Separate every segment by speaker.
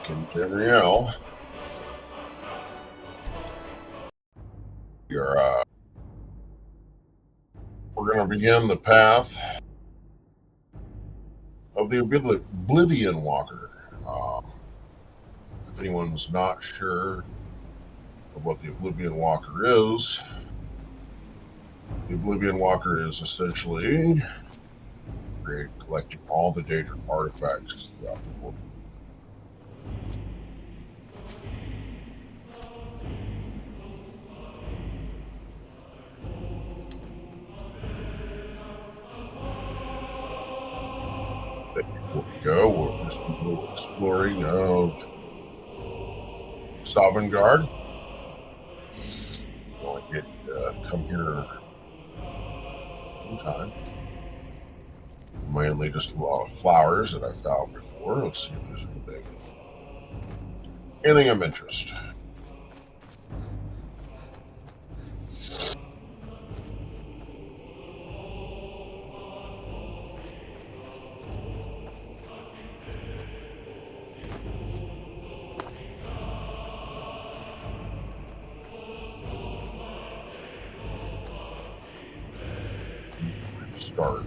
Speaker 1: back in Danielle. We're going to begin the path of the Oblivion Walker. If anyone's not sure of what the Oblivion Walker is, the Oblivion Walker is essentially collecting all the Daedric artifacts throughout the world. Before we go, we'll just do a little exploring of Sovngarde. Well, I get come here one time. Mainly just a lot of flowers that I found before. Let's see if there's anything of interest. Start.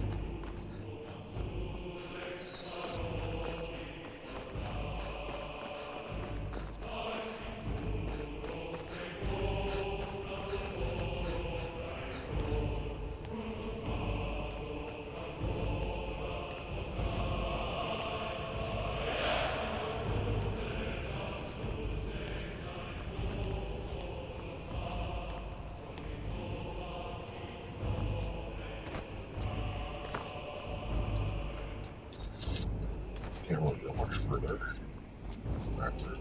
Speaker 1: Can't really go much further. Backward.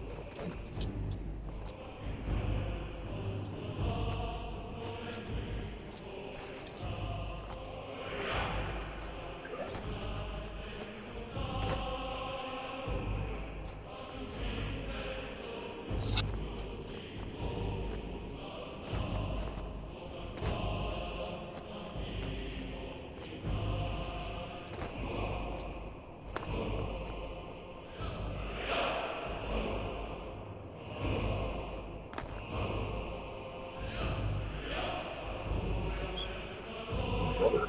Speaker 1: Brother.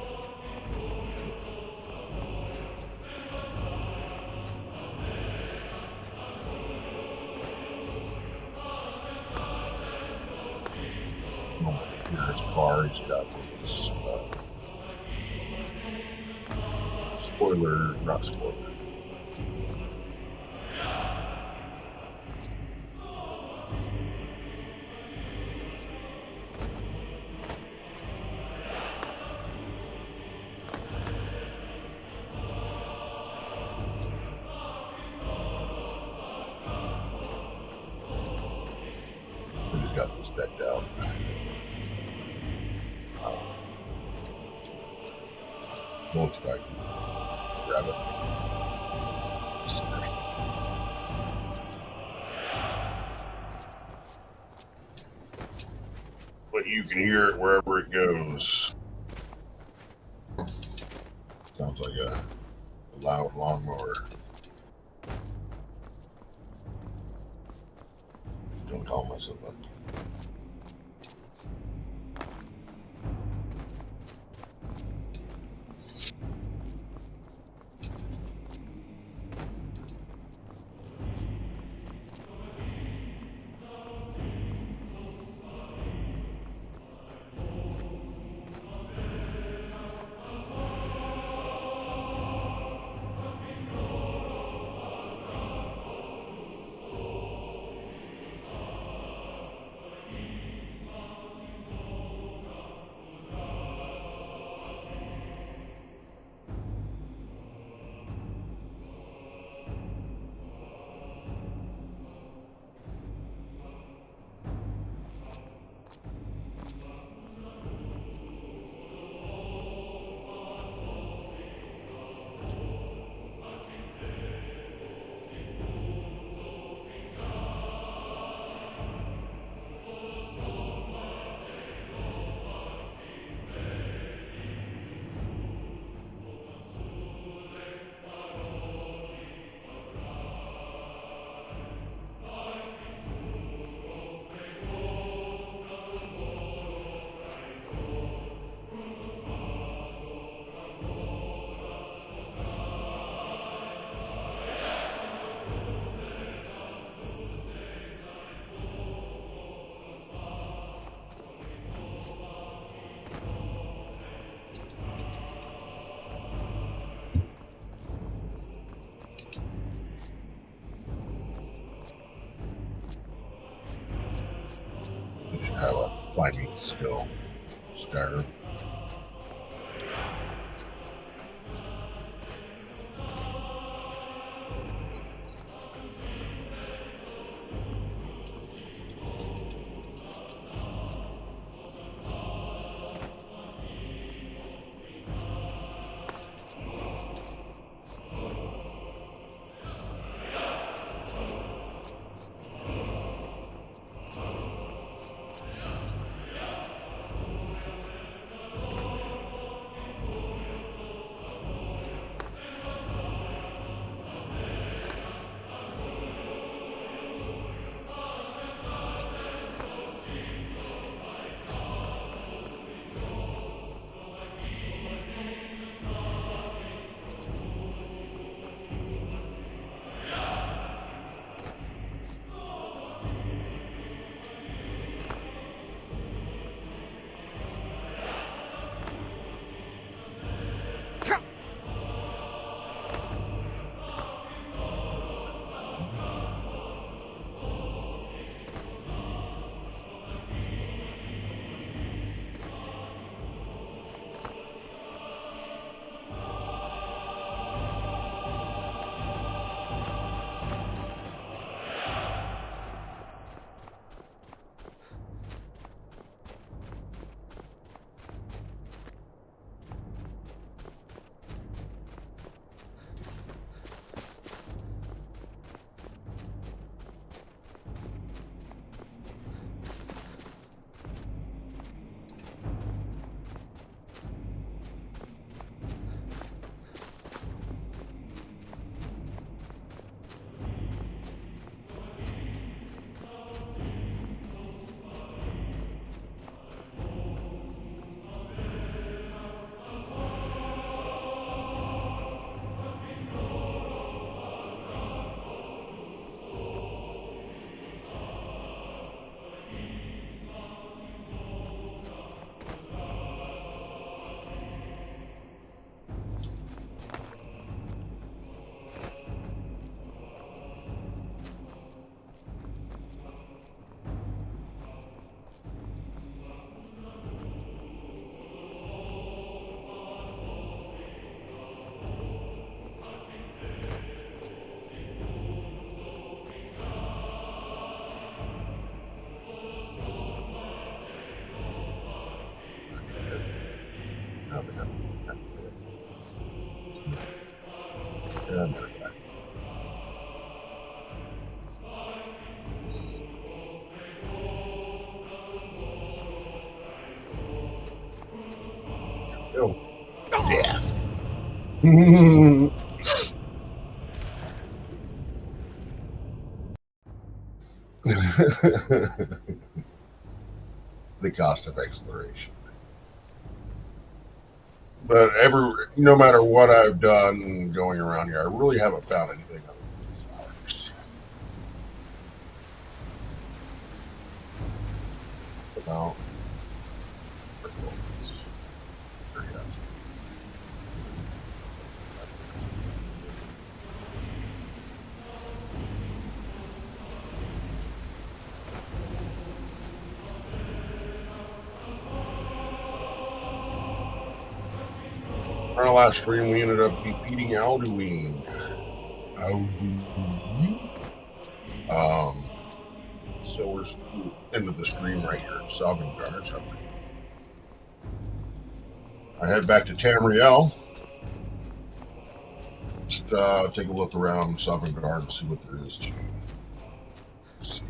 Speaker 1: Here's car. He's got this spoiler, not spoiler. He's got this decked out. Most I can grab it. But you can hear it wherever it goes. Sounds like a loud lawnmower. Don't call myself that. have a climbing skill. Skyrim. Oh, death. The cost of exploration. But no matter what I've done going around here, I really haven't found anything other than flowers. Well, our last stream, we ended up defeating Alduin. So we're into the stream right here in Sovngarde. I head back to Tamriel. Just take a look around Sovngarde and see what there is to see.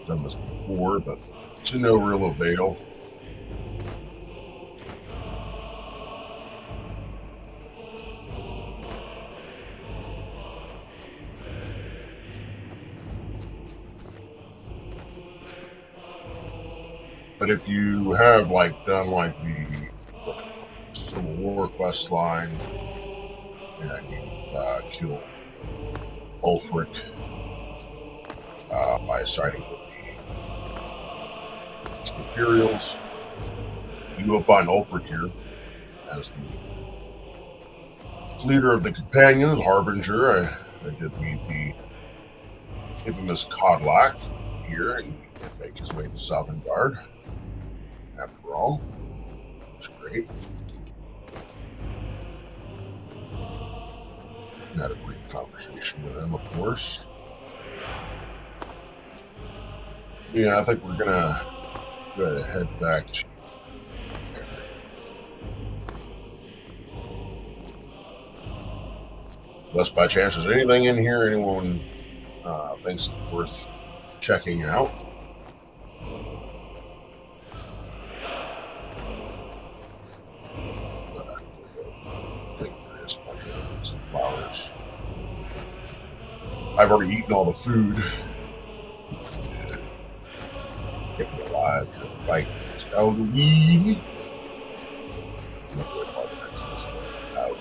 Speaker 1: Done this before, but to no real avail. But if you have done the Civil War quest line, and you kill Ulfric by siding with the Imperials, you will find Ulfric here as the leader of the companions, Harbinger. I did meet the give him his codlock here and make his way to Sovngarde. After all, it's great. Had a great conversation with him, of course. Yeah, I think we're gonna go ahead and head back to unless by chance there's anything in here anyone thinks it's worth checking out. But I think there is a bunch of some flowers. I've already eaten all the food. Get me alive to fight this elderweed. Out.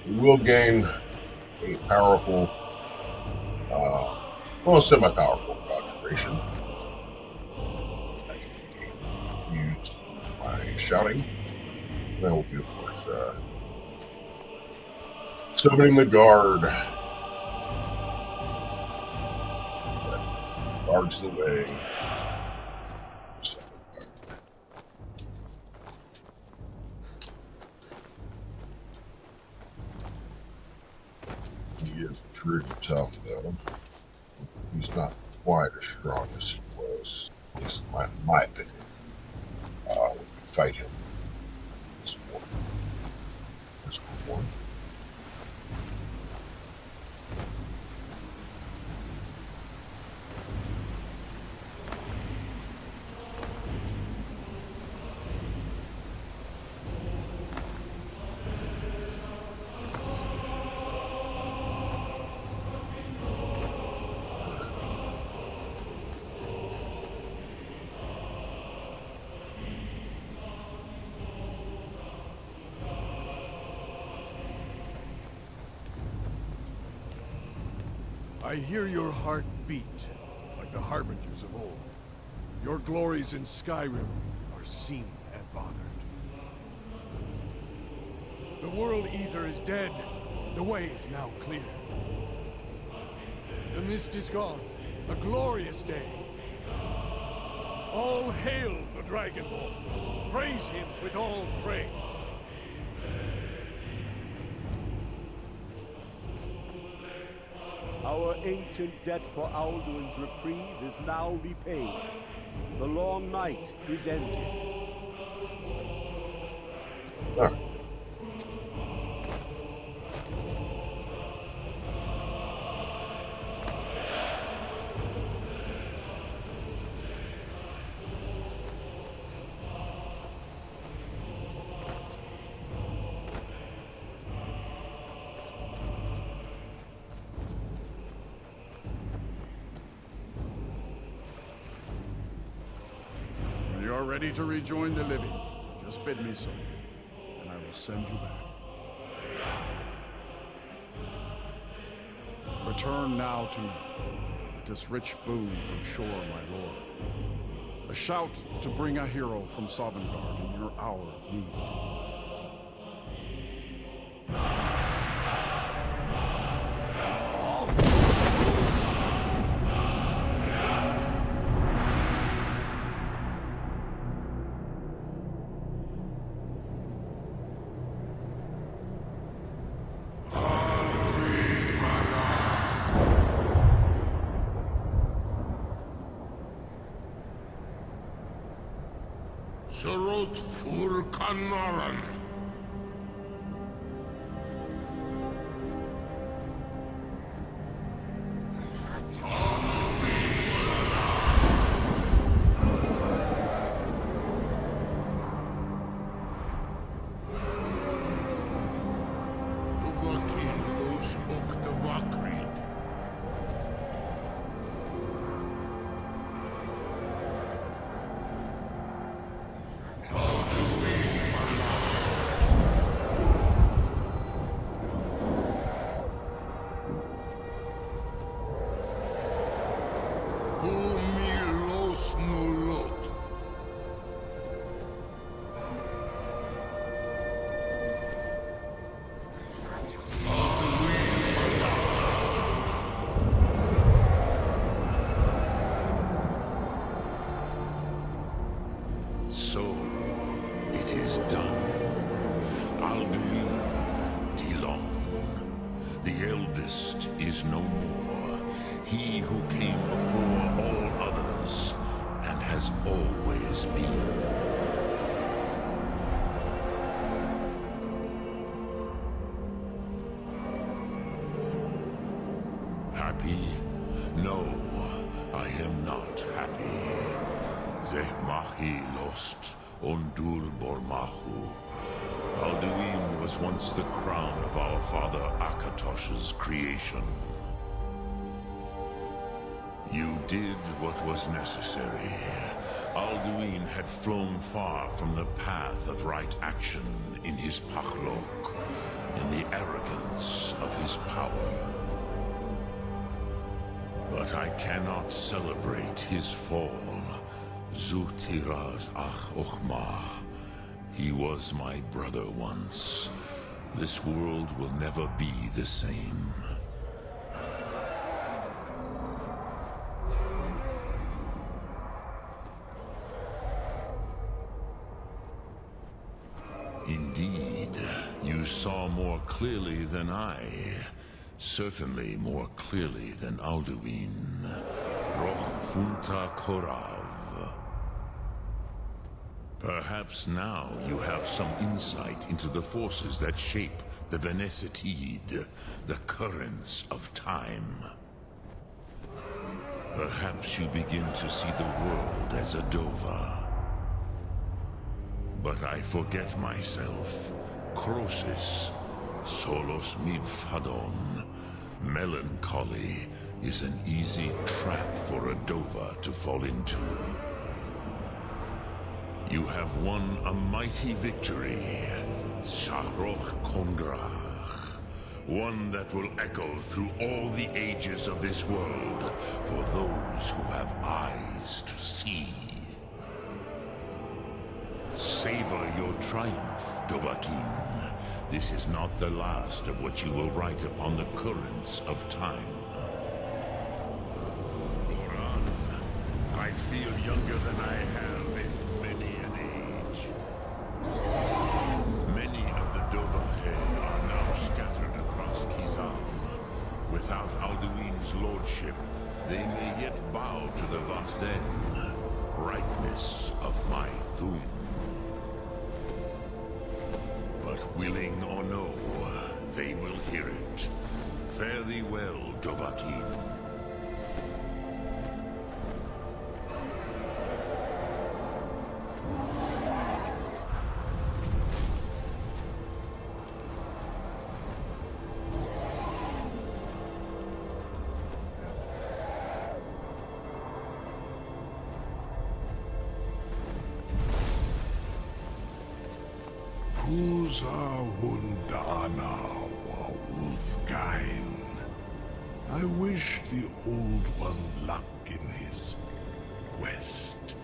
Speaker 1: We will gain a powerful, semi-powerful concentration. I can use my shouting. That will be, of course, summoning the guard. That guards the way. He is pretty tough, though. He's not quite as strong as he was, at least in my opinion, when we fight him. This one.
Speaker 2: I hear your heart beat, like the harbingers of old. Your glories in Skyrim are seen and honored. The World Eater is dead. The way is now clear. The mist is gone. A glorious day. All hail the Dragonborn. Praise him with all praise.
Speaker 3: Our ancient debt for Alduin's reprieve is now repaid. The long night is ended.
Speaker 1: Huh.
Speaker 2: When you are ready to rejoin the living, just bid me so, and I will send you back. Return now to me, with this rich boon from shore, my lord. A shout to bring a hero from Sovngarde in your hour of need.
Speaker 4: Surot fur Kanaran. is done. Alduin Tilon, the eldest, is no more. He who came before all others, and has always been. Happy? No, I am not happy. Zehmahi lost Ondur Bormahu. Alduin was once the crown of our father Akatosh's creation. You did what was necessary. Alduin had flown far from the path of right action in his Pachlok, in the arrogance of his power. But I cannot celebrate his fall. Zutiraz Ach Ochma. He was my brother once. This world will never be the same. Indeed, you saw more clearly than I. Certainly more clearly than Alduin. Roch Funta Korav. Perhaps now you have some insight into the forces that shape the Benesitid, the currents of time. Perhaps you begin to see the world as a Dova. But I forget myself. Crosis, Solos Midfadon. Melancholy is an easy trap for a Dova to fall into. You have won a mighty victory, Shahroch Kondrach. One that will echo through all the ages of this world for those who have eyes to see. Savor your triumph, Dovahkiin. This is not the last of what you will write upon the currents of time. Goran, I feel younger than I have in many an age. Many of the Dovahe are now scattered across Kizam. Without Alduin's lordship, they may yet bow to the Vasen, brightness of my Thum. But willing or no, they will hear it. Fare thee well, Dovahkiin. Kuza Hundana wa Uthgain. I wish the Old One luck in his quest.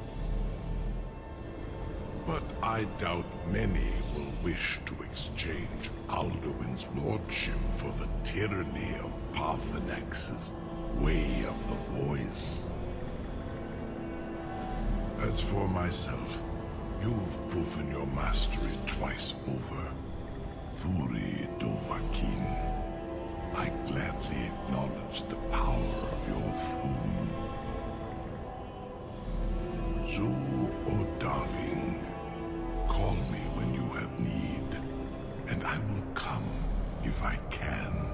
Speaker 4: But I doubt many will wish to exchange Alduin's lordship for the tyranny of Parthenex's way of the voice. As for myself, you've proven your mastery twice over. Thuri Dovahkiin. I gladly acknowledge the power of your Thum. Zu Odaving. Call me when you have need, and I will come if I can.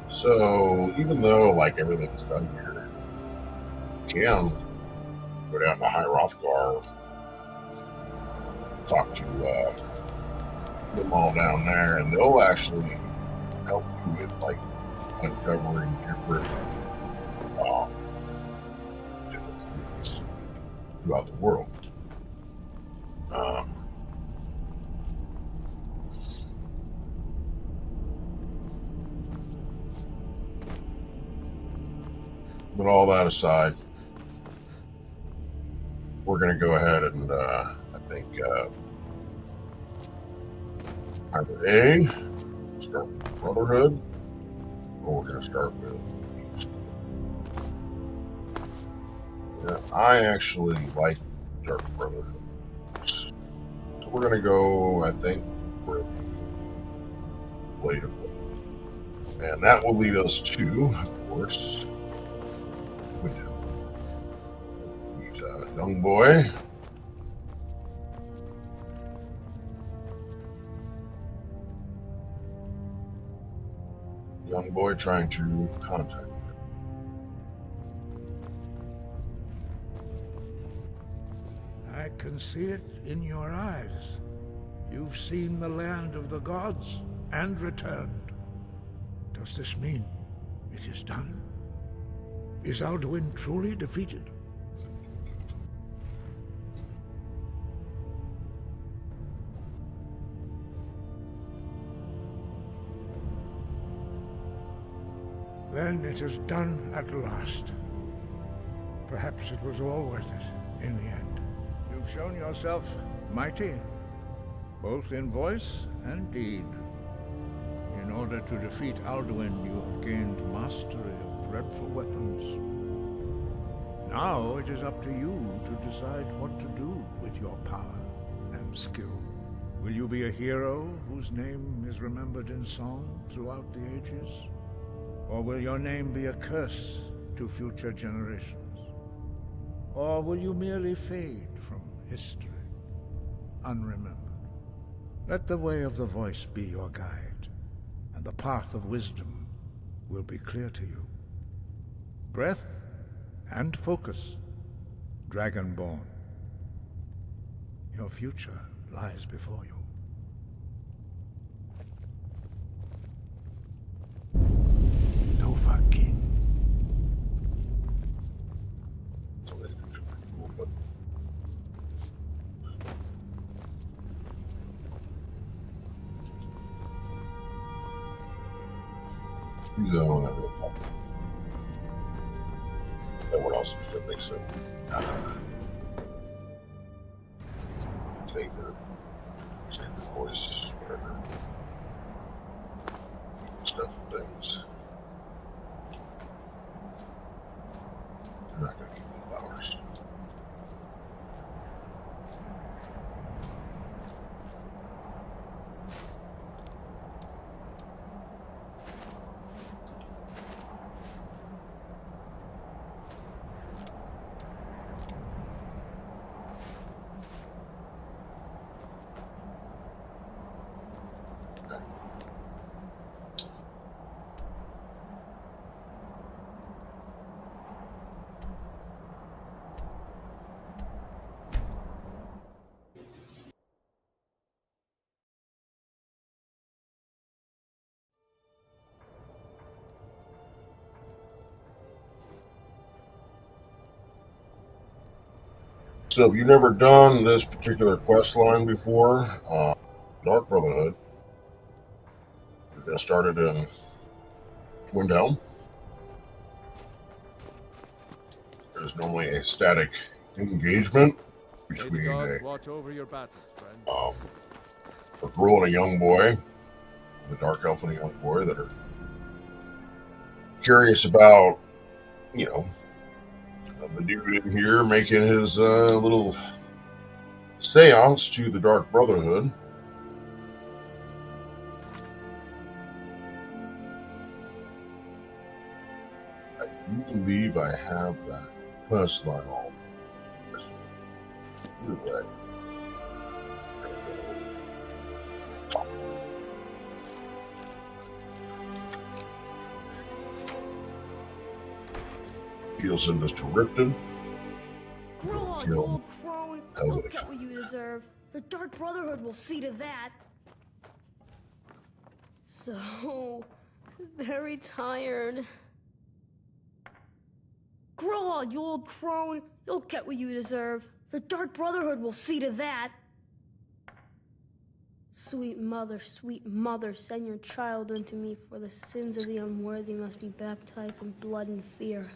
Speaker 1: So, even though, like, everything's done here, you can go down to High Rothgar, talk to them all down there, and they'll actually help you with, like, uncovering different things throughout the world. But all that aside, we're going to go ahead and I think either A, start with Brotherhood, or we're going to start with Thieves Guild. Yeah, I actually like Dark Brotherhood. So we're going to go, I think, for the Blade of Blood. And that will lead us to, of course, Wyndham. He's a young boy. Young boy trying to contact me.
Speaker 5: I can see it in your eyes. You've seen the land of the gods and returned. Does this mean it is done? Is Alduin truly defeated? Then it is done at last. Perhaps it was all worth it in the end. You've shown yourself mighty, both in voice and deed. In order to defeat Alduin, you have gained mastery of dreadful weapons. Now it is up to you to decide what to do with your power and skill. Will you be a hero whose name is remembered in song throughout the ages? Or will your name be a curse to future generations? Or will you merely fade from history, unremembered? Let the way of the voice be your guide, and the path of wisdom will be clear to you. Breath and focus, Dragonborn. Your future lies before you. Dovahkiin.
Speaker 1: No, what else do they say? Take the voice, whatever. Stuff and things. I'm not going to eat the flowers. So if you've never done this particular quest line before, Dark Brotherhood, you're going to start it in Wyndham. There's normally a static engagement between
Speaker 6: watch over your battles, friend.
Speaker 1: A girl and a young boy, the dark elf and a young boy that are curious about, you know, the dude in here making his little seance to the Dark Brotherhood. I do believe I have that quest line all. Either way. He'll send us to Riften.
Speaker 7: Grow on,
Speaker 1: Kill
Speaker 7: old crone.
Speaker 1: hell
Speaker 7: You'll
Speaker 1: with a
Speaker 7: get what you deserve. The Dark Brotherhood will see to that. So very tired. Grow on, you old crone. You'll get what you deserve. The Dark Brotherhood will see to that. Sweet mother, send your child unto me, for the sins of the unworthy must be baptized in blood and fear.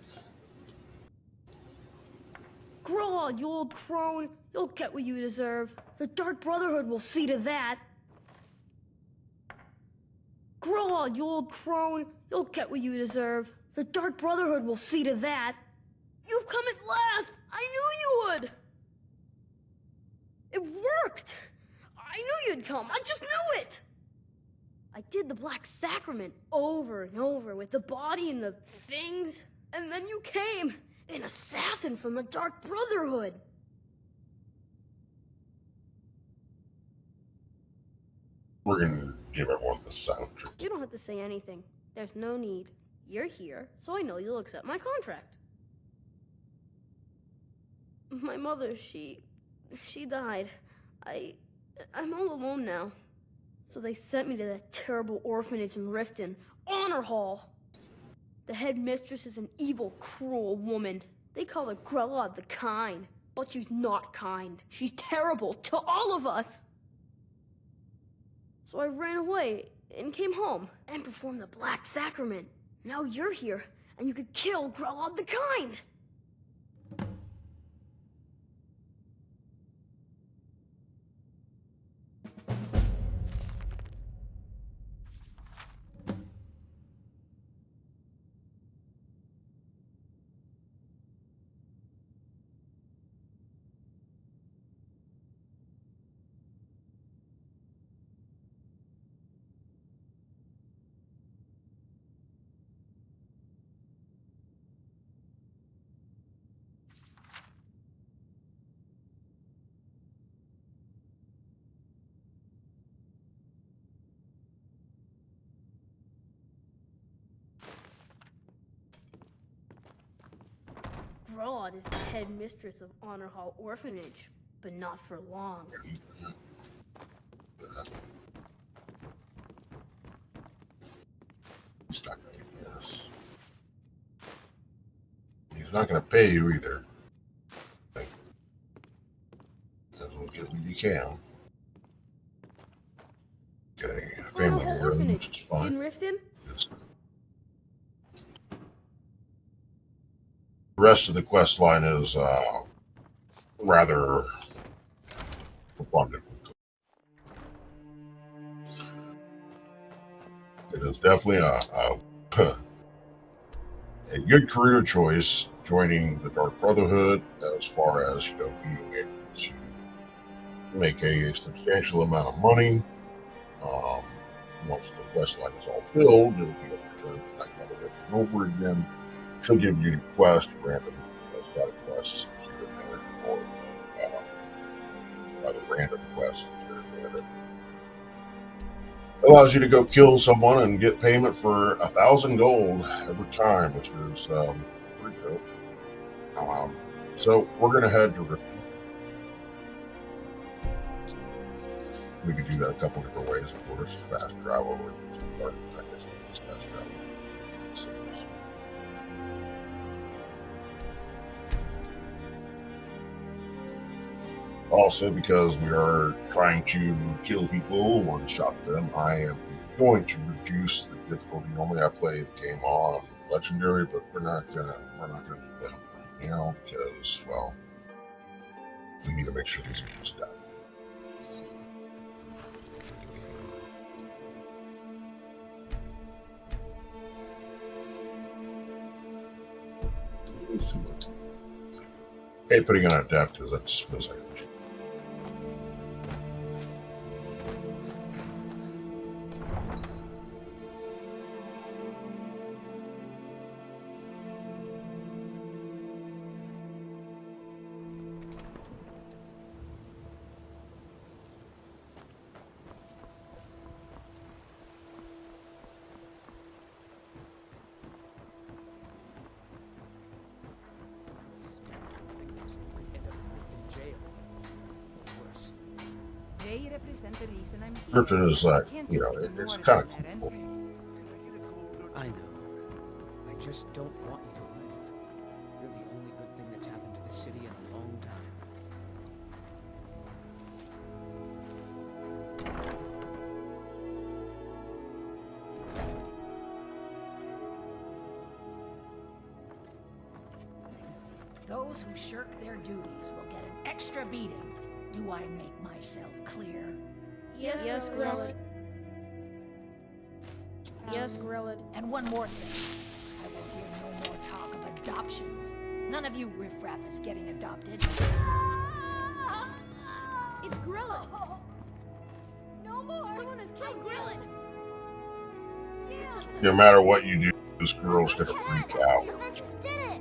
Speaker 7: Grow on, you old crone. You'll get what you deserve. The Dark Brotherhood will see to that. Grod, you old crone, you'll get what you deserve. The Dark Brotherhood will see to that. You've come at last! I knew you would! It worked! I knew you'd come, I just knew it! I did the Black Sacrament over and over with the body and the things, and then you came, an assassin from the Dark Brotherhood.
Speaker 1: We're gonna give everyone the soundtrack.
Speaker 7: You don't have to say anything. There's no need. You're here, so I know you'll accept my contract. My mother, she died. I'm all alone now. So they sent me to that terrible orphanage in Riften, Honor Hall. The headmistress is an evil, cruel woman. They call her Grella the Kind, but she's not kind. She's terrible to all of us. So I ran away and came home and performed the Black Sacrament. Now you're here, and you could kill Grella the Kind. Grod is the headmistress of Honor Hall Orphanage, but not for long.
Speaker 1: He's not gonna do this. He's not gonna pay you either. Because we'll get what you can. Get a family
Speaker 7: Hall
Speaker 1: room,
Speaker 7: Orphanage
Speaker 1: which is fine.
Speaker 7: in Riften?
Speaker 1: Just- The rest of the quest line is rather abundant. It is definitely a good career choice joining the Dark Brotherhood, as far as being able to make a substantial amount of money. Once the quest line is all filled, you'll be able to turn the Night Brotherhood over again. She'll give you quest, random static quests here and there, or other random quests here and there. That allows you to go kill someone and get payment for 1,000 gold every time, which is pretty dope. So we're gonna head to Riften. We could do that a couple different ways, of course. Fast travel, or just I guess it's fast travel. Also, because we are trying to kill people, one-shot them, I am going to reduce the difficulty. Normally, I play the game on legendary, but we're not gonna do that now because, well, we need to make sure these people die. Hey, putting on a depth because that feels like a Riften is like, it's kind of cool.
Speaker 8: I know. I just don't want you to leave. You're the only good thing that's happened to the city in a long time.
Speaker 9: Those who shirk their duties will get an extra beating. Do I make myself clear?
Speaker 7: Yes, Grella. Yes, Grillin.
Speaker 9: And one more thing. I will hear no more talk of adoptions. None of you riffraff is getting adopted.
Speaker 7: It's Grillin.
Speaker 9: No more!
Speaker 7: Someone has killed Grillin.
Speaker 1: No matter what you do, this girl's gonna freak out.
Speaker 7: I just did it.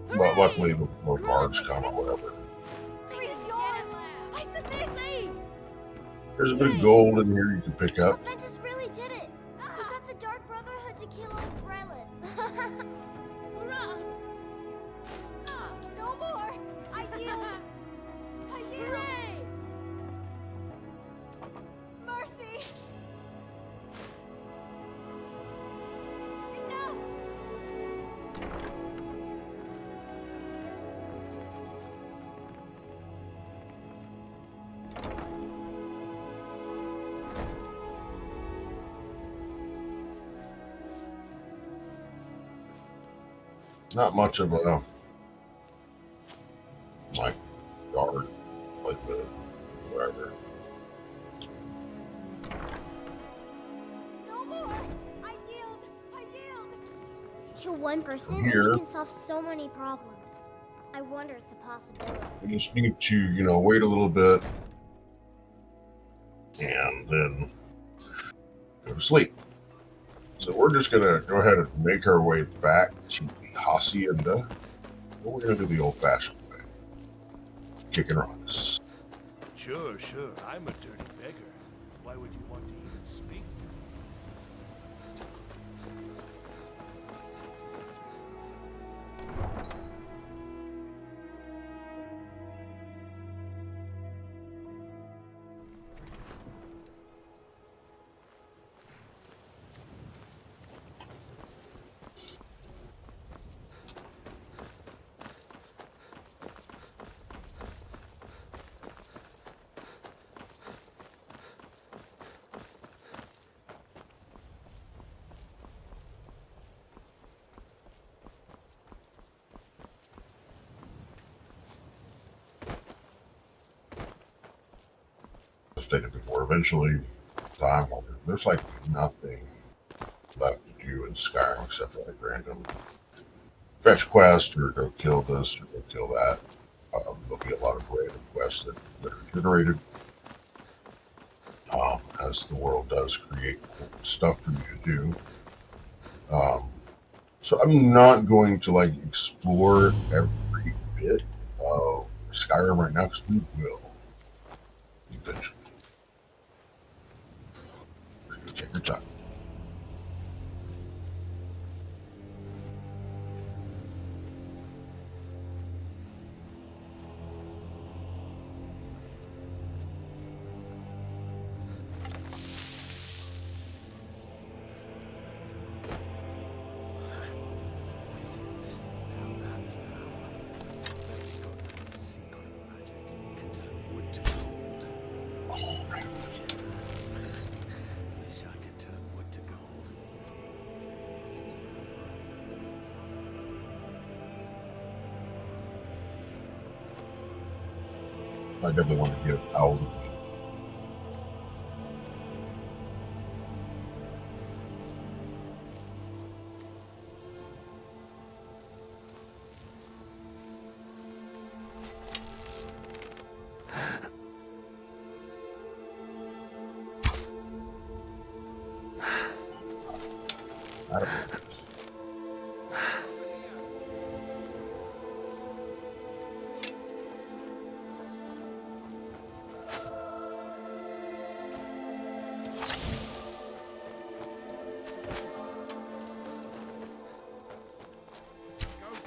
Speaker 1: But luckily, the guards come or whatever.
Speaker 7: It's yours. I submit.
Speaker 1: There's a bit of gold in here you can pick up.
Speaker 7: Ventus really did it. We got the Dark Brotherhood to kill old Grillin. Hurrah!
Speaker 9: No more! I yield! I yield!
Speaker 7: Hooray!
Speaker 9: Mercy! Enough!
Speaker 1: Not much of a like guard, like the whatever.
Speaker 9: No more! I yield! I yield!
Speaker 7: Kill one person
Speaker 1: Here.
Speaker 7: and we can solve so many problems. I wonder at the possibility.
Speaker 1: You just need to, wait a little bit and then go to sleep. So we're just gonna go ahead and make our way back to the hacienda. We're gonna do the old-fashioned way, kicking rocks.
Speaker 10: Sure. I'm a dirty beggar. Why would you want to even speak to me?
Speaker 1: Stated before, eventually, time there's like nothing left to do in Skyrim except for like random fetch quests or go kill this or go kill that. There'll be a lot of random quests that are generated as the world does create stuff for you to do. So I'm not going to like explore every bit of Skyrim right now because we will eventually. Take your time.
Speaker 8: Wizards. Now that's power. They've got that secret magic. Can turn wood to gold.
Speaker 1: Oh, right.
Speaker 8: Wish I could turn wood to gold.
Speaker 1: I definitely want to get out.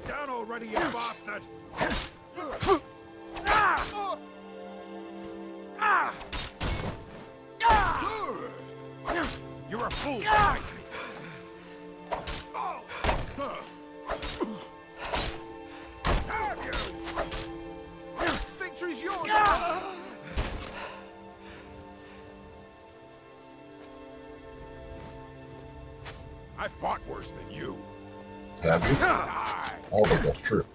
Speaker 10: Down already, you bastard! You're a fool, Mike. Have you? Victory's yours. I fought worse than you.
Speaker 1: Have you?
Speaker 10: Die!
Speaker 1: Oh, but that's true.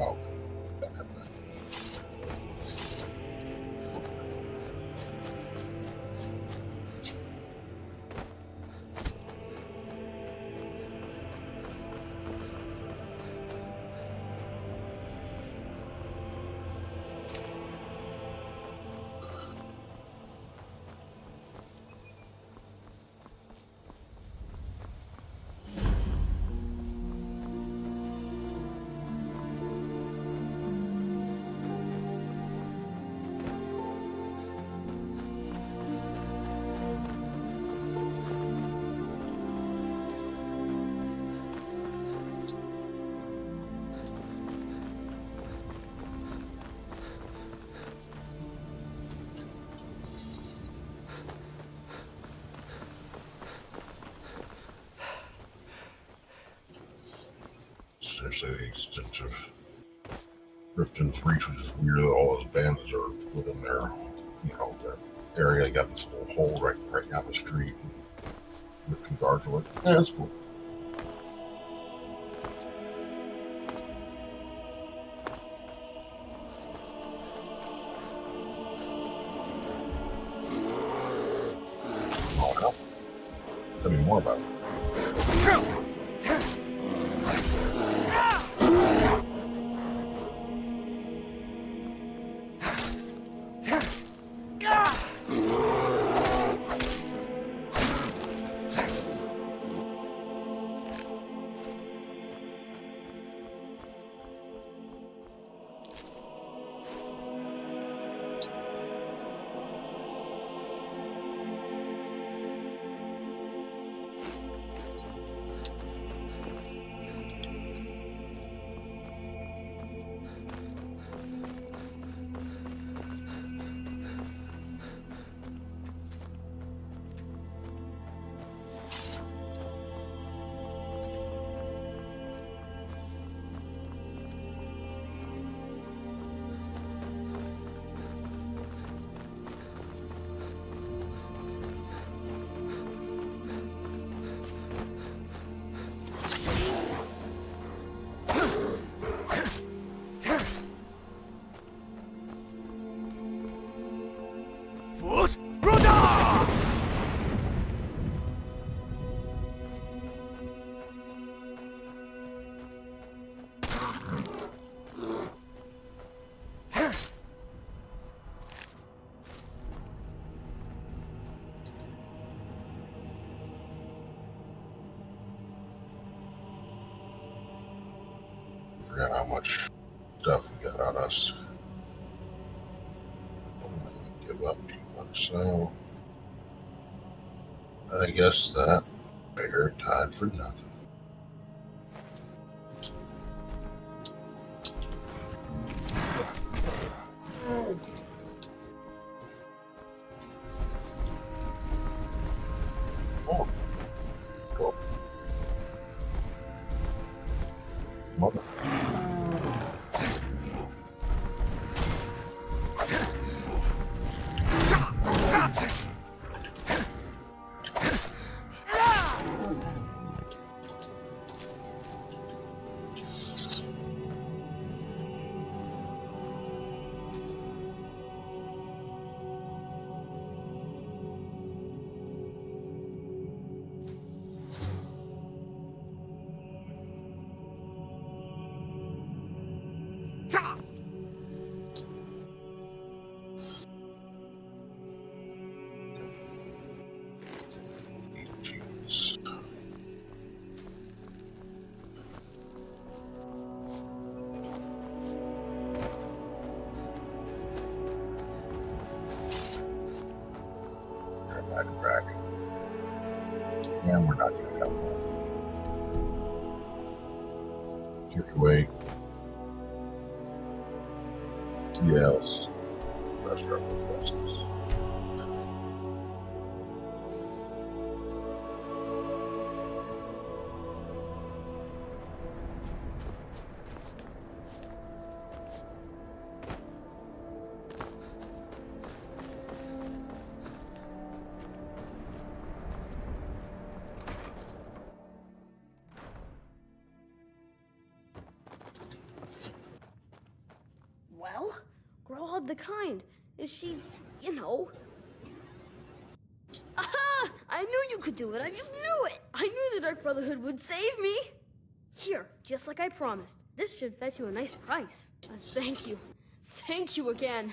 Speaker 1: Oh. Essentially the extent of Riften's Reach, which is weird that all those bandits are within their, their area. They got this little hole right down the street, and Riften guards are like, yeah, that's cool. Oh, well. Tell me more about it. Forgot how much stuff we got on us. Don't let me give up too much, so I guess that beggar died for nothing. Oh, cool. Mother. Jeez. Back to back. And we're not going to have enough. Carry weight. Yes. Best references.
Speaker 7: Well, Growlhog the Kind. Is she, you know... Aha! I knew you could do it. I just knew it. I knew the Dark Brotherhood would save me. Here, just like I promised. This should fetch you a nice price. Thank you. Thank you again.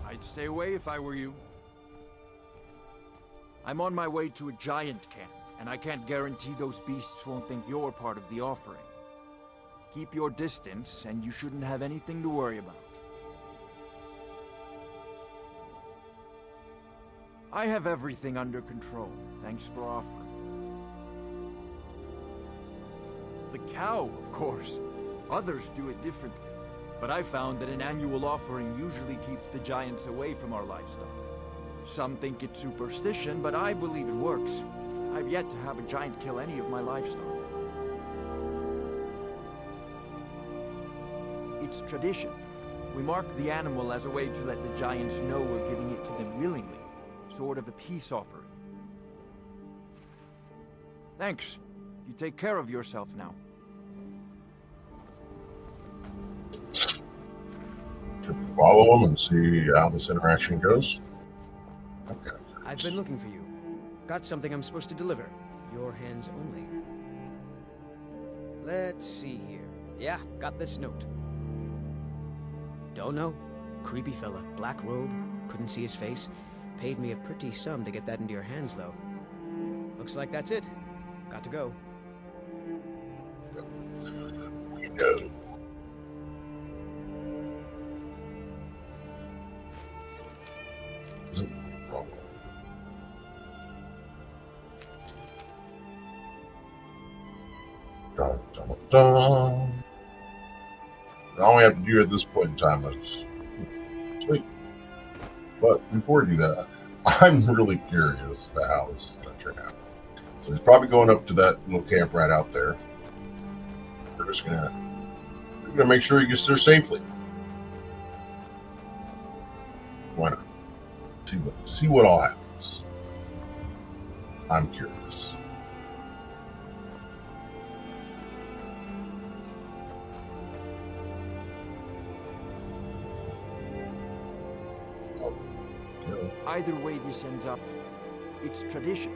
Speaker 6: I'd stay away if I were you. I'm on my way to a giant camp, and I can't guarantee those beasts won't think you're part of the offering. Keep your distance, and you shouldn't have anything to worry about. I have everything under control. Thanks for offering. The cow, of course. Others do it differently. But I found that an annual offering usually keeps the giants away from our livestock. Some think it's superstition, but I believe it works. I've yet to have a giant kill any of my livestock. It's tradition. We mark the animal as a way to let the giants know we're giving it to them willingly. Sort of a peace offering. Thanks. You take care of yourself now.
Speaker 1: Should we follow them and see how this interaction goes? Okay.
Speaker 8: I've been looking for you. Got something I'm supposed to deliver. Your hands only. Let's see here. Yeah, got this note. Don't know. Creepy fella. Black robe. Couldn't see his face. Paid me a pretty sum to get that into your hands, though. Looks like that's it. Got to go.
Speaker 1: We know. dun. And all we have to do at this point in time is sleep. But before we do that, I'm really curious about how this is going to turn out. So he's probably going up to that little camp right out there. We're gonna make sure he gets there safely. Why not? See what all happens. I'm curious.
Speaker 6: Either way this ends up, it's tradition.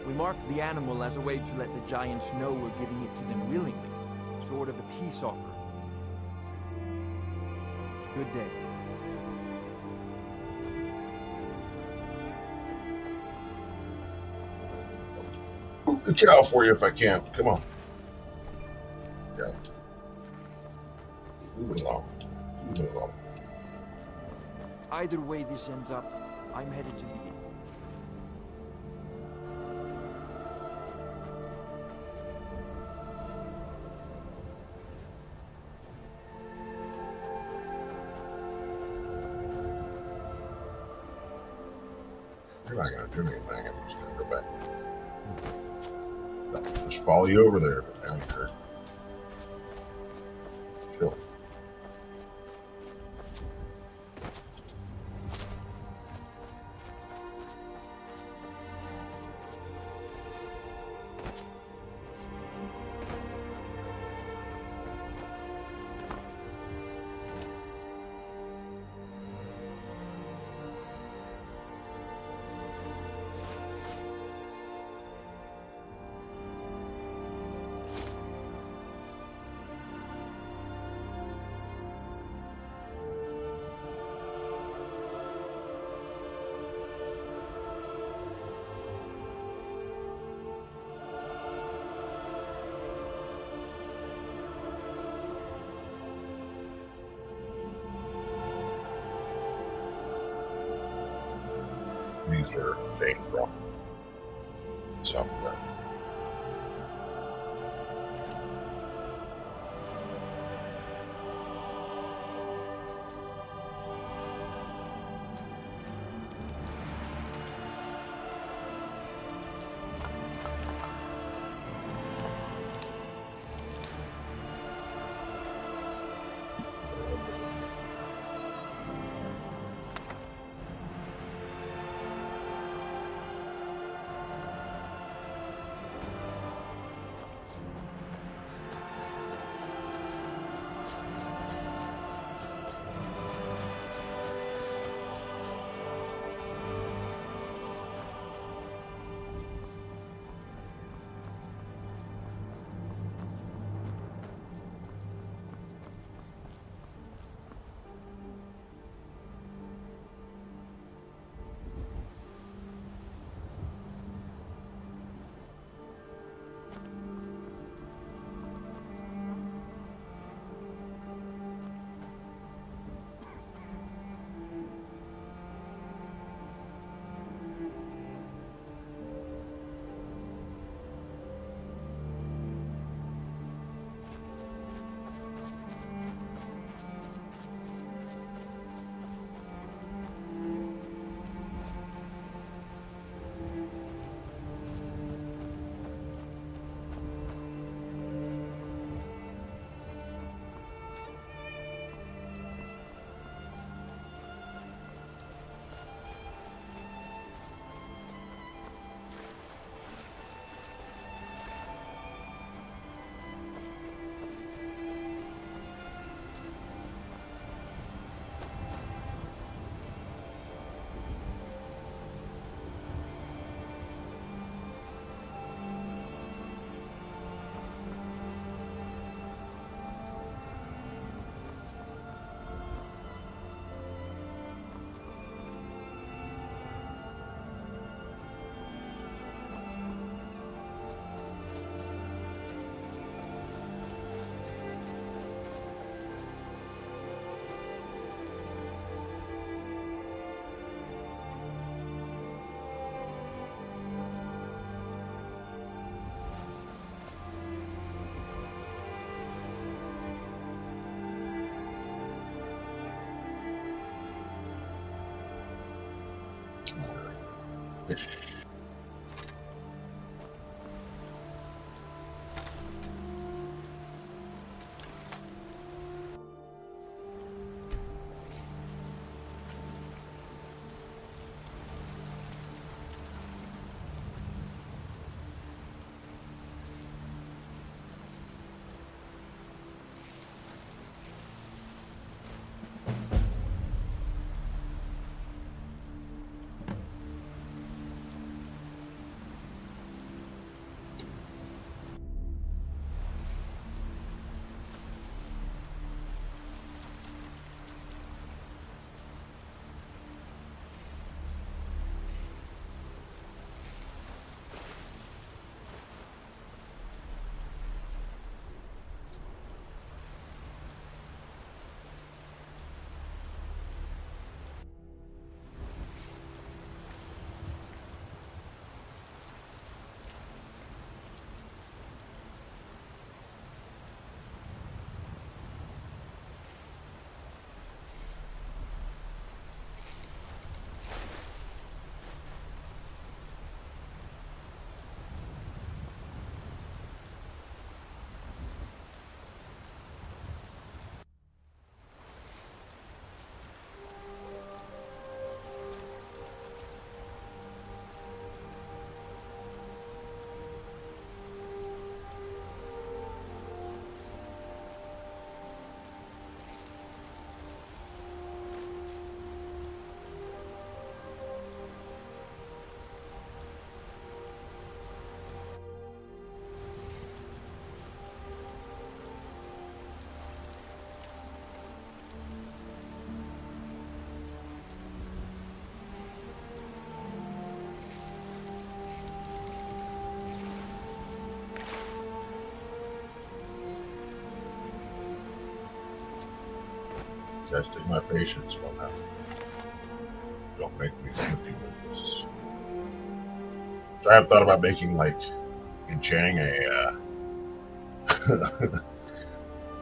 Speaker 6: We mark the animal as a way to let the giants know we're giving it to them willingly. Sort of a peace offering. Good day.
Speaker 1: The cow for you if I can. Come on. Yeah. Move it along. Move it along.
Speaker 6: Either way this ends up, I'm headed to the inn.
Speaker 1: You're not going to do anything. I'm just going to go back. No, just follow you over there. But down here. Chill. These are taken from some of them. Fish. Testing my patience on that. Don't make me think of this. So I have thought about making, like, enchanting a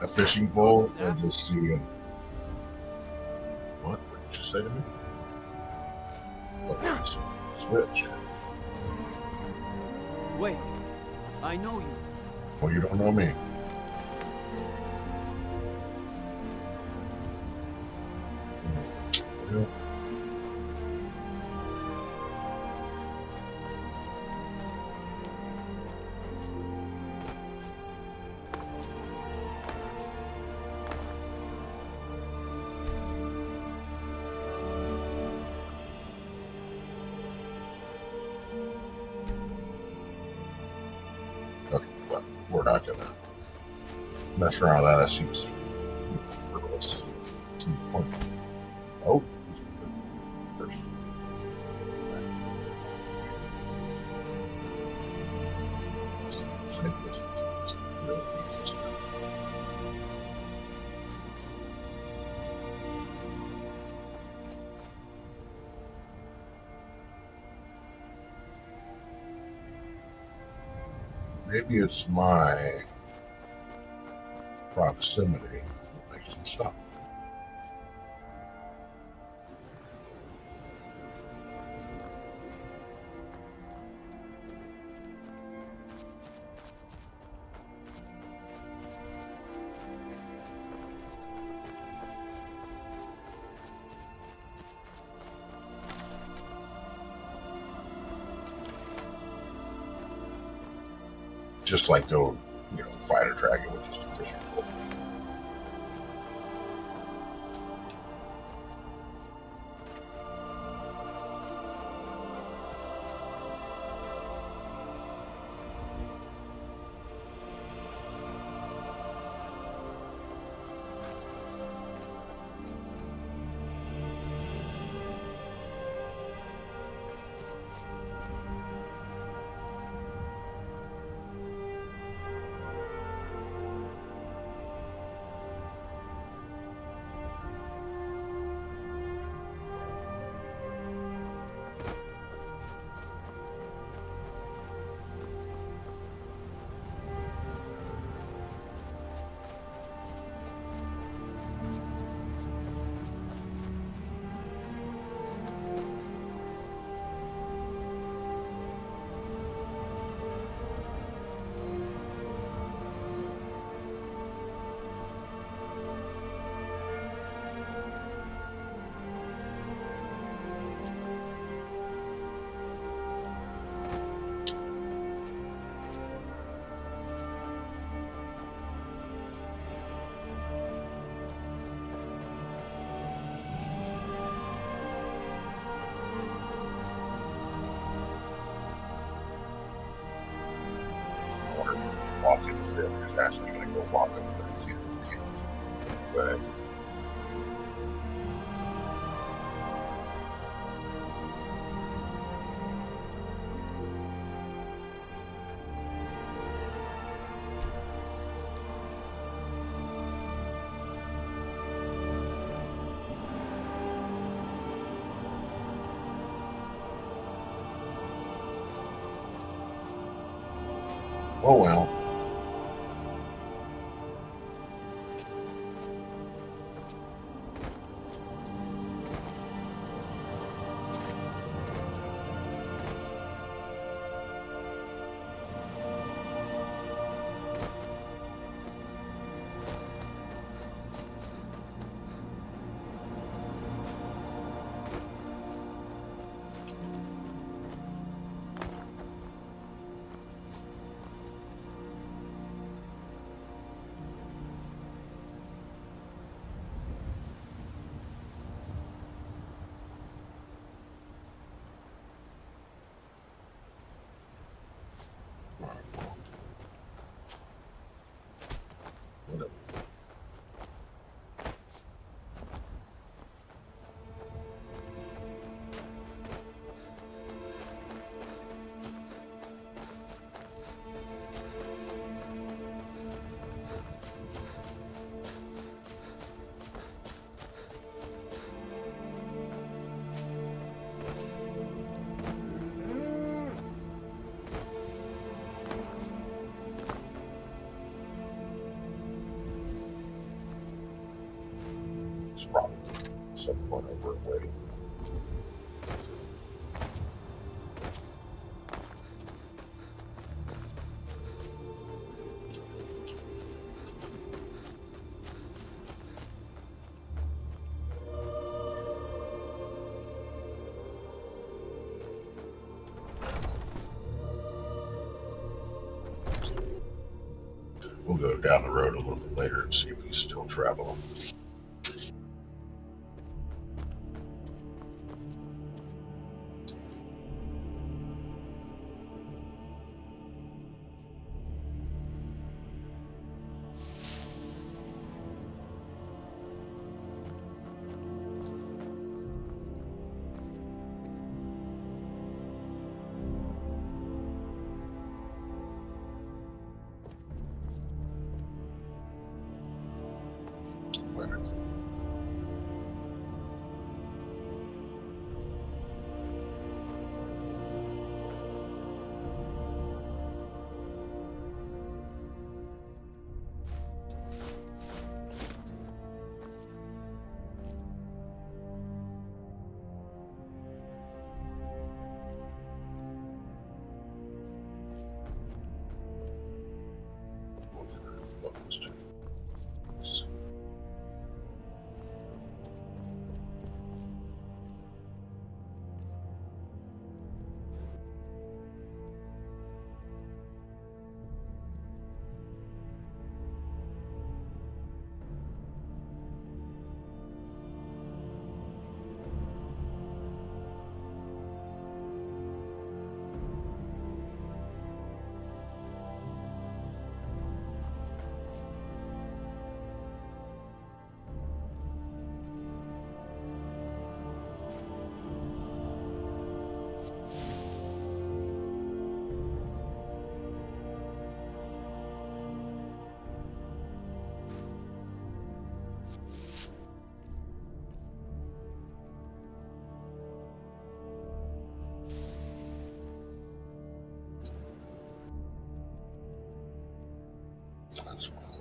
Speaker 1: fishing pole and just seeing. What did you say to me? Oh, switch.
Speaker 6: Wait, I know you.
Speaker 1: Well, you don't know me. Yeah. Okay, well, we're not gonna mess around with that. That seems frivolous. Seems pointless. Oh. Maybe it's my proximity that makes them stop. Just like go, fight a dragon with just a fishing pole. So he's actually going to go walk up to the kid. But oh well. It's probably someone over away. We'll go down the road a little bit later and see if he's still traveling. That's wild.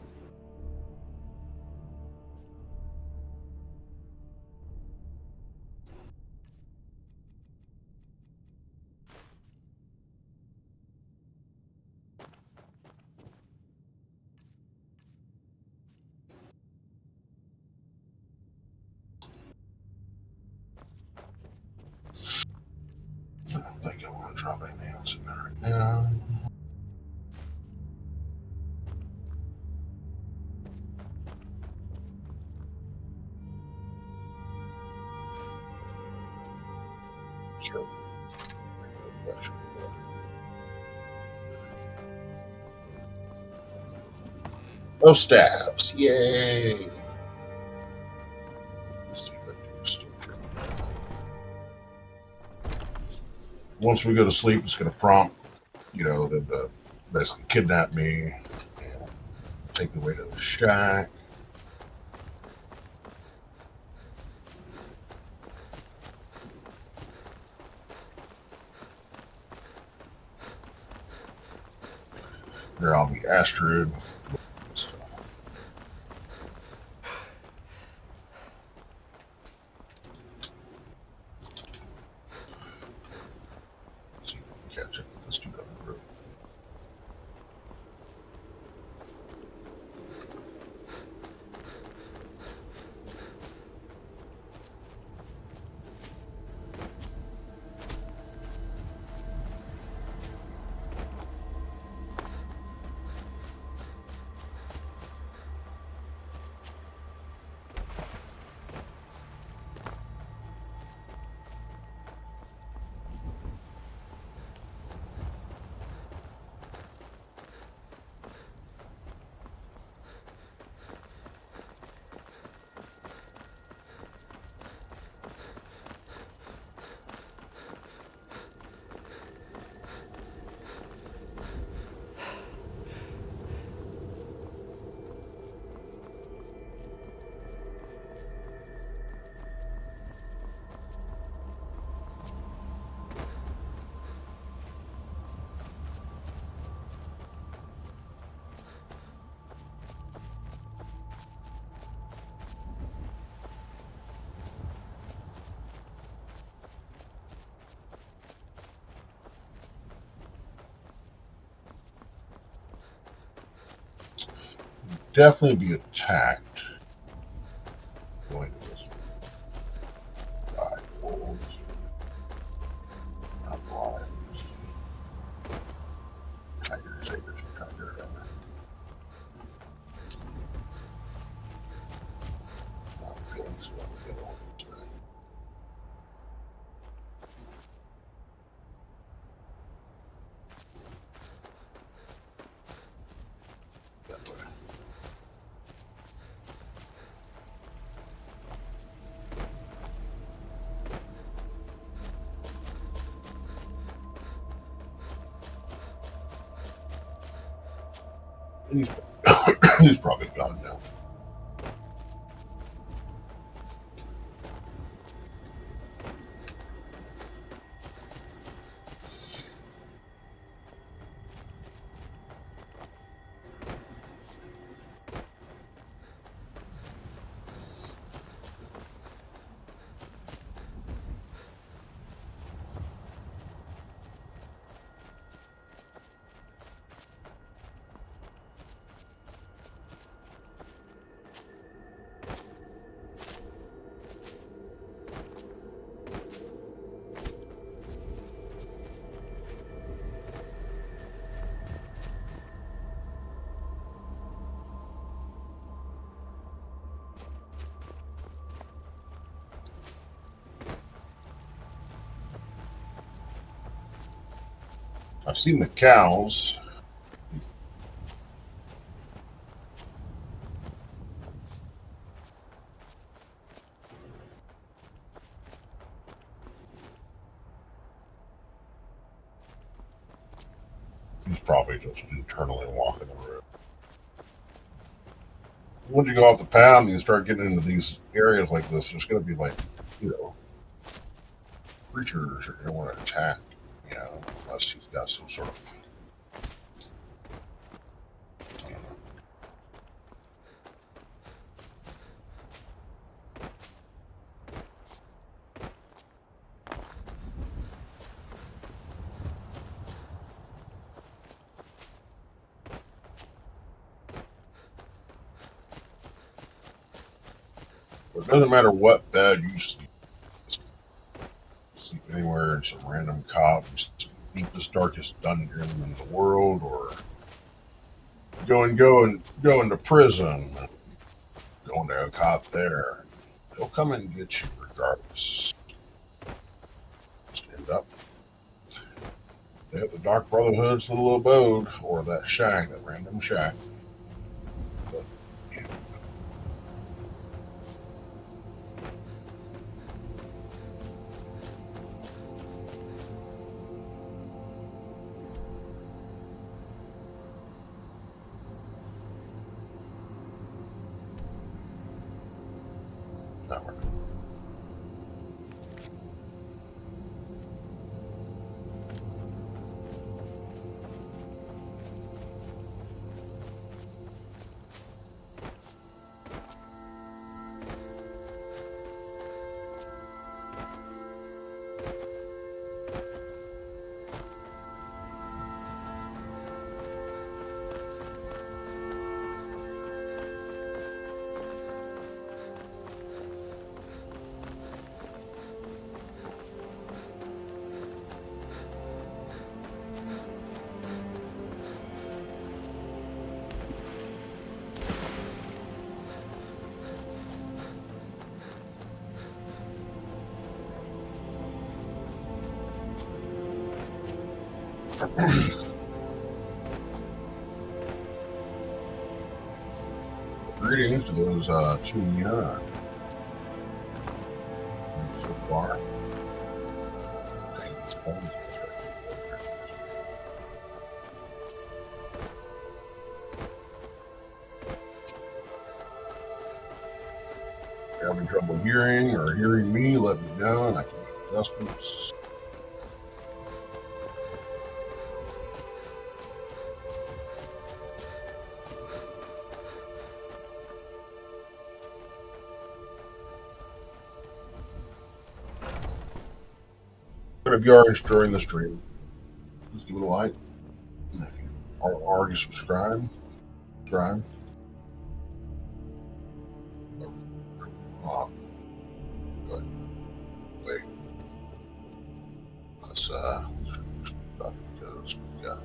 Speaker 1: I don't think I want to drop anything else in there right now. Sure. That should be good. No stabs. Yay. Let's see if that dude's still tripping. Once we go to sleep, it's going to prompt, them to basically kidnap me and take me away to the shack. They're on the Astrid. Let's see if we can catch up with this dude on the road. Definitely be attacked. Going to this guy, wolves, not lions, tigers, tiger. Not feeling so well. Get over this way. That way. He's, he's probably gone now. I've seen the cows. He's probably just internally walking the road. Once you go off the pound and you start getting into these areas like this, there's going to be creatures are going to want to attack, unless he's got some sort of, I don't know. But it doesn't matter what bed you sleep anywhere in some random cop in some deepest, darkest dungeon in the world, or go into prison and go into a cop there. They'll come and get you regardless. Just end up at the Dark Brotherhood's little abode, or that shack, that random shack. They'll Never. Greetings to those tuning in so far. If you're having trouble hearing or hearing me, let me know and I can make adjustments. But if you are enjoying the stream, please give it a like. And if you are already subscribed, subscribe. But wait, let's stuff because we got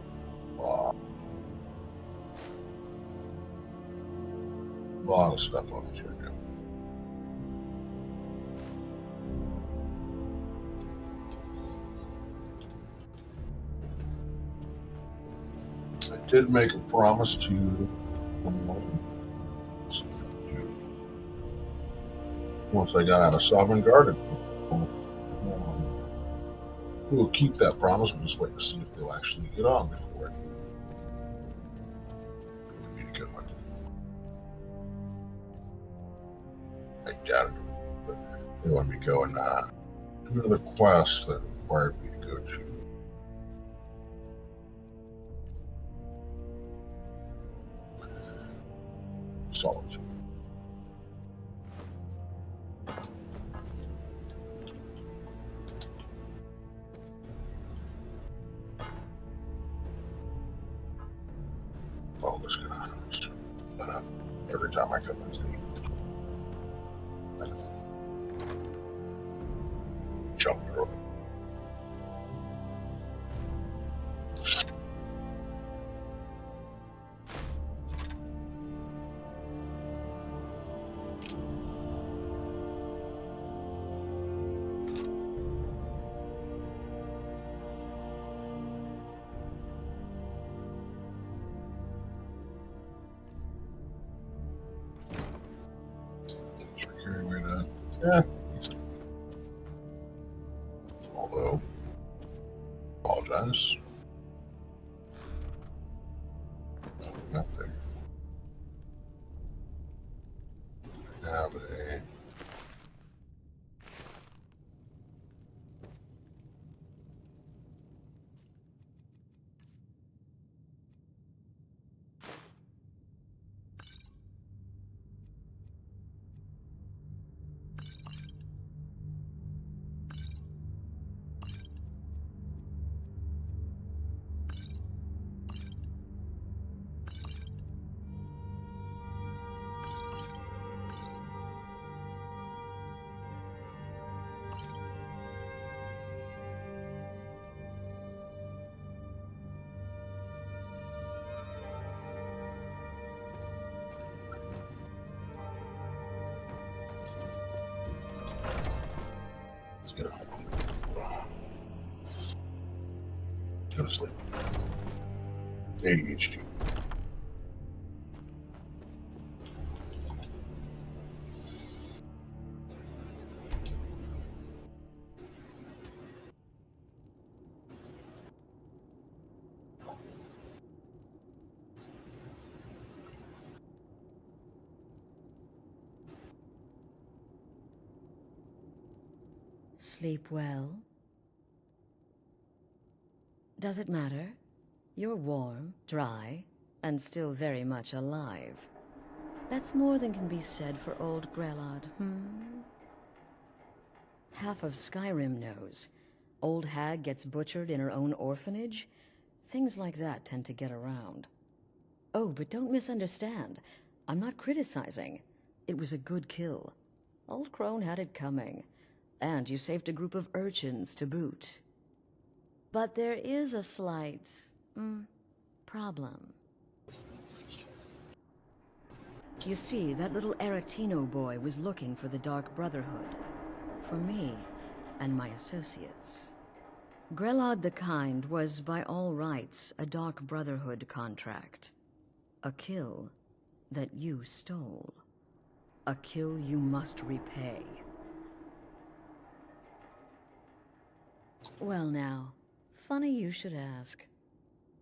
Speaker 1: a lot of stuff on this right now. I did make a promise to once I got out of Sovereign Garden. We'll keep that promise. We'll just wait to see if they'll actually get on before we need to go in. I doubted it, but they wanted me to go and do another quest that required me to go to Solitude. I'm just gonna let up every time I come in. Jump through. Yeah. Although, apologize. No, nothing. Have a get on. Go to sleep. ADHD.
Speaker 11: Sleep well? Does it matter? You're warm, dry, and still very much alive. That's more than can be said for old Grelod, Half of Skyrim knows. Old hag gets butchered in her own orphanage. Things like that tend to get around. Oh, but don't misunderstand. I'm not criticizing. It was a good kill. Old Crone had it coming. And you saved a group of urchins to boot. But there is a slight, problem. You see, that little Aretino boy was looking for the Dark Brotherhood. For me and my associates. Grelod the Kind was, by all rights, a Dark Brotherhood contract. A kill that you stole. A kill you must repay. Well now, funny you should ask.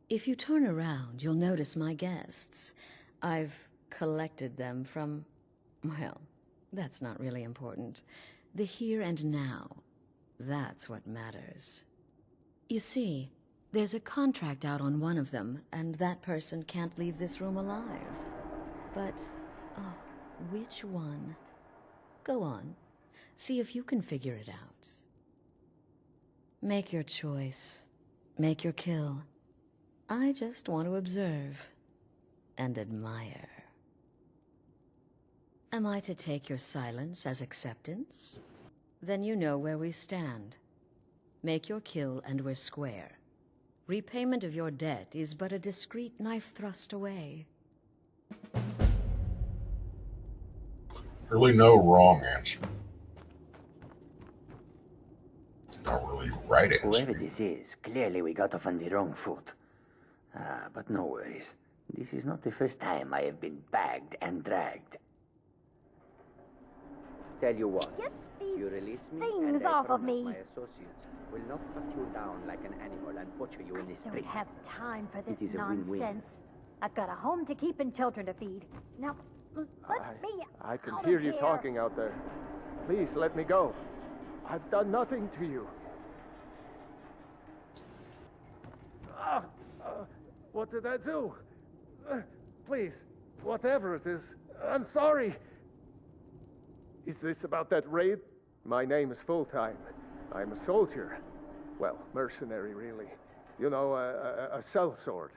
Speaker 11: If you turn around, you'll notice my guests. I've collected them from, well, that's not really important. The here and now. That's what matters. You see, there's a contract out on one of them, and that person can't leave this room alive. But, oh, which one? Go on. See if you can figure it out. Make your choice. Make your kill. I just want to observe and admire. Am I to take your silence as acceptance? Then you know where we stand. Make your kill and we're square. Repayment of your debt is but a discreet knife thrust away.
Speaker 1: Really no wrong answer. Not really right answer.
Speaker 12: Whoever this is, clearly we got off on the wrong foot. But no worries. This is not the first time I have been bagged and dragged. Tell you what, you release me and I
Speaker 9: off of
Speaker 12: promise
Speaker 9: me.
Speaker 12: my associates will not cut you down like an animal and butcher you in the
Speaker 9: I
Speaker 12: street.
Speaker 9: don't have time for this
Speaker 12: It is a
Speaker 9: nonsense.
Speaker 12: win-win.
Speaker 9: I've got a home to keep and children to feed. Now, let me
Speaker 13: I can
Speaker 9: out
Speaker 13: hear
Speaker 9: of
Speaker 13: you
Speaker 9: here.
Speaker 13: talking out there. Please, let me go. I've done nothing to you. What did I do? Please, whatever it is, I'm sorry. Is this about that raid? My name is Full-Time. I'm a soldier. Well, mercenary, really. You know, a sellsword.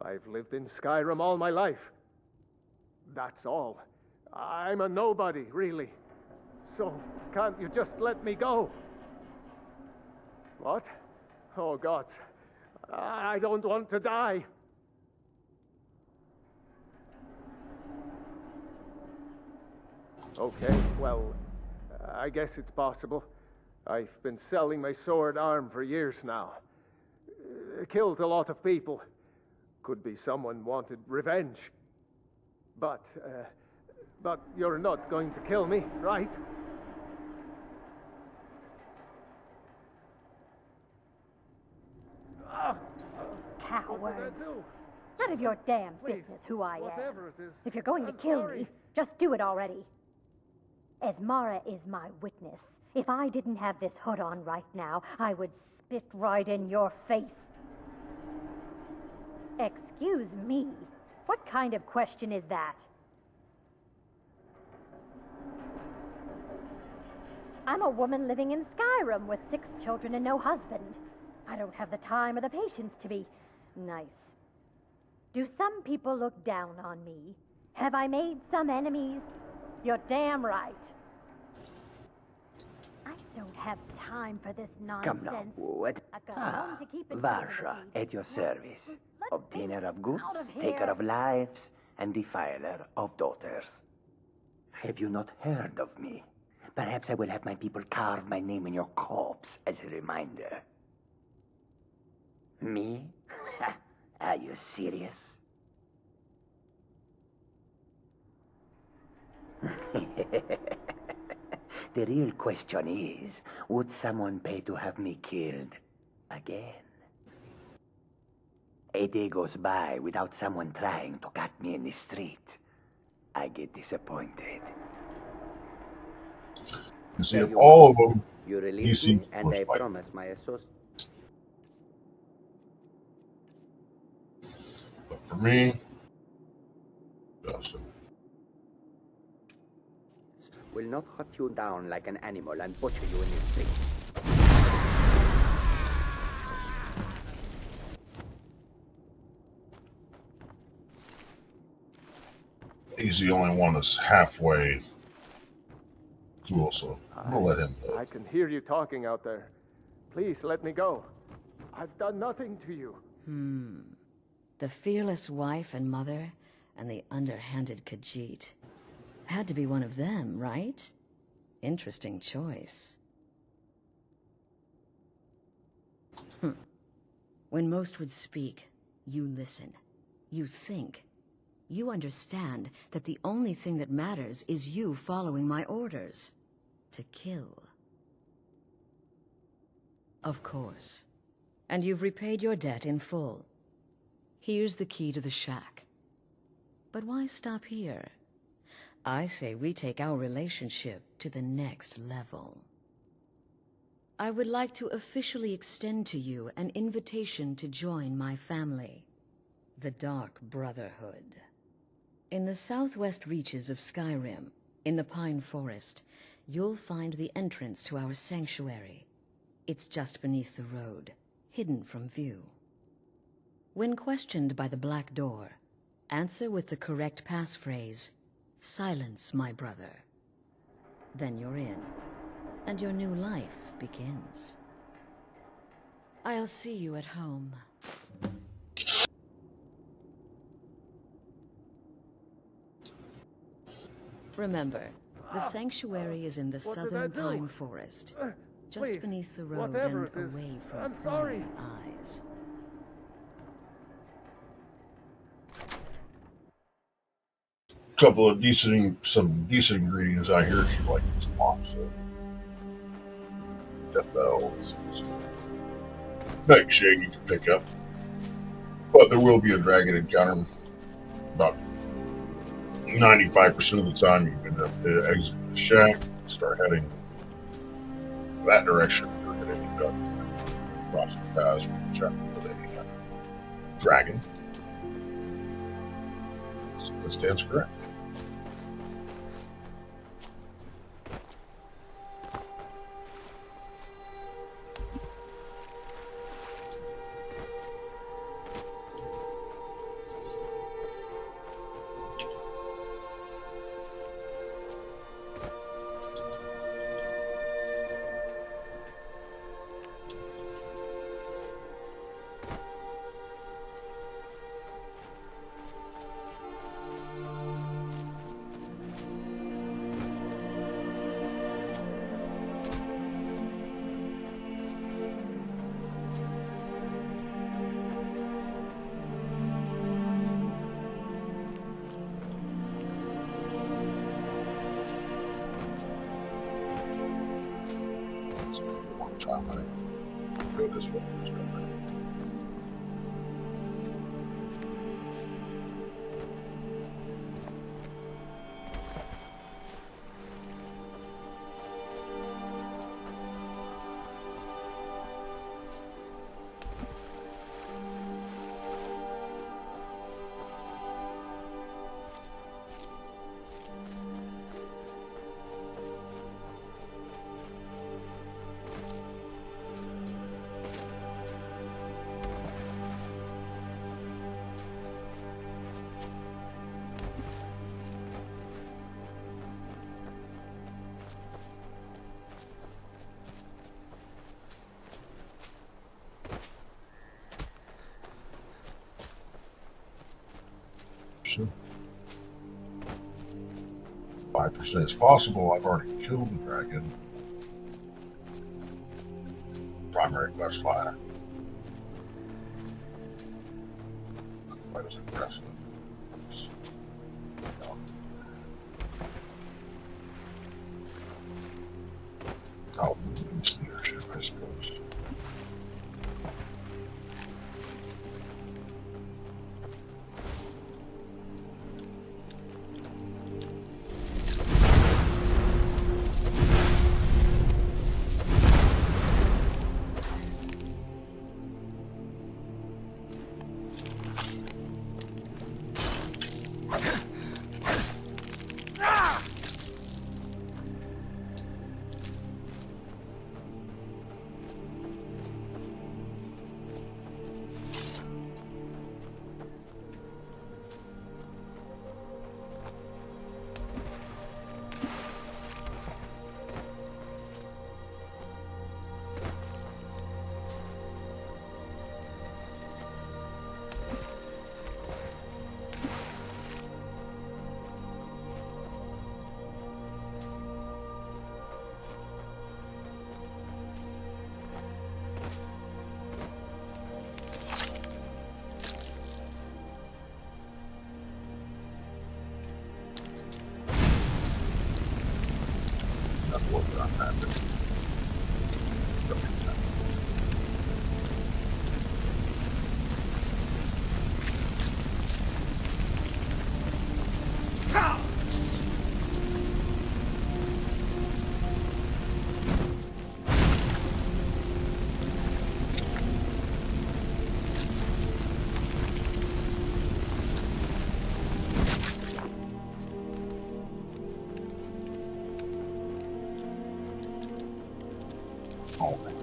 Speaker 13: I've lived in Skyrim all my life. That's all. I'm a nobody, really. So, can't you just let me go? What? Oh, God. I don't want to die. Okay, well, I guess it's possible. I've been selling my sword arm for years now. Killed a lot of people. Could be someone wanted revenge. But you're not going to kill me, right?
Speaker 9: Cowards. None of your damn business who I am.
Speaker 13: Whatever it is,
Speaker 9: If you're going to
Speaker 13: I'm
Speaker 9: kill
Speaker 13: sorry.
Speaker 9: me, just do it already. Esmara is my witness. If I didn't have this hood on right now, I would spit right in your face. Excuse me. What kind of question is that? I'm a woman living in Skyrim with 6 children and no husband. I don't have the time or the patience to be nice. Do some people look down on me? Have I made some enemies? You're damn right. I don't have time for this nonsense.
Speaker 12: Come now, what?
Speaker 9: I've got a home to keep and children to
Speaker 12: Varsha,
Speaker 9: feed.
Speaker 12: at your service. Obtainer of goods,
Speaker 9: out of
Speaker 12: taker
Speaker 9: here.
Speaker 12: of lives, and defiler of daughters. Have you not heard of me? Perhaps I will have my people carve my name in your corpse as a reminder. Me? Are you serious? The real question is, would someone pay to have me killed again? A day goes by without someone trying to cut me in the street. I get disappointed.
Speaker 1: You see, if all of them
Speaker 12: You
Speaker 1: He
Speaker 12: release me,
Speaker 1: seems
Speaker 12: and I
Speaker 1: force-like.
Speaker 12: promise my associates
Speaker 1: But for me, doesn't.
Speaker 12: will not hunt you down like an animal and butcher you in the street.
Speaker 1: He's the only one that's halfway cool, so I'm gonna let him live.
Speaker 13: I can hear you talking out there. Please let me go. I've done nothing to you.
Speaker 11: The fearless wife and mother, and the underhanded Khajiit. Had to be one of them, right? Interesting choice. When most would speak, you listen. You think. You understand that the only thing that matters is you following my orders. To kill. Of course. And you've repaid your debt in full. Here's the key to the shack. But why stop here? I say we take our relationship to the next level. I would like to officially extend to you an invitation to join my family, the Dark Brotherhood. In the southwest reaches of Skyrim, in the Pine Forest, you'll find the entrance to our sanctuary. It's just beneath the road, hidden from view. When questioned by the Black Door, answer with the correct passphrase, "Silence, my brother." Then you're in, and your new life begins. I'll see you at home. Remember, the sanctuary is in the southern Pine Forest, just
Speaker 13: Please,
Speaker 11: beneath the road
Speaker 13: whatever
Speaker 11: and
Speaker 13: it is,
Speaker 11: away from
Speaker 13: I'm sorry.
Speaker 11: prying eyes.
Speaker 1: Couple of some decent ingredients I hear she like swamp, so death bells, nightshade you can pick up. But there will be a dragon encounter about 95% of the time. You end up exiting the shack, start heading that direction. You're going to end up crossing paths with a dragon. That stands correct. Time I go this way. Sure. 5% is possible. I've already killed the dragon. Primary quest line. Not quite as aggressive. No. Oh, it's leadership, I suppose. That's what I'm having. Oh, man.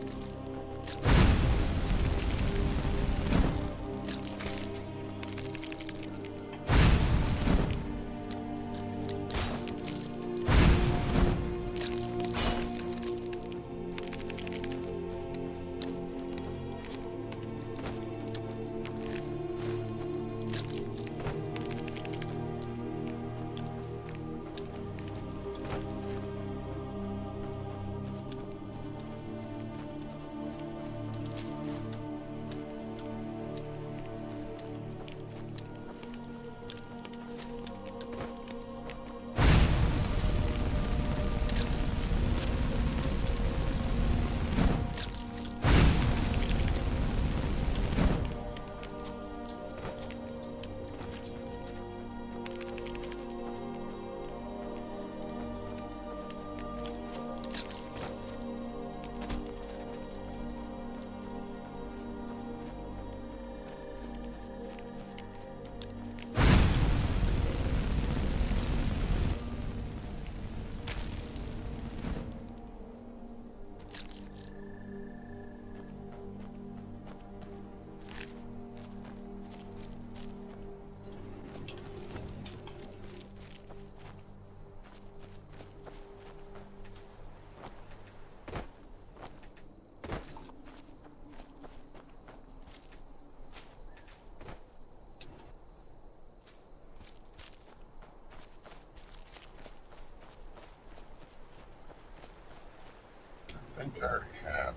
Speaker 1: I think I already have.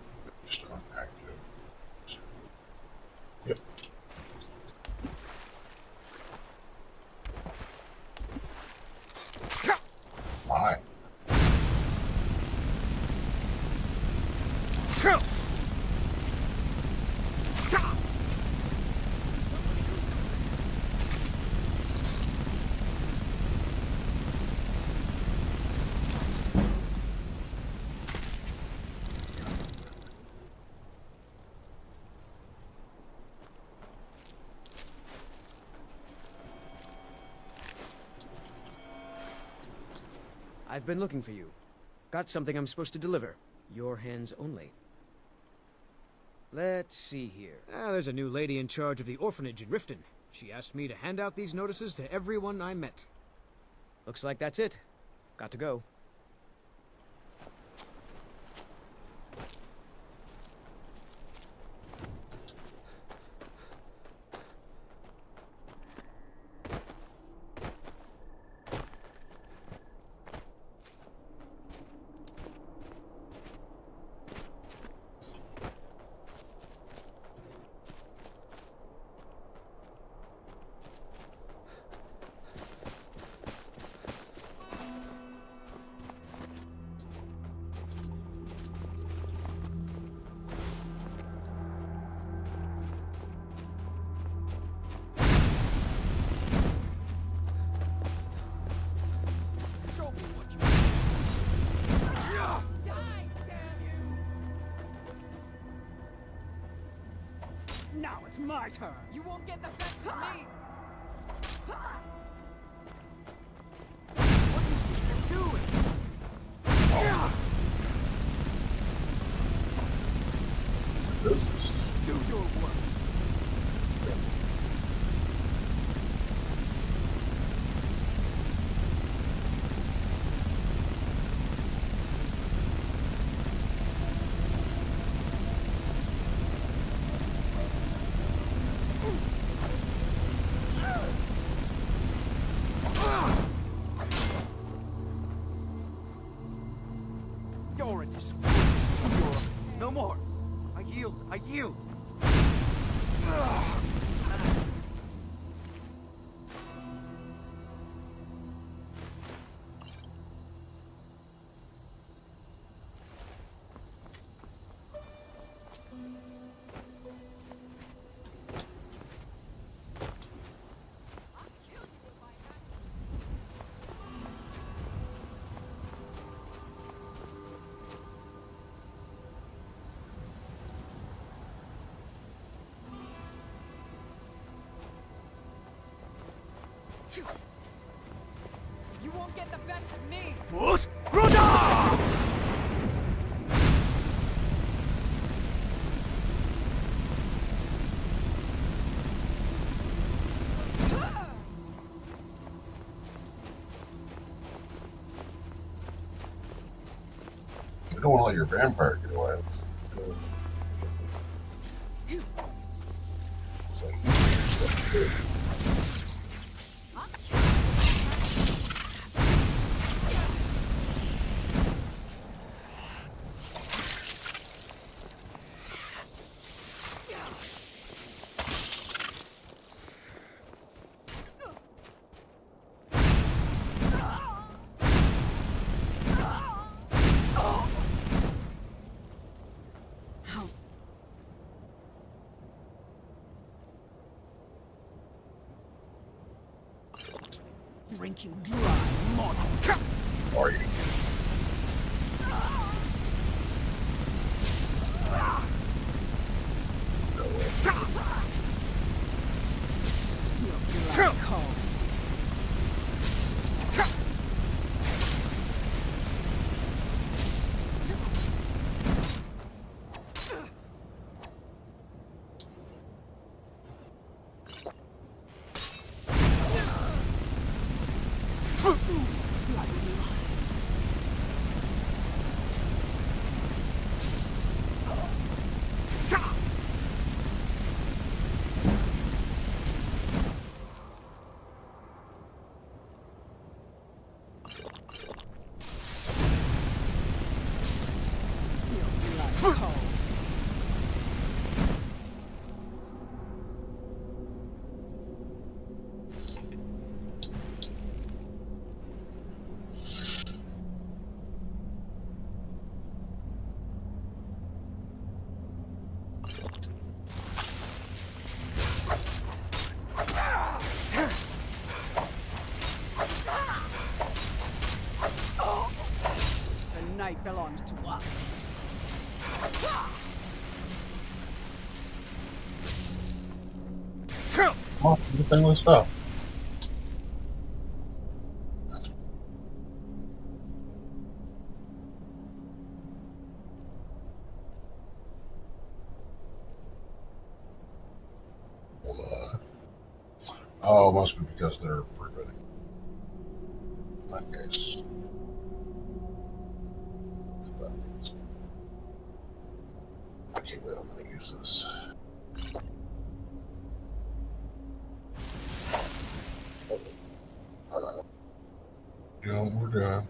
Speaker 1: Just unactive. Yep. Why?
Speaker 8: I've been looking for you. Got something I'm supposed to deliver. Your hands only. Let's see here. There's a new lady in charge of the orphanage in Riften. She asked me to hand out these notices to everyone I met. Looks like that's it. Got to go.
Speaker 14: Now it's my turn! You won't get the best of me! What do you think you're doing? Do your work! You're a disgrace. No more. I yield. I yield. Force Rudder!
Speaker 1: You don't want to let your vampire get away.
Speaker 14: Drink you dry, mortal.
Speaker 1: Are you?
Speaker 14: Your blood cold. The night belongs to us.
Speaker 1: Come on, get the thing with stuff. Oh, must be because they're preventing. In that case. I can't believe I'm going to use this. Yeah, we're done.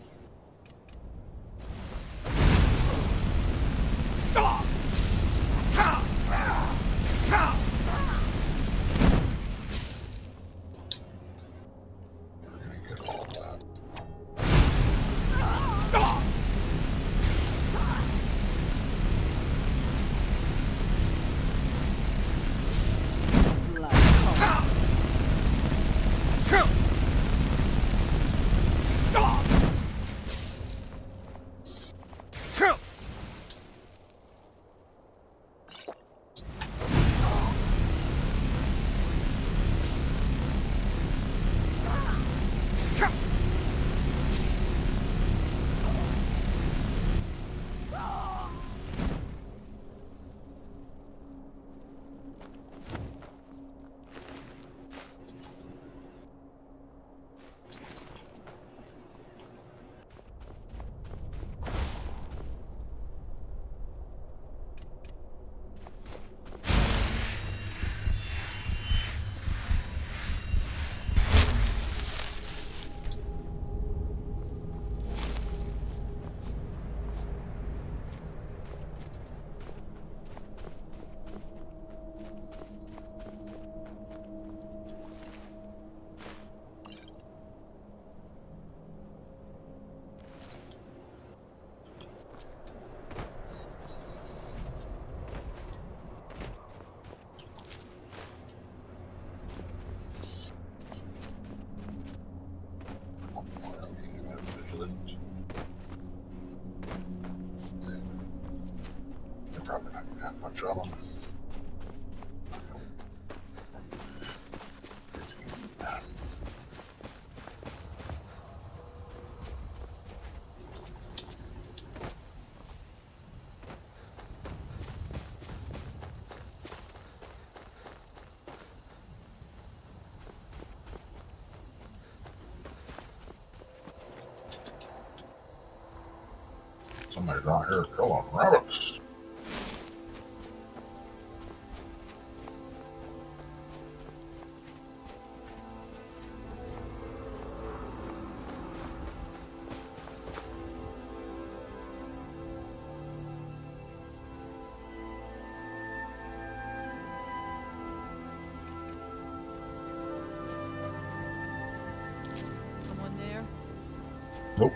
Speaker 1: Probably not going to have much trouble. Somebody's out here killing rabbits.
Speaker 15: Someone there?
Speaker 1: Nope.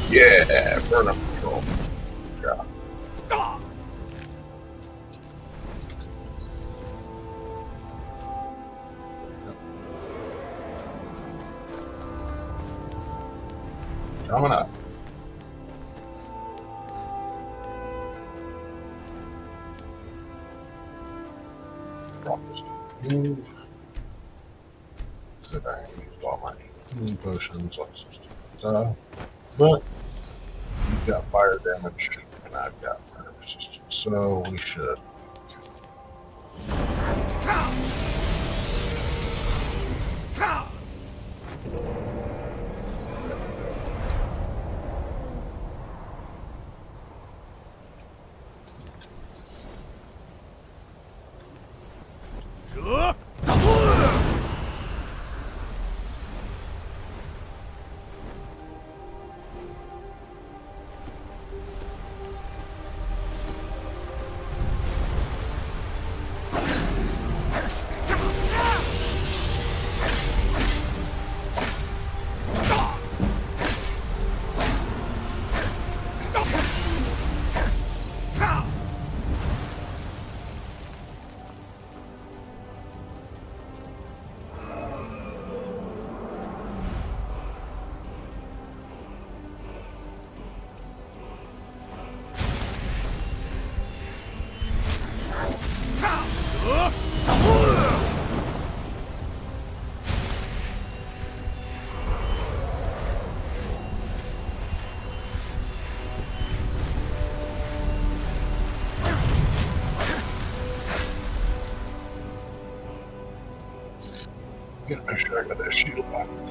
Speaker 1: Yeah, burn up control. Yeah. Coming up. Drop this move. So I used all my healing potions on system. But you've got fire damage and I've got fire resistance, so we should. Get make sure I got that shield on.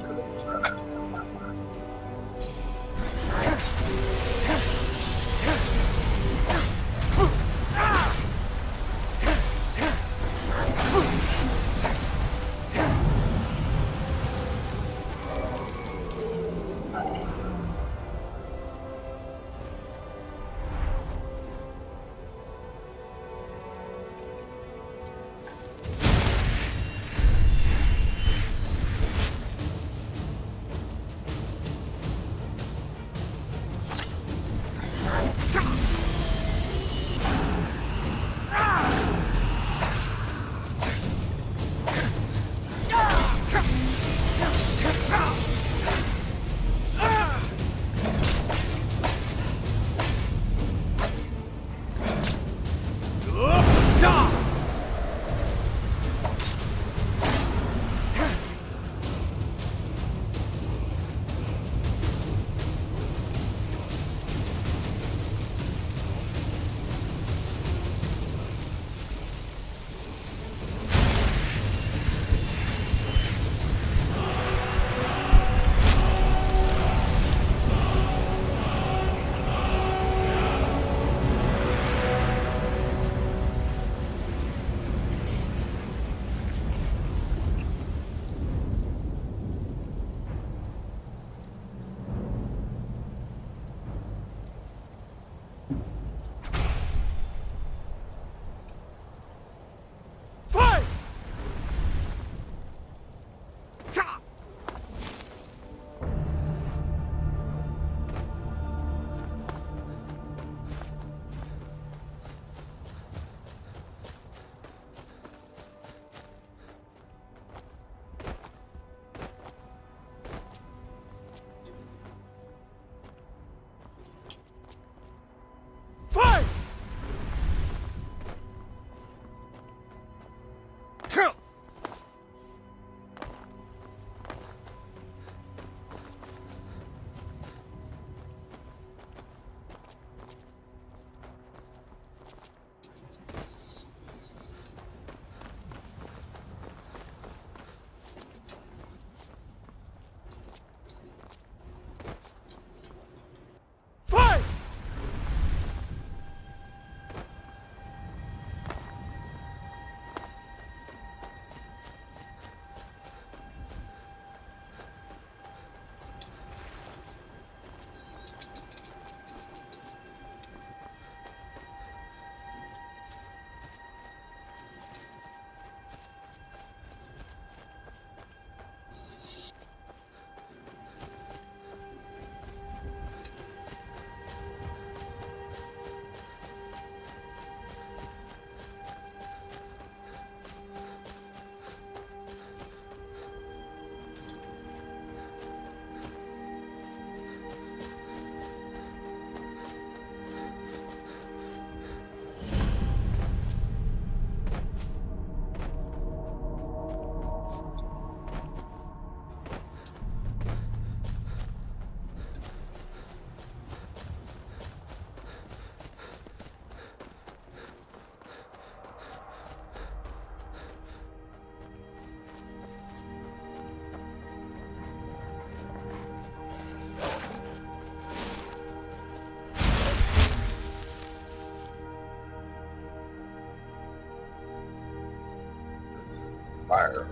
Speaker 1: Fire.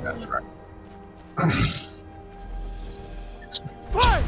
Speaker 1: That's right.
Speaker 14: Fight!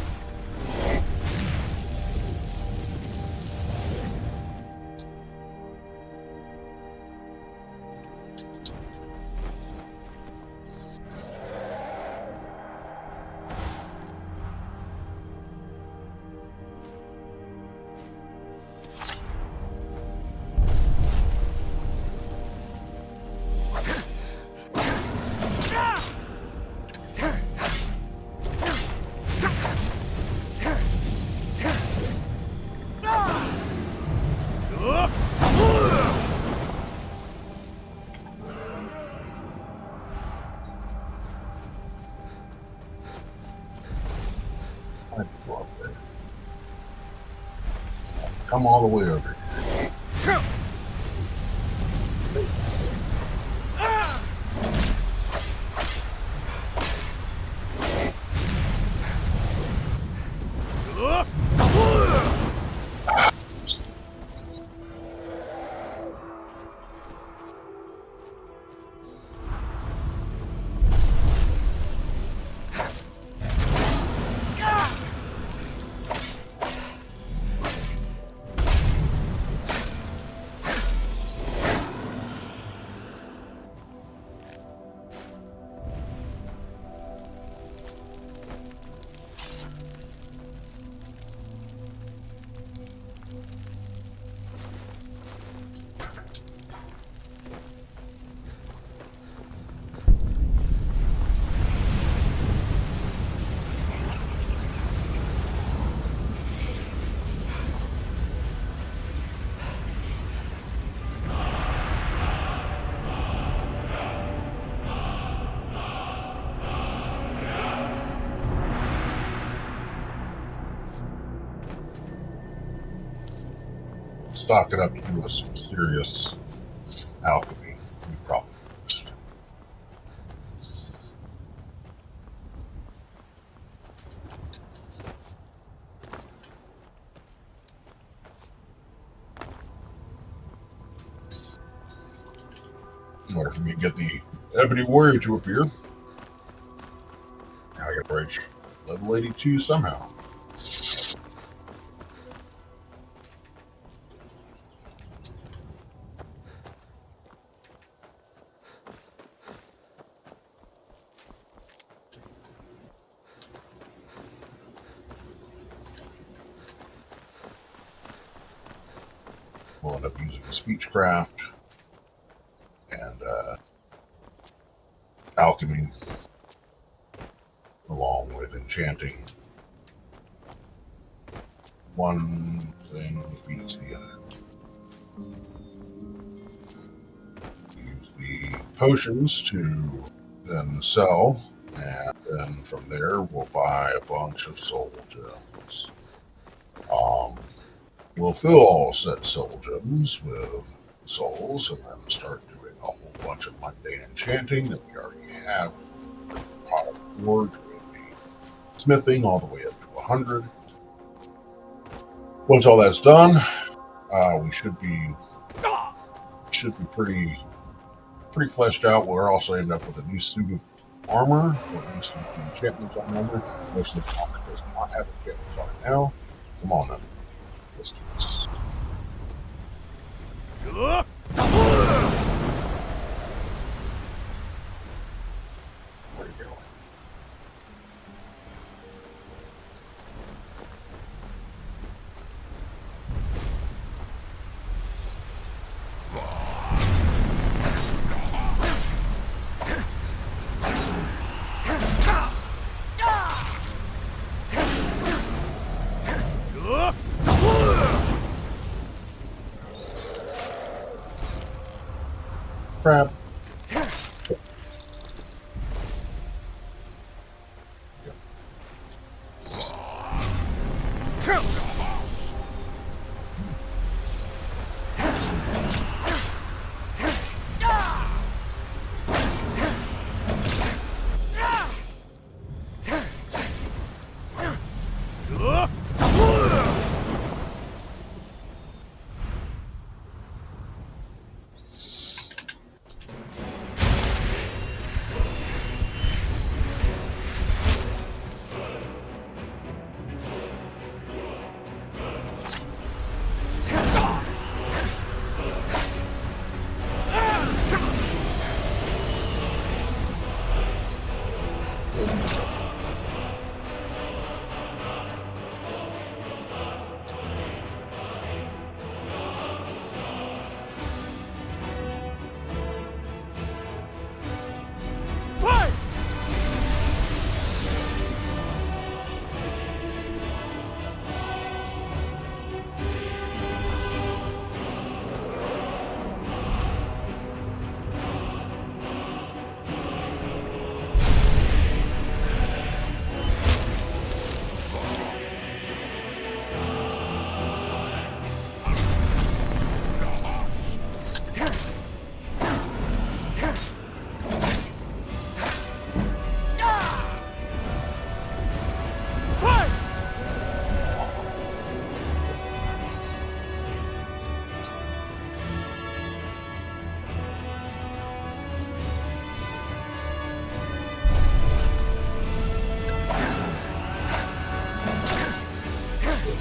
Speaker 1: Come all the way over here. Stock it up to do some serious alchemy. You probably noticed. In order for me to get the ebony warrior to appear, now I gotta reach level 82 somehow. We'll end up using speechcraft and alchemy along with enchanting. One thing beats the other. Use the potions to then sell, and then from there we'll buy a bunch of soul gems. We'll fill all set soul gems with souls and then start doing a whole bunch of mundane enchanting that we already have. Pot of war, doing the smithing all the way up to 100. Once all that's done, we should be pretty fleshed out. We'll also end up with a new suit of armor, or at least enchantments on armor. Most of the time it does not have enchantments on it now. Come on then. Let's do this. crap.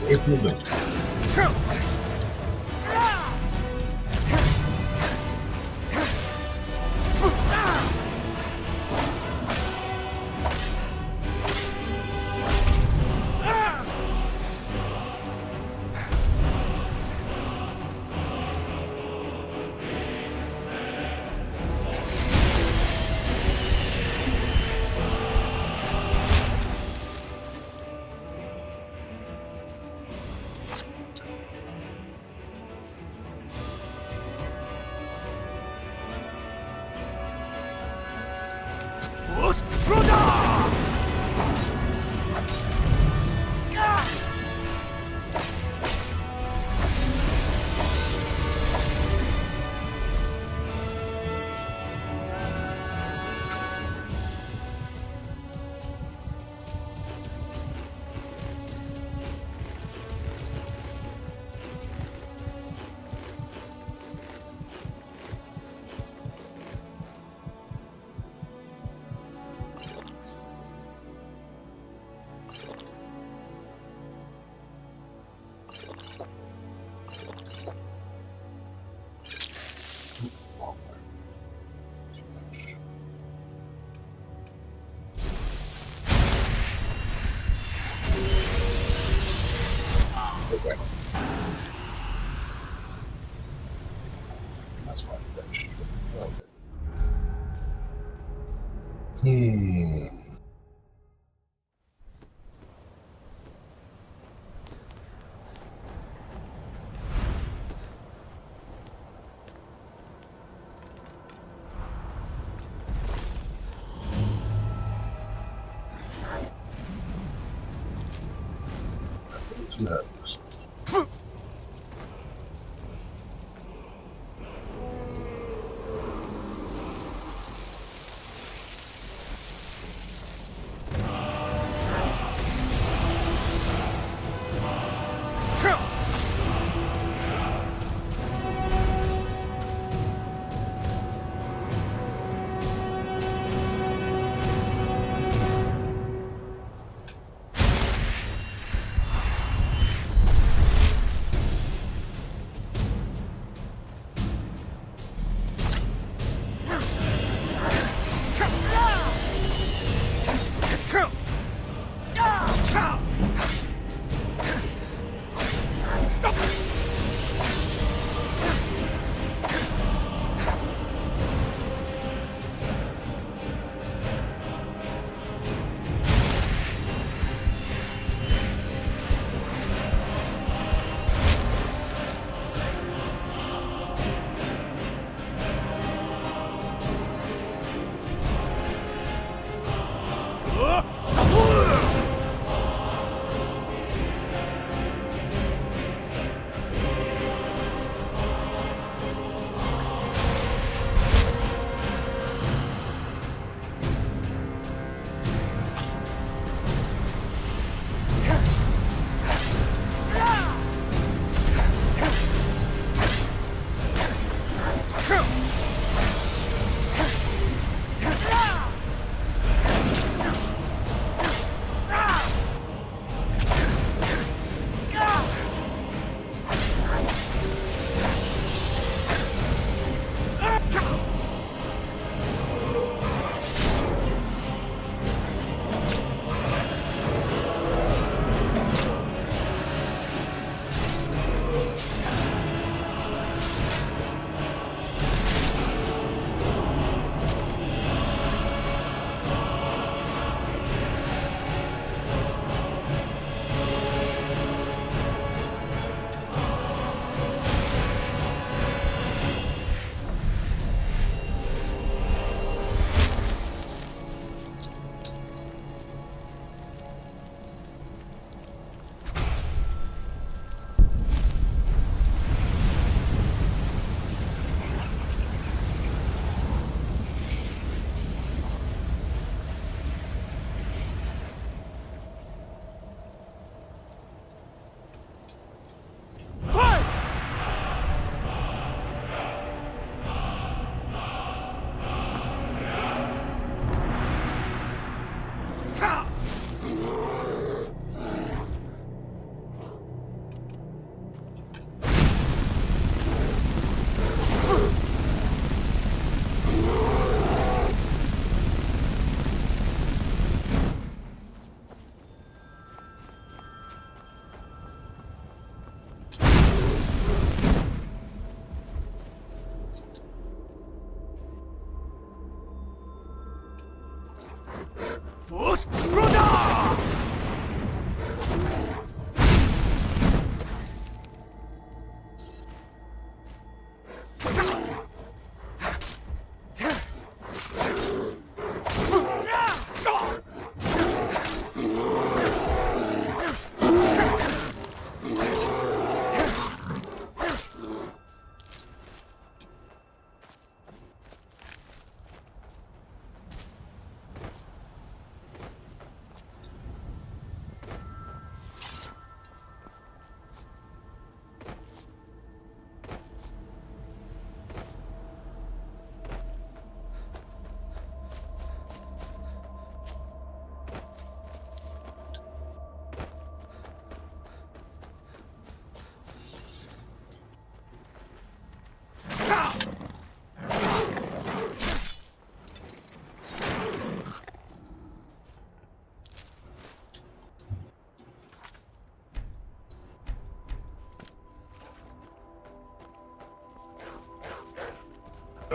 Speaker 1: It's moving. Okay. That's why that should okay. Madness.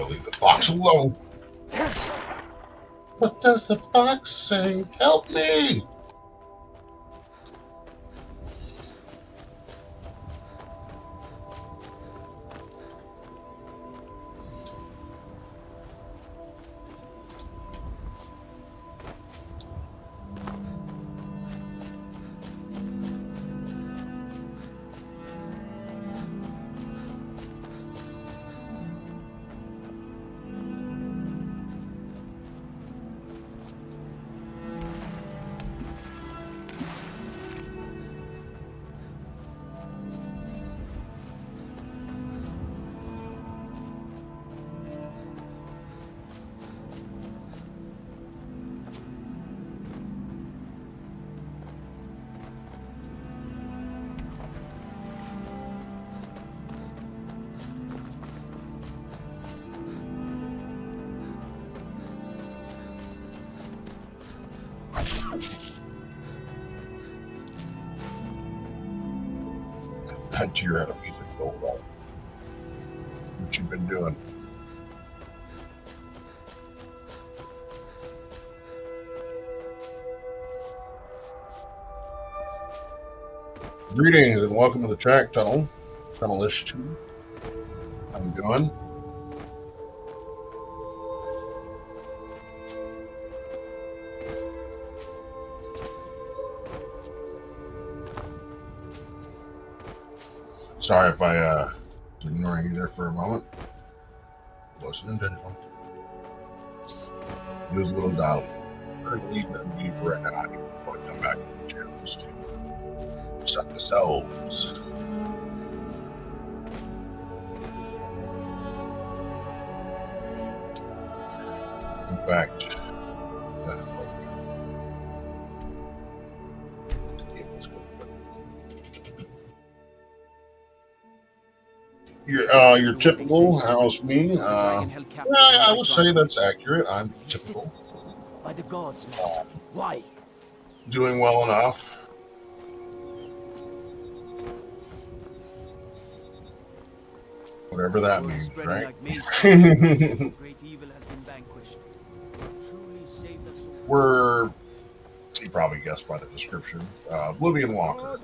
Speaker 1: Gotta leave the fox alone. What does the fox say? Help me! That deer had a music gold on. What you been doing? Greetings and welcome to the track tunnel. Tunnelish 2. How you doing? Sorry if I was ignoring you there for a moment. Wasn't intentional. It was a little dial. I'm going to leave that be for right now. I want to come back to the channels to set the selves. In fact, your typical how's me? I would say that's accurate. I'm typical.
Speaker 6: By the gods, man. Why?
Speaker 1: Doing well enough. Whatever that means, right? We're, you probably guessed by the description, Oblivion Walker.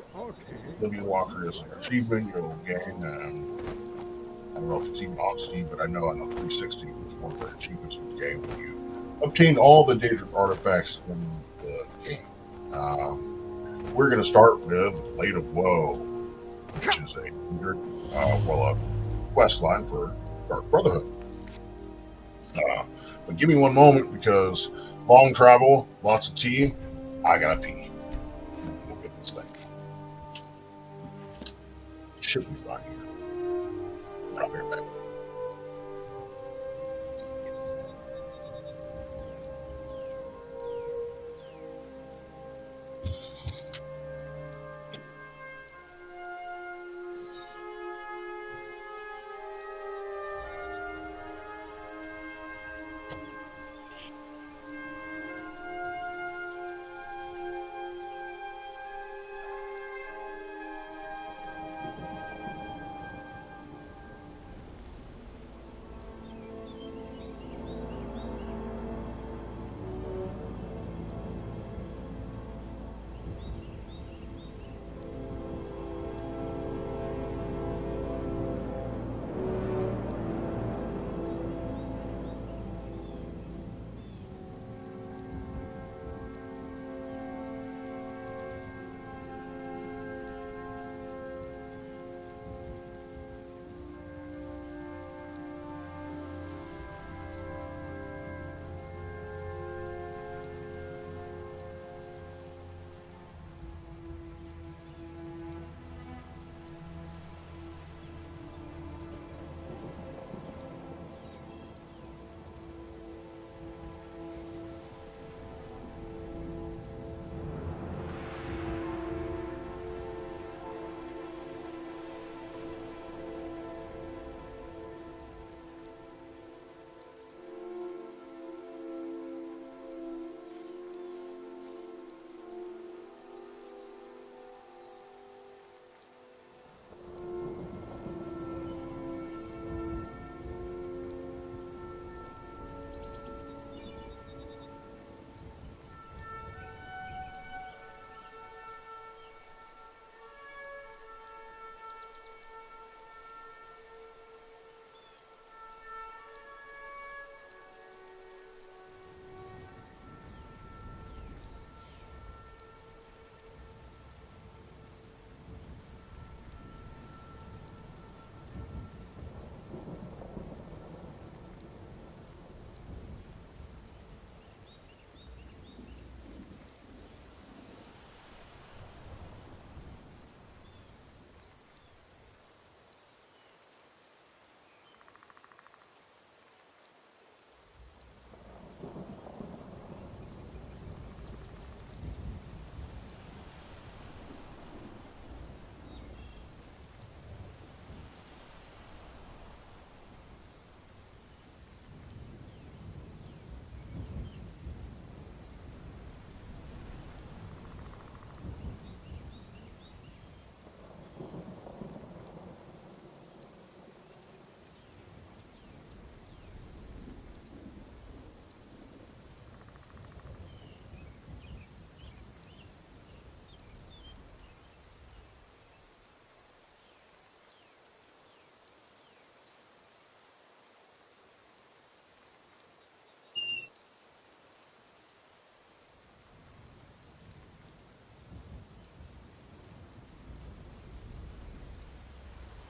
Speaker 1: Oblivion Walker is an achievement you'll gain. I don't know if it's even on Steam, but I know on the 360 was one of the achievements in the game when you obtained all the Daedric artifacts in the game. We're going to start with Blade of Woe, which is a quest line for Dark Brotherhood. But give me one moment because long travel, lots of tea, I gotta pee. We'll get this thing. Should be fine here. I'll be right back.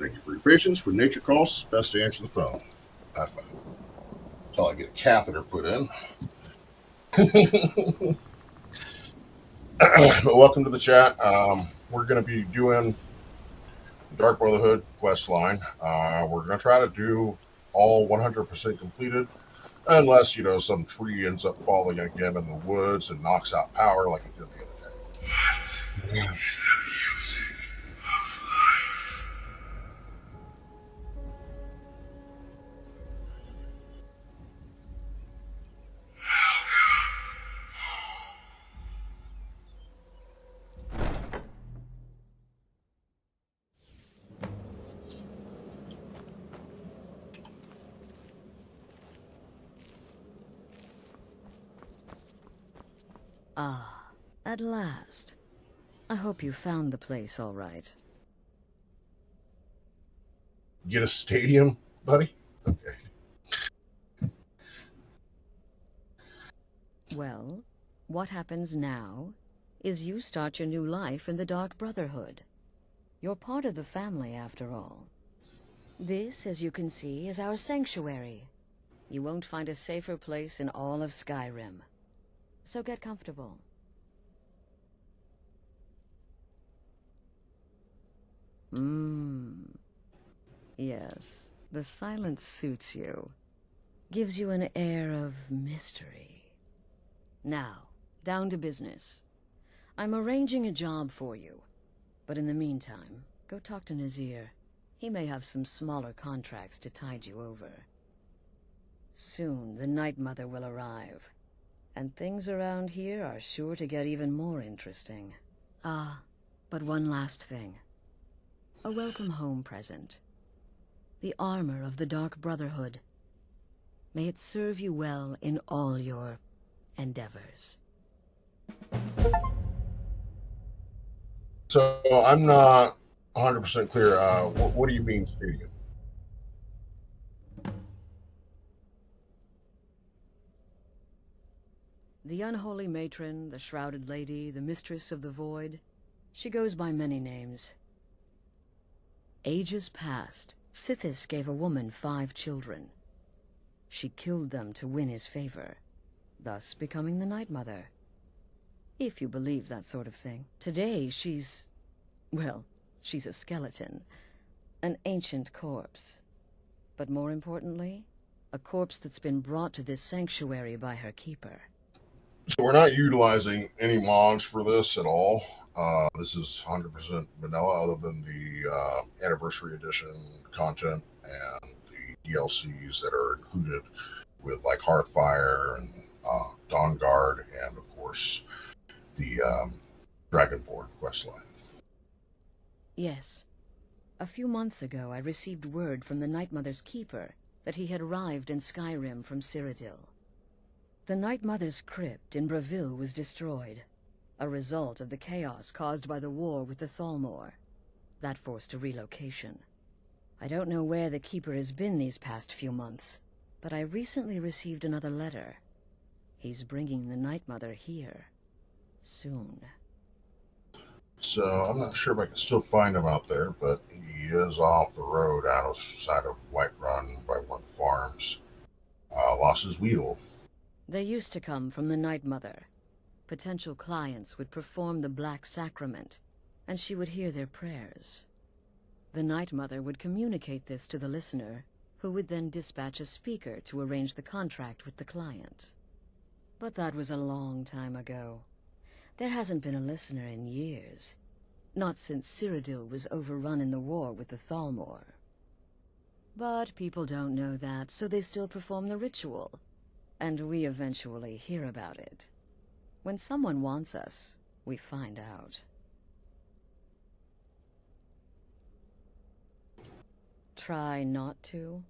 Speaker 1: Thank you for your patience. When nature calls, it's best to answer the phone. High five. Until I get a catheter put in. Welcome to the chat. We're going to be doing Dark Brotherhood quest line. We're going to try to do all 100% completed, unless, some tree ends up falling again in the woods and knocks out power like it did the other day.
Speaker 4: What is the music of life?
Speaker 11: Ah, at last. I hope you found the place all right.
Speaker 1: Get a stadium, buddy? Okay.
Speaker 11: Well, what happens now is you start your new life in the Dark Brotherhood. You're part of the family, after all. This, as you can see, is our sanctuary. You won't find a safer place in all of Skyrim. So get comfortable. Yes, the silence suits you. Gives you an air of mystery. Now, down to business. I'm arranging a job for you. But in the meantime, go talk to Nazir. He may have some smaller contracts to tide you over. Soon, the Night Mother will arrive. And things around here are sure to get even more interesting. Ah, but one last thing. A welcome home present. The armor of the Dark Brotherhood. May it serve you well in all your endeavors.
Speaker 1: So I'm not 100% clear. What do you mean, stadium?
Speaker 11: The unholy matron, the shrouded lady, the mistress of the void. She goes by many names. Ages past, Sithis gave a woman 5 children. She killed them to win his favor, thus becoming the Night Mother. If you believe that sort of thing. Today she's a skeleton. An ancient corpse. But more importantly, a corpse that's been brought to this sanctuary by her keeper.
Speaker 1: So we're not utilizing any mods for this at all. This is 100% vanilla, other than the Anniversary Edition content and the DLCs that are included with like Hearthfire and Dawnguard, and of course the Dragonborn questline.
Speaker 11: Yes. A few months ago, I received word from the Night Mother's keeper that he had arrived in Skyrim from Cyrodiil. The Night Mother's crypt in Bravil was destroyed, a result of the chaos caused by the war with the Thalmor. That forced a relocation. I don't know where the keeper has been these past few months, but I recently received another letter. He's bringing the Night Mother here. Soon.
Speaker 1: So I'm not sure if I can still find him out there, but he is off the road outside of Whiterun by one of the farms. Lost his wheel.
Speaker 11: They used to come from the Night Mother. Potential clients would perform the Black Sacrament, and she would hear their prayers. The Night Mother would communicate this to the listener, who would then dispatch a speaker to arrange the contract with the client. But that was a long time ago. There hasn't been a listener in years. Not since Cyrodiil was overrun in the war with the Thalmor. But people don't know that, so they still perform the ritual. And we eventually hear about it. When someone wants us, we find out. Try not to.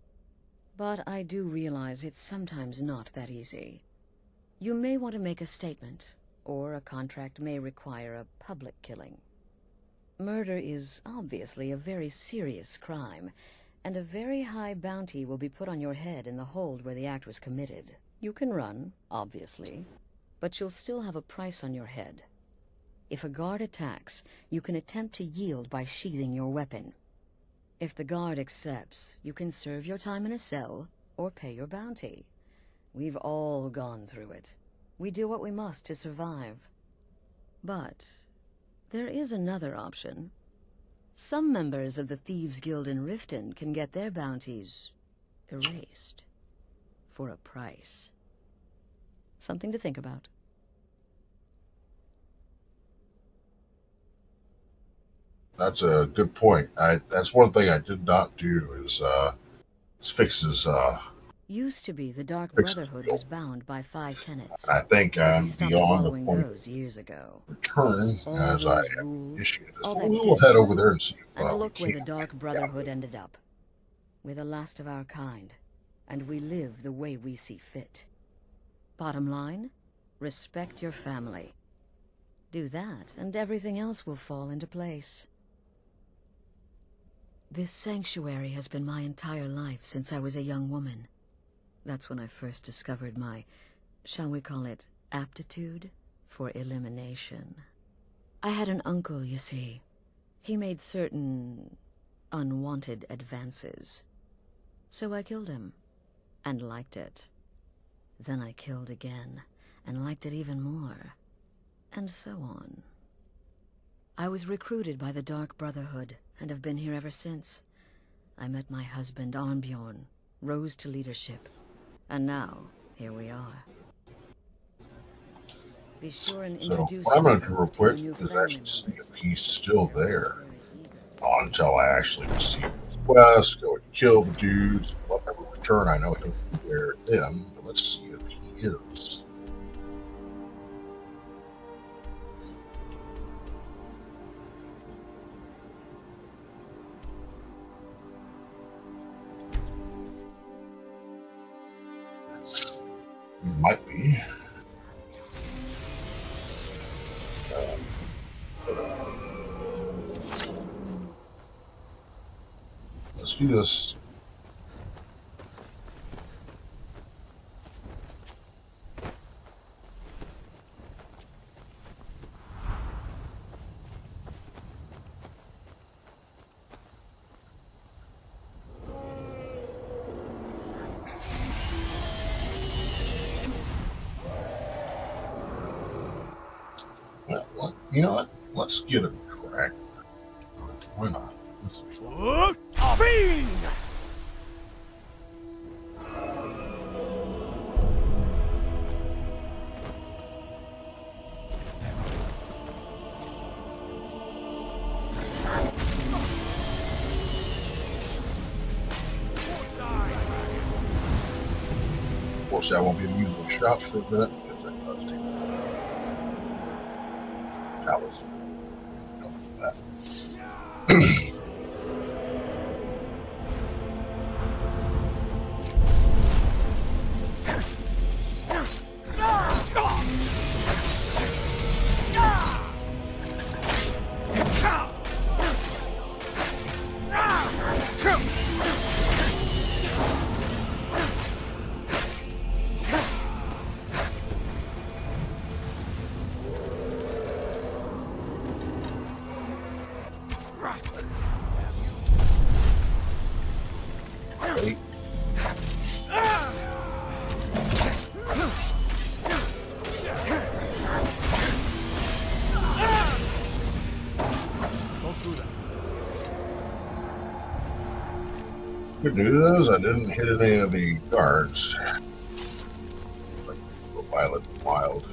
Speaker 11: But I do realize it's sometimes not that easy. You may want to make a statement, or a contract may require a public killing. Murder is obviously a very serious crime, and a very high bounty will be put on your head in the hold where the act was committed. You can run, obviously, but you'll still have a price on your head. If a guard attacks, you can attempt to yield by sheathing your weapon. If the guard accepts, you can serve your time in a cell or pay your bounty. We've all gone through it. We do what we must to survive. But there is another option. Some members of the Thieves Guild in Riften can get their bounties erased for a price. Something to think about.
Speaker 1: That's a good point. That's one thing I did not do is fix his
Speaker 11: Used to be the Dark
Speaker 1: fix his
Speaker 11: Brotherhood
Speaker 1: guild.
Speaker 11: was bound by 5 tenets.
Speaker 1: And I think
Speaker 11: But we
Speaker 1: I'm
Speaker 11: stopped
Speaker 1: beyond the
Speaker 11: following
Speaker 1: point of
Speaker 11: those years ago.
Speaker 1: return
Speaker 11: All
Speaker 1: as I
Speaker 11: those
Speaker 1: have
Speaker 11: rules,
Speaker 1: issued this.
Speaker 11: all
Speaker 1: But
Speaker 11: that
Speaker 1: we will head over
Speaker 11: discipline,
Speaker 1: there and see if
Speaker 11: and
Speaker 1: we
Speaker 11: look where the
Speaker 1: can't
Speaker 11: Dark
Speaker 1: get
Speaker 11: Brotherhood ended up. We're the last of our kind, and we live the way we see fit. Bottom line, respect your family. Do that, and everything else will fall into place. This sanctuary has been my entire life since I was a young woman. That's when I first discovered my, shall we call it, aptitude for elimination. I had an uncle, you see. He made certain unwanted advances. So I killed him, and liked it. Then I killed again, and liked it even more. And so on. I was recruited by the Dark Brotherhood, and have been here ever since. I met my husband, Arnbjorn, rose to leadership, and now, here we are. Be sure and
Speaker 1: So
Speaker 11: introduce
Speaker 1: what I'm going to do real
Speaker 11: yourself to your
Speaker 1: quick
Speaker 11: new
Speaker 1: is
Speaker 11: family
Speaker 1: actually see
Speaker 11: members.
Speaker 1: if he's still there until I actually receive his quest, go and kill the dudes. Whatever return, I know he'll be there then. But let's see if he is. He might be. Let's do this. Well, you know what? Let's get a crack. Why not?
Speaker 14: Fiend!
Speaker 1: Of course, I won't be able to use those shouts for a minute because that does take that was that. Wait. Good news, I didn't hit any of the guards. Like Violet and Wild.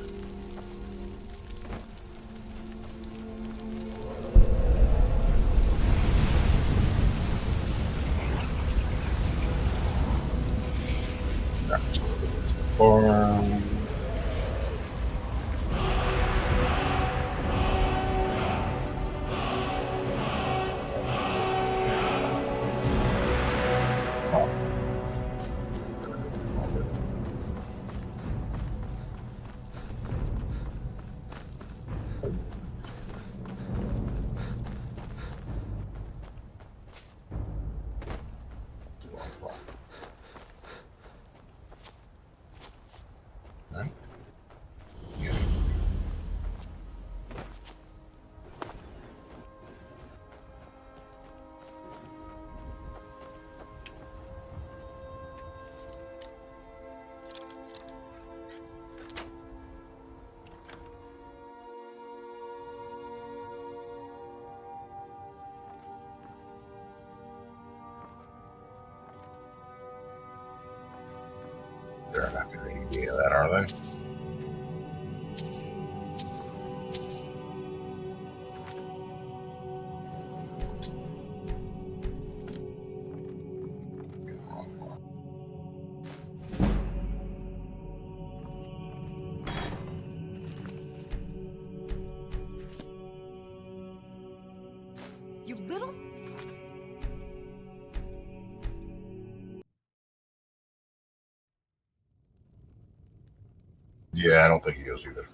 Speaker 1: That's farm. They're not going to need any of that, are they?
Speaker 15: You little...
Speaker 1: Yeah, I don't think he is either.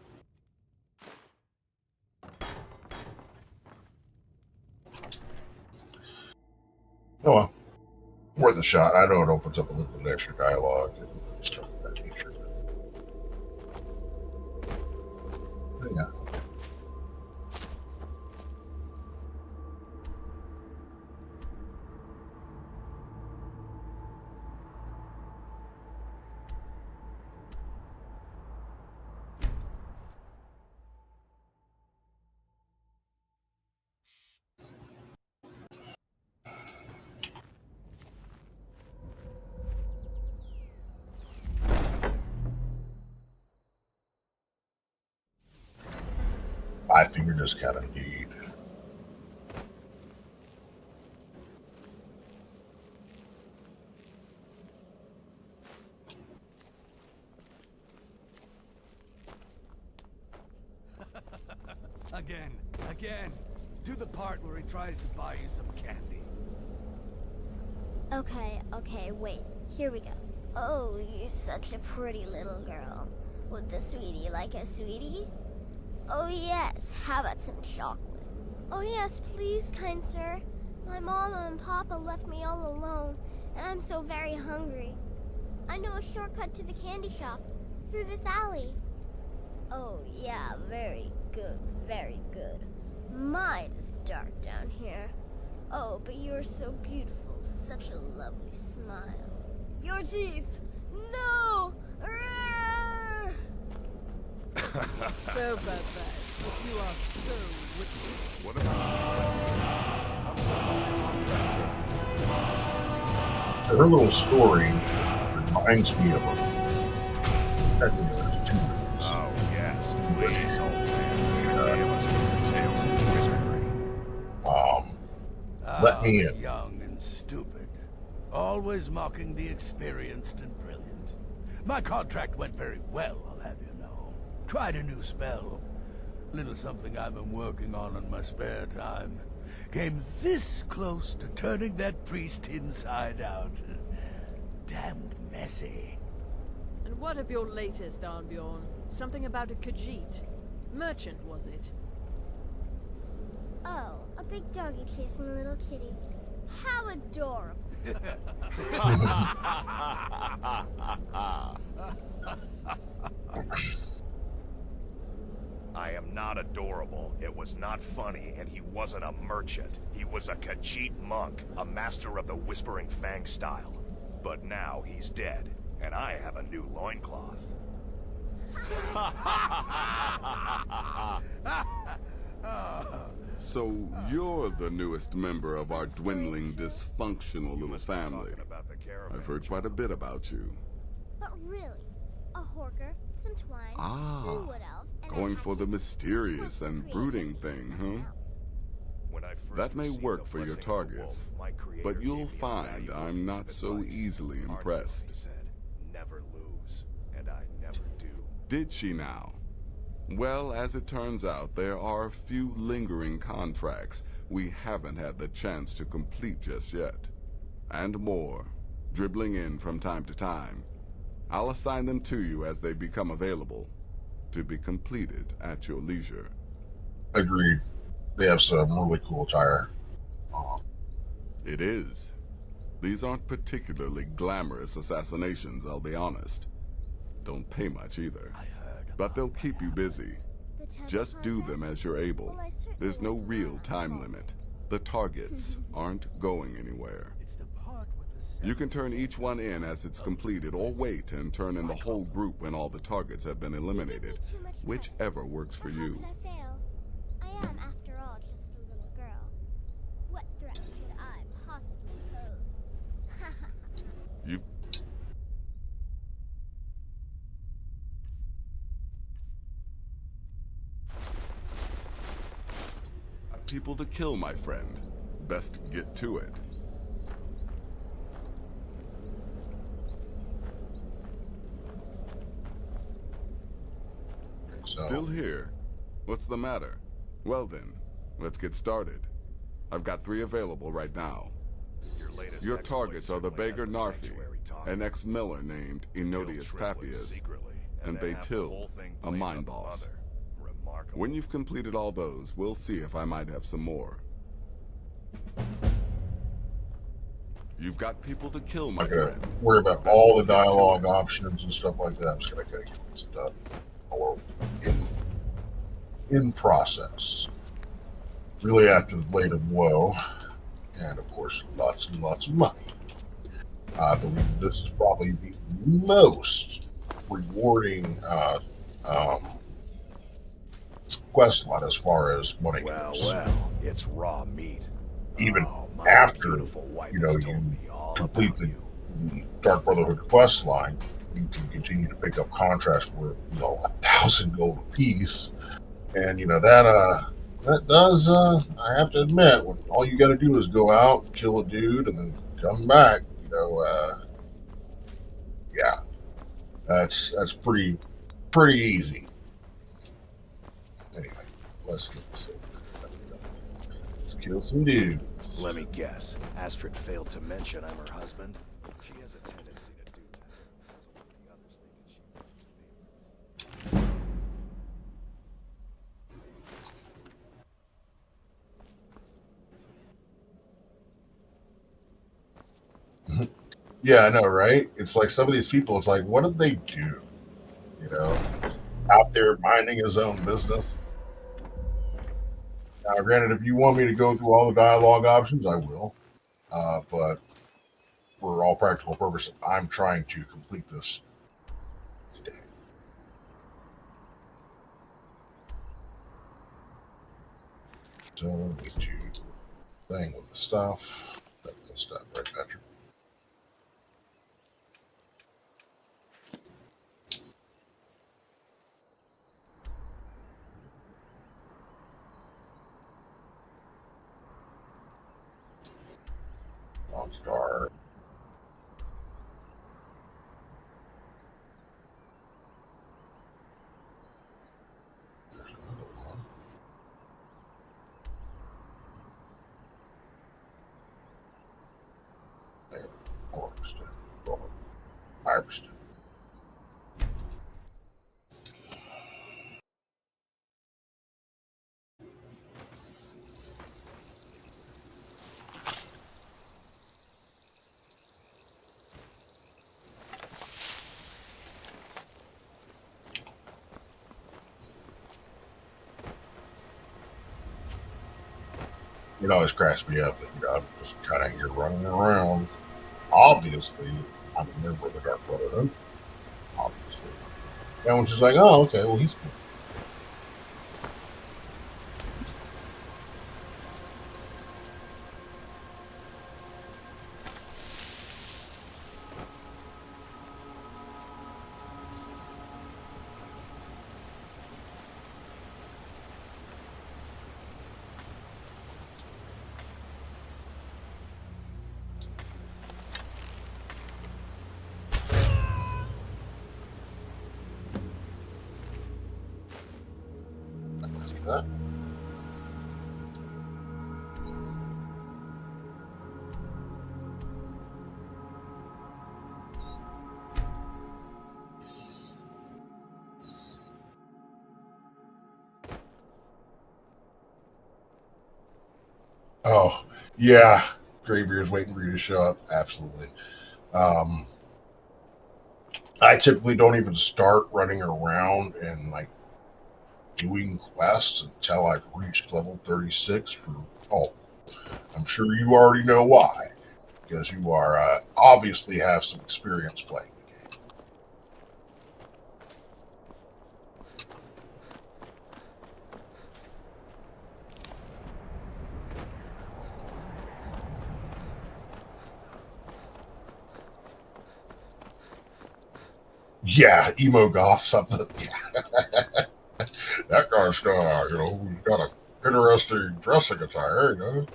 Speaker 1: Oh well, worth a shot. I know it opens up a little bit of extra dialogue and stuff of that nature. But yeah. I figured this kind of need.
Speaker 10: Again. Do the part where he tries to buy you some candy.
Speaker 16: Okay, wait. Here we go. Oh, you're such a pretty little girl. Would the sweetie like a sweetie? Oh yes, how about some chocolate? Oh yes, please, kind sir. My mama and papa left me all alone, and I'm so very hungry. I know a shortcut to the candy shop, through this alley. Oh yeah, very good, very good. Mine is dark down here. Oh, but you're so beautiful, such a lovely smile. Your teeth! No! Arrgh!
Speaker 15: So bad, but you are so wicked.
Speaker 2: What about you?
Speaker 1: Her little story reminds me of a. Technically, there's two movies.
Speaker 10: Oh, yes, please, old man. Give us the tales of wizardry.
Speaker 1: Let me in.
Speaker 10: Young and stupid. Always mocking the experienced and brilliant. My contract went very well, I'll have you know. Tried a new spell. Little something I've been working on in my spare time. Came this close to turning that priest inside out. Damned messy.
Speaker 15: And what of your latest, Arnbjorn? Something about a Khajiit. Merchant, was it?
Speaker 16: Oh, a big doggy chasing a little kitty. How adorable.
Speaker 17: I am not adorable. It was not funny, and he wasn't a merchant. He was a Khajiit monk, a master of the Whispering Fang style. But now he's dead, and I have a new loincloth.
Speaker 2: So you're the newest member of our dwindling, dysfunctional little family. I've heard quite a bit about you.
Speaker 16: But really, a horker, some twine,
Speaker 2: Ah,
Speaker 16: wood elves, and
Speaker 2: going for the mysterious and brooding thing, huh? That may work for your targets, but you'll find I'm not so easily impressed.
Speaker 17: Never lose, and I never do.
Speaker 2: Did she now? Well, as it turns out, there are a few lingering contracts we haven't had the chance to complete just yet. And more, dribbling in from time to time. I'll assign them to you as they become available, to be completed at your leisure.
Speaker 1: Agreed. They have some really cool attire.
Speaker 2: It is. These aren't particularly glamorous assassinations, I'll be honest. Don't pay much either. But they'll keep you busy. Just do them as you're able. There's no real time limit. The targets aren't going anywhere. You can turn each one in as it's completed, or wait and turn in the whole group when all the targets have been eliminated. Whichever works for you.
Speaker 16: How could I fail? I am, after all, just a little girl. What threat could I possibly pose?
Speaker 2: You've people to kill, my friend. Best get to it. Still here? What's the matter? Well then, let's get started. I've got 3 available right now. Your targets are the beggar Narfi, an ex-miller named Enodius Papias, and Baytil, a mine boss. When you've completed all those, we'll see if I might have some more. You've got people to kill, my friend.
Speaker 1: I'm gonna worry about all the dialogue options and stuff like that. I'm just gonna get this done. Or in process. Really after the Blade of Woe. And of course, lots and lots of money. I believe this is probably the most rewarding quest line as far as money goes.
Speaker 17: Well, it's raw meat.
Speaker 1: Even after you complete the Dark Brotherhood quest line, you can continue to pick up contracts worth 1,000 gold apiece, and that does I have to admit, when all you got to do is go out, kill a dude, and then come back, yeah, that's pretty easy. Anyway, let's get this over. Let's kill some dudes.
Speaker 17: Let me guess. Astrid failed to mention I'm her husband. She has a tendency to do that. So what the others thinking she wants favorites.
Speaker 1: Yeah, I know, right? It's like some of these people, it's like, what did they do? Out there minding his own business. Now, granted, if you want me to go through all the dialogue options, I will. But for all practical purposes, I'm trying to complete this today. So, get to thing with the stuff. That stuff, right, Patrick? Star. There's another one. There. Harvested. Harvested. It always cracks me up that I'm just kind of here running around. Obviously, I'm a member of the Dark Brotherhood. Obviously. And when she's like, oh, okay, well, he's cool. That. Oh, yeah. Graybeard's waiting for you to show up. Absolutely. I typically don't even start running around and doing quests until I've reached level 36 I'm sure you already know why, because you are obviously have some experience playing the game. Yeah, emo goth something. Yeah. That guy's got interesting dressing attire, you know.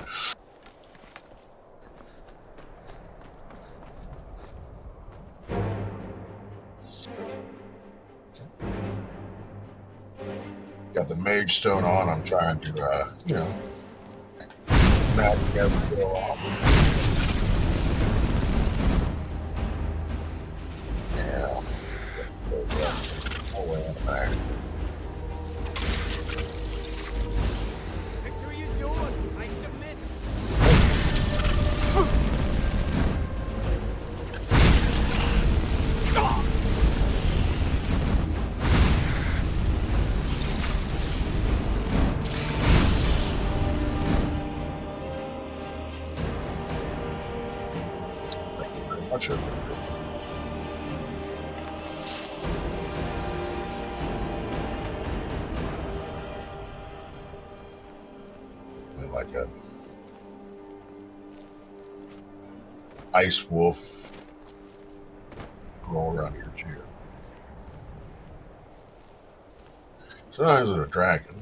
Speaker 1: Got the mage stone on. I'm trying to, you know, magic everything off. Yeah. Oh, wait a minute.
Speaker 14: Victory is yours. I submit.
Speaker 1: Thank you very much, everybody. Like a ice wolf roll around here too. Sometimes it's a dragon.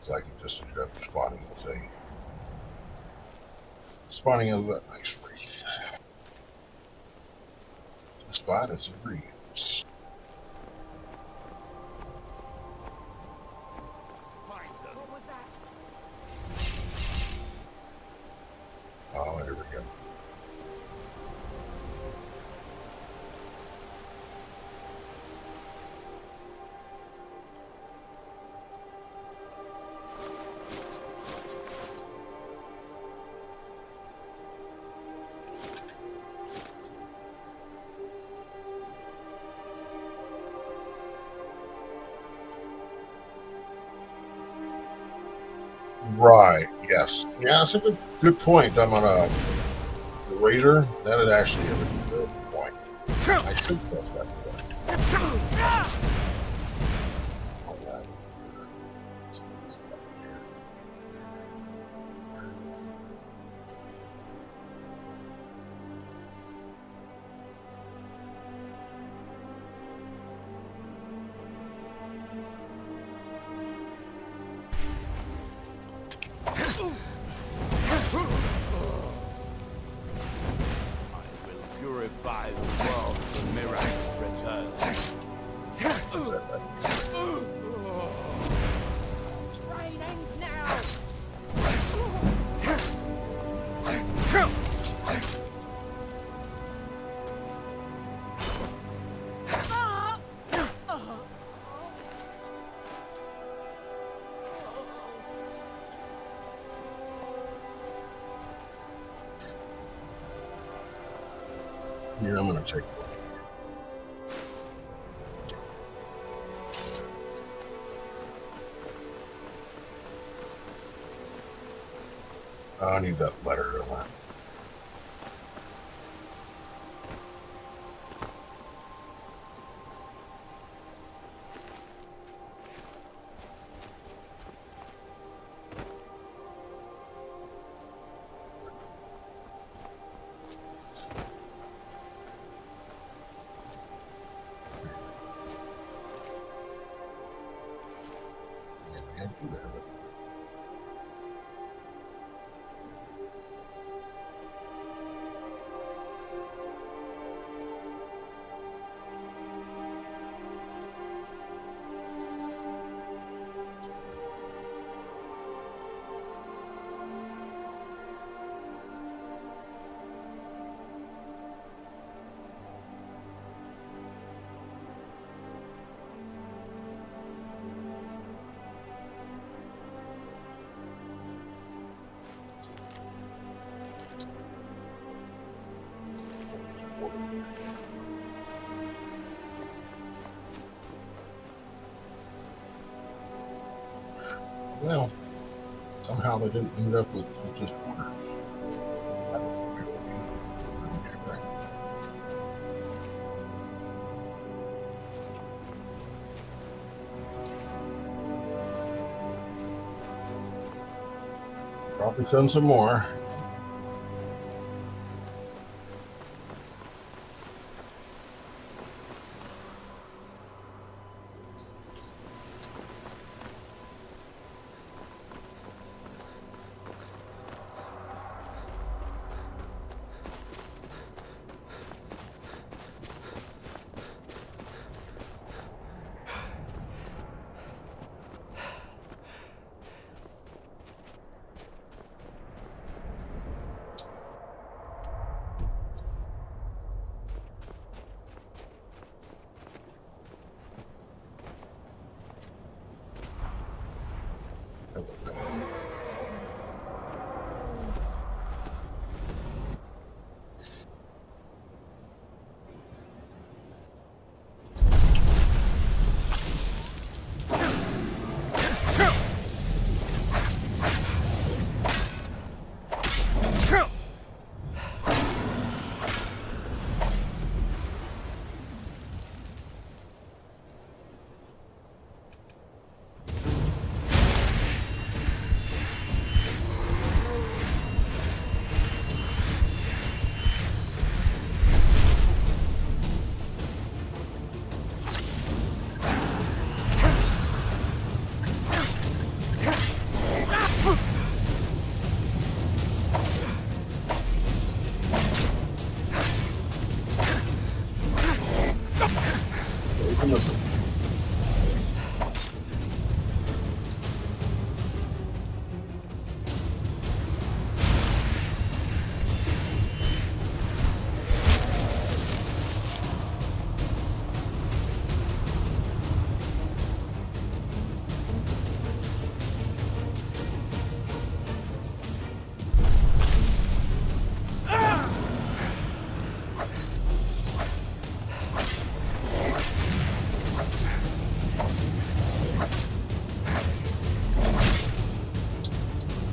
Speaker 1: It's like it just ended up spawning as a nice wreath. Spot as a wreath. Oh, there we go. Right. Yes. Yeah, that's a good point. I'm on a razor. That is actually a good point. I should press that point.
Speaker 10: Purify the world when Mirax returns.
Speaker 14: Rain ends now.
Speaker 1: Here, I'm going to take I need that letter to land. Well, somehow they didn't end up with just water. Probably send some more.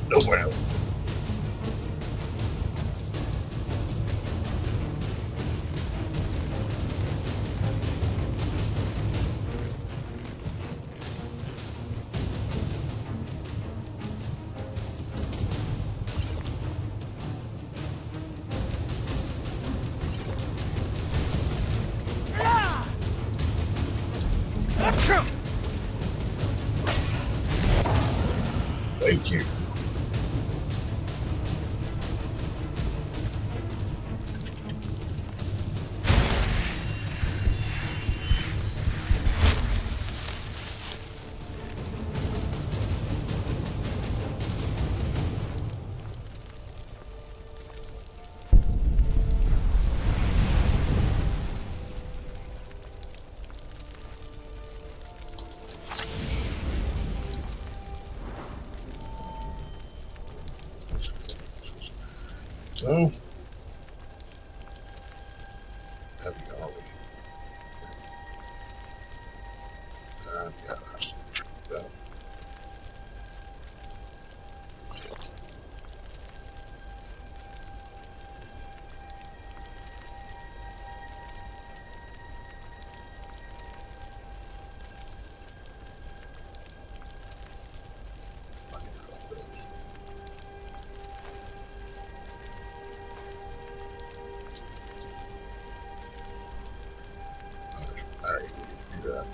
Speaker 1: No bueno. Thank you. So, heavy are we? Yeah, that's that. Alright, do that.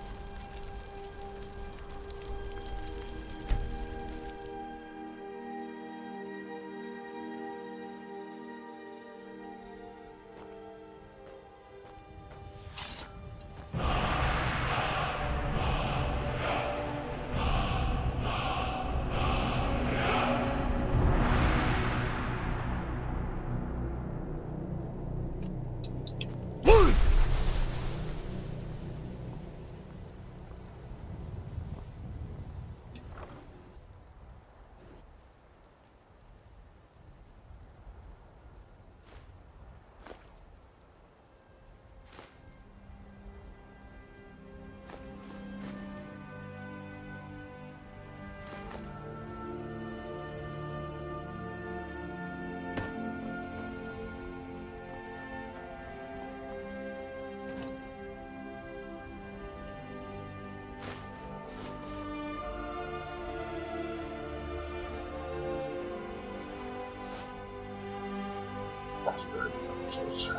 Speaker 1: Prosperity episodes.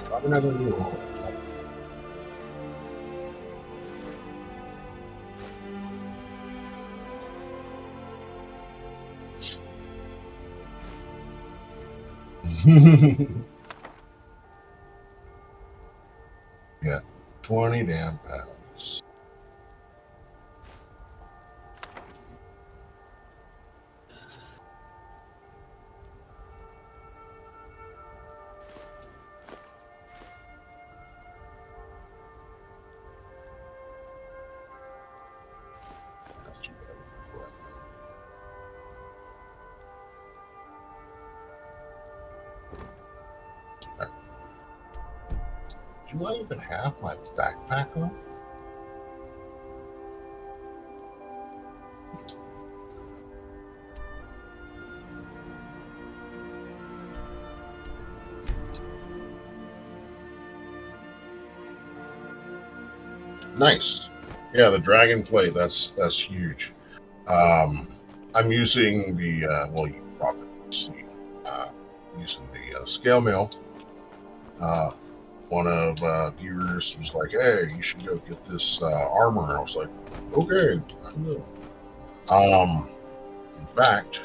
Speaker 1: Probably not gonna do all that. Yeah, 20 damn pounds. That's too bad for right now. Right. Do I even have my backpack on? Nice. Yeah, the dragon plate, that's huge. I'm using the, well, you probably see, using the scale mail. One of viewers was like, hey, you should go get this armor. And I was like, okay, I will. In fact,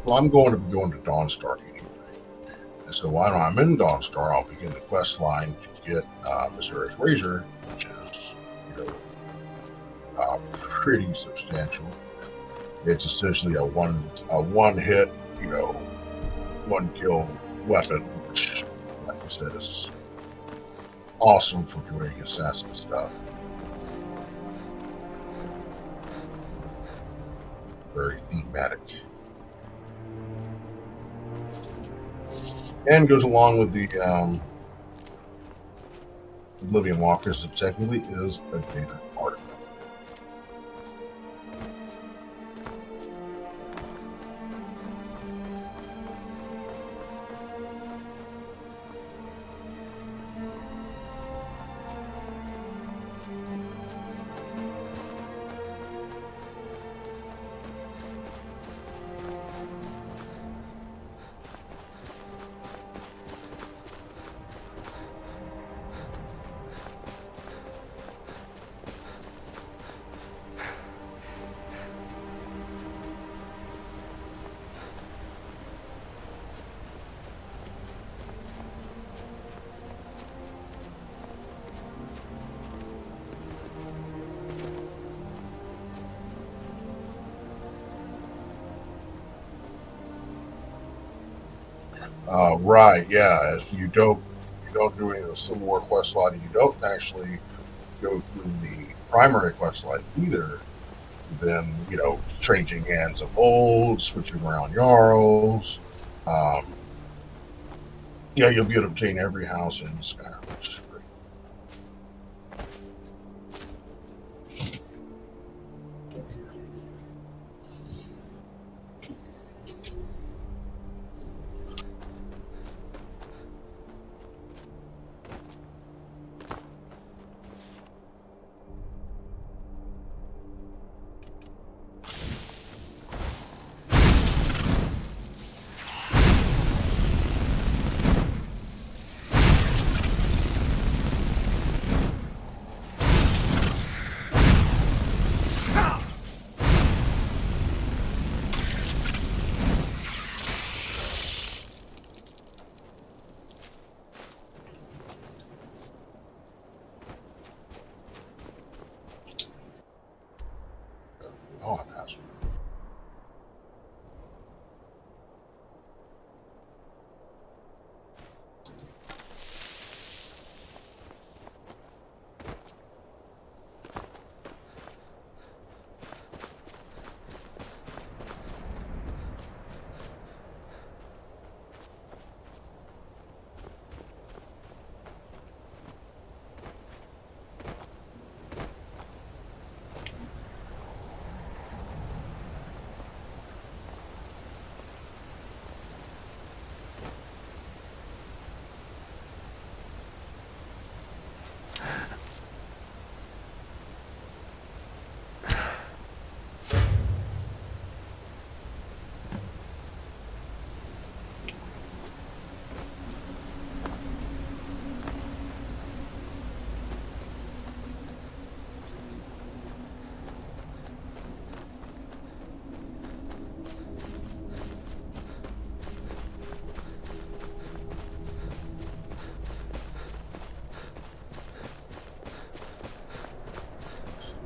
Speaker 1: well, I'm going to be going to Dawnstar anyway. And so while I'm in Dawnstar, I'll begin the quest line to get Missouri's Razor, which is, pretty substantial. It's essentially a one hit, one kill weapon, which, like I said, is awesome for doing assassin stuff. Very thematic. And goes along with the Oblivion Walker, so technically is a Daedric artifact. Right, yeah. If you don't do any of the Civil War quest line, and you don't actually go through the primary quest line either, then changing hands of old, switching around Jarls. Yeah, you'll be able to obtain every house in Skyrim, which is great. Oh, I passed.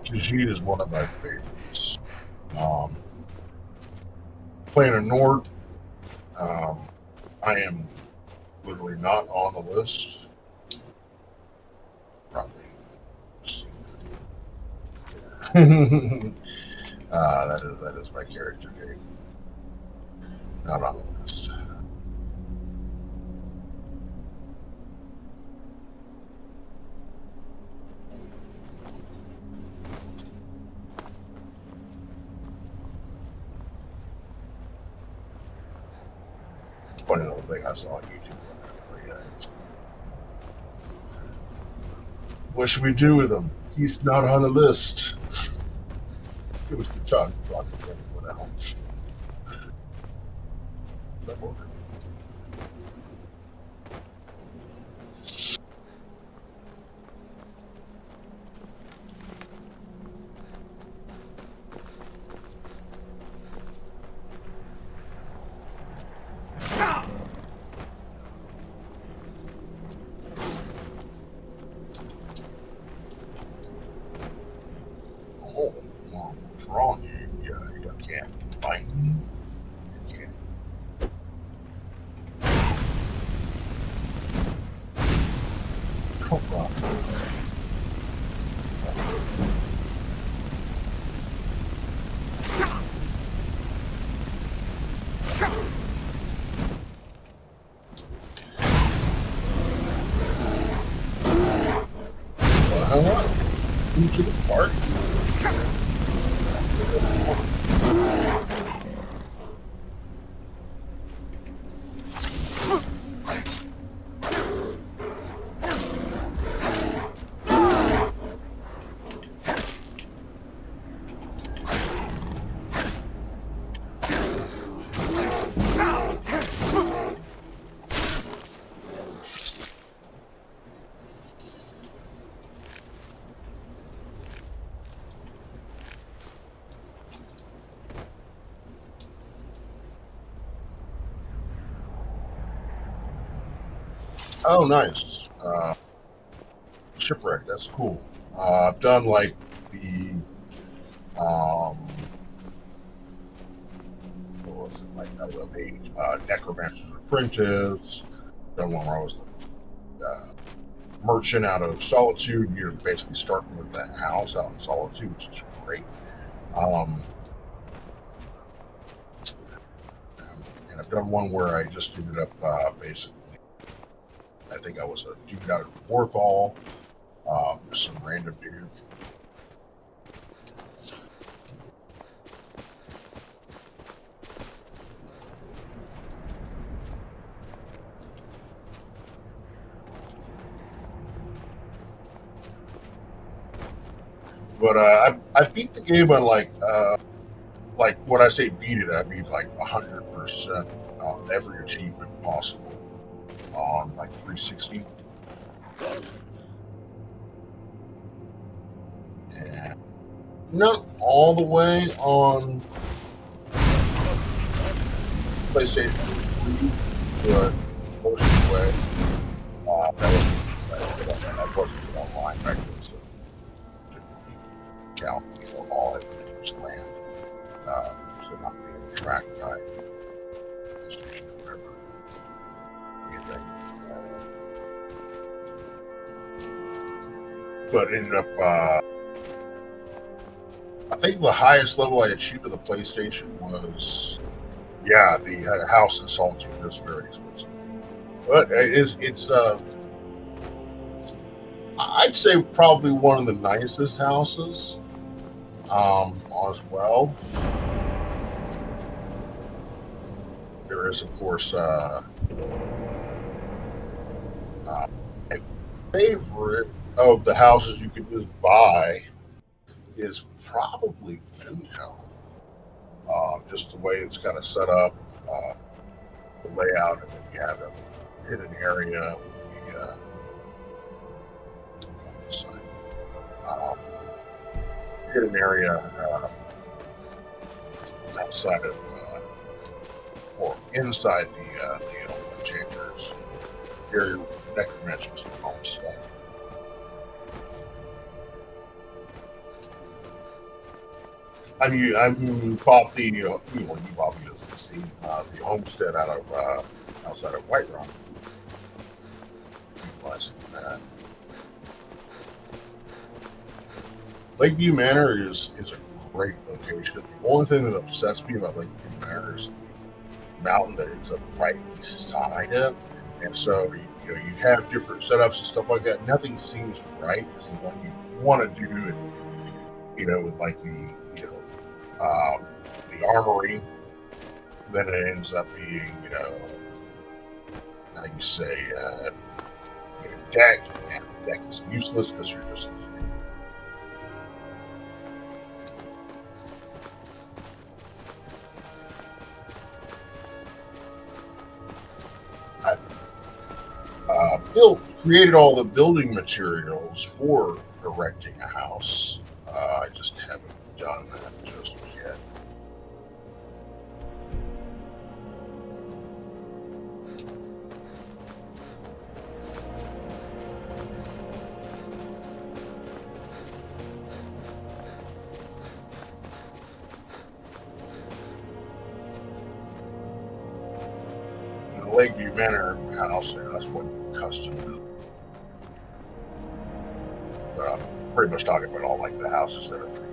Speaker 1: Khajiit is one of my favorites. Playing a Nord, I am literally not on the list. Probably. That is my character name. Not on the list. Funny little thing I saw on YouTube. What should we do with him? He's not on the list. It was the talk about everyone else. What's wrong? You can't find me. You can't. Come on. I want to go to the park. Oh, nice. Shipwreck. That's cool. I've done like the what was it like that web page? Necromancer's Apprentice. Done one where I was the merchant out of Solitude. You're basically starting with that house out in Solitude, which is great. And I've done one where I just ended up basically. I think I was a dude out of Warthall, just some random dude. But I beat the game on like when I say beat it, I mean like 100% every achievement possible on like 360. And not all the way on PlayStation 3, but most of the way. That wasn't online back then, so didn't really count, all everything was land. So not being tracked by PlayStation or whatever. Anything. But ended up, I think the highest level I achieved with the PlayStation was, the house in Solitude. It's very expensive, but it's I'd say probably one of the nicest houses, as well. There is, of course, my favorite of the houses you can just buy is probably Windhelm. Just the way it's kind of set up, the layout, and then you have a hidden area with the on this side. Hidden area outside of or inside the Enchanter's area with the necromancers and all stuff. I mean, bought the you probably just seen the homestead out of outside of Whiterun. Utilizing that. Lakeview Manor is a great location. The only thing that upsets me about Lakeview Manor is the mountain that it's up right beside it, and so you have different setups and stuff like that. Nothing seems right as the one you want to do it. With like the armory, then it ends up being how you say a deck, and the deck is useless because you're just created all the building materials for erecting a house. I just haven't done that just yet. The Lakeview Manor house, that's what custom built. But I'm pretty much talking about all like the houses that are free.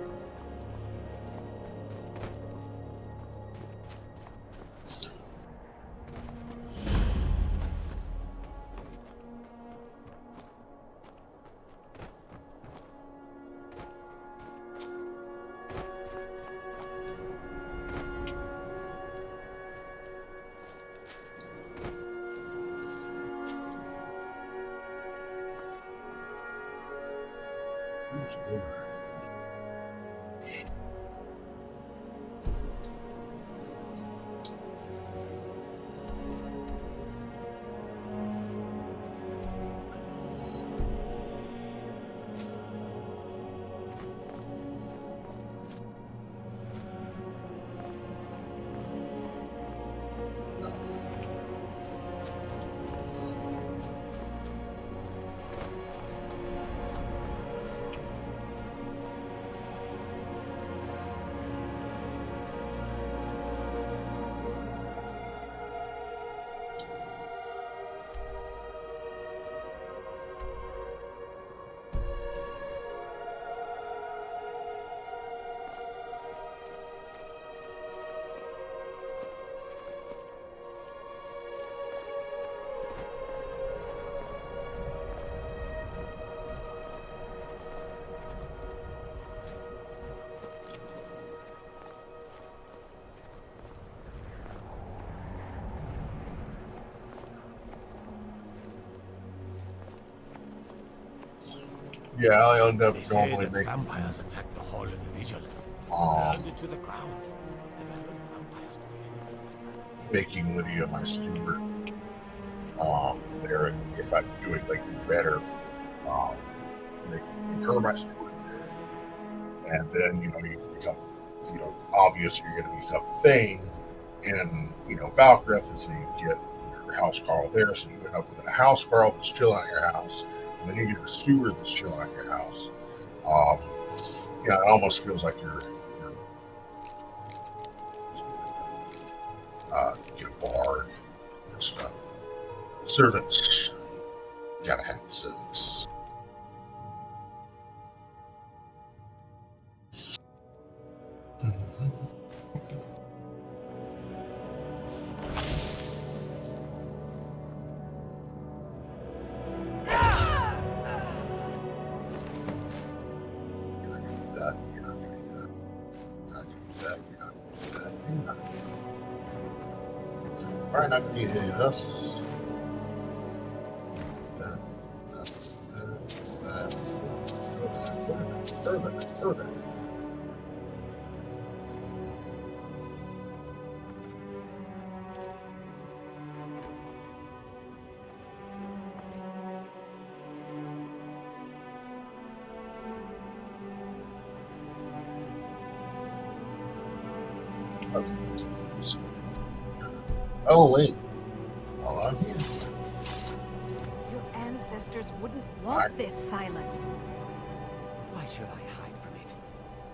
Speaker 1: Yeah, I end up
Speaker 10: They say
Speaker 1: normally
Speaker 10: that
Speaker 1: making
Speaker 10: vampires attack the Hall of the Vigilant.
Speaker 1: um,
Speaker 10: Burned it to the ground. Never heard of vampires doing anything.
Speaker 1: making Lydia my steward there, and if I'm doing like better, making her my steward there, and then you become obvious you're going to become Thane in Valkreth, and so you get your house Carl there, so you end up with a house Carl that's chilling at your house, and then you get a steward that's chilling at your house. It almost feels like you're get a bard and stuff. Servants, gotta have servants. Alright, not gonna need any of this. Perfect. Okay. Oh, wait. Hold on here.
Speaker 18: Your ancestors wouldn't want this, Silas.
Speaker 8: Why should I hide from it?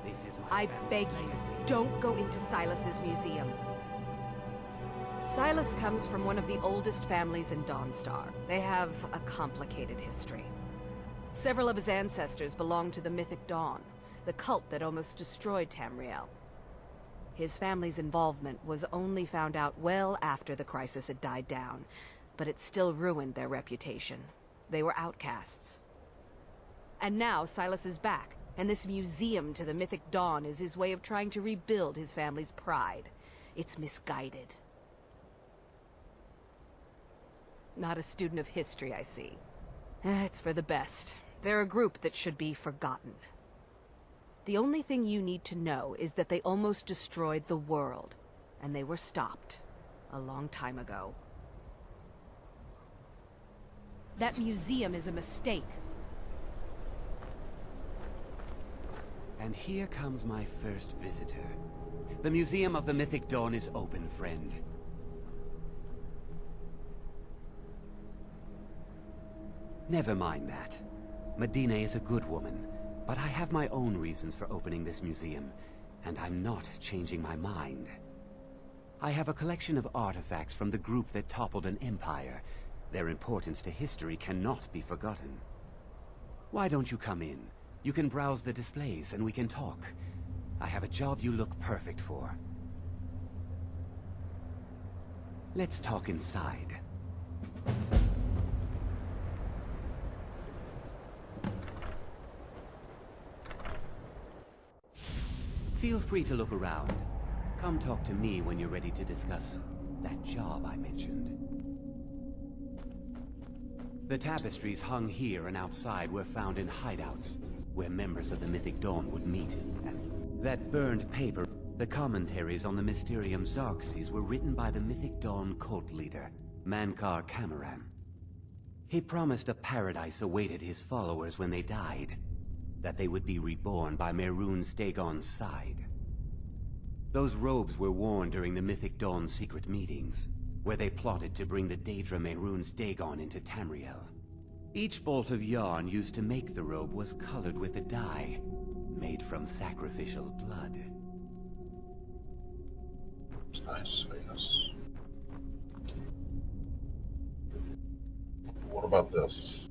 Speaker 8: This is my
Speaker 18: I
Speaker 8: family's
Speaker 18: beg you,
Speaker 8: legacy.
Speaker 18: don't go into Silas's museum. Silas comes from one of the oldest families in Dawnstar. They have a complicated history. Several of his ancestors belong to the Mythic Dawn, the cult that almost destroyed Tamriel. His family's involvement was only found out well after the crisis had died down, but it still ruined their reputation. They were outcasts. And now Silas is back, and this museum to the Mythic Dawn is his way of trying to rebuild his family's pride. It's misguided. Not a student of history, I see. It's for the best. They're a group that should be forgotten. The only thing you need to know is that they almost destroyed the world, and they were stopped a long time ago. That museum is a mistake.
Speaker 8: And here comes my first visitor. The Museum of the Mythic Dawn is open, friend. Never mind that. Medina is a good woman, but I have my own reasons for opening this museum, and I'm not changing my mind. I have a collection of artifacts from the group that toppled an empire. Their importance to history cannot be forgotten. Why don't you come in? You can browse the displays and we can talk. I have a job you look perfect for. Let's talk inside. Feel free to look around. Come talk to me when you're ready to discuss that job I mentioned. The tapestries hung here and outside were found in hideouts.
Speaker 19: where members of the Mythic Dawn would meet. And that burned paper, the commentaries on the Mysterium Xarxes were written by the Mythic Dawn cult leader, Mankar Cameron. He promised a paradise awaited his followers when they died, that they would be reborn by Mehrunes Dagon's side. Those robes were worn during the Mythic Dawn's secret meetings, where they plotted to bring the Daedra Mehrunes Dagon into Tamriel. Each bolt of yarn used to make the robe was colored with a dye, made from sacrificial blood.
Speaker 1: It's nice, yes. What about this?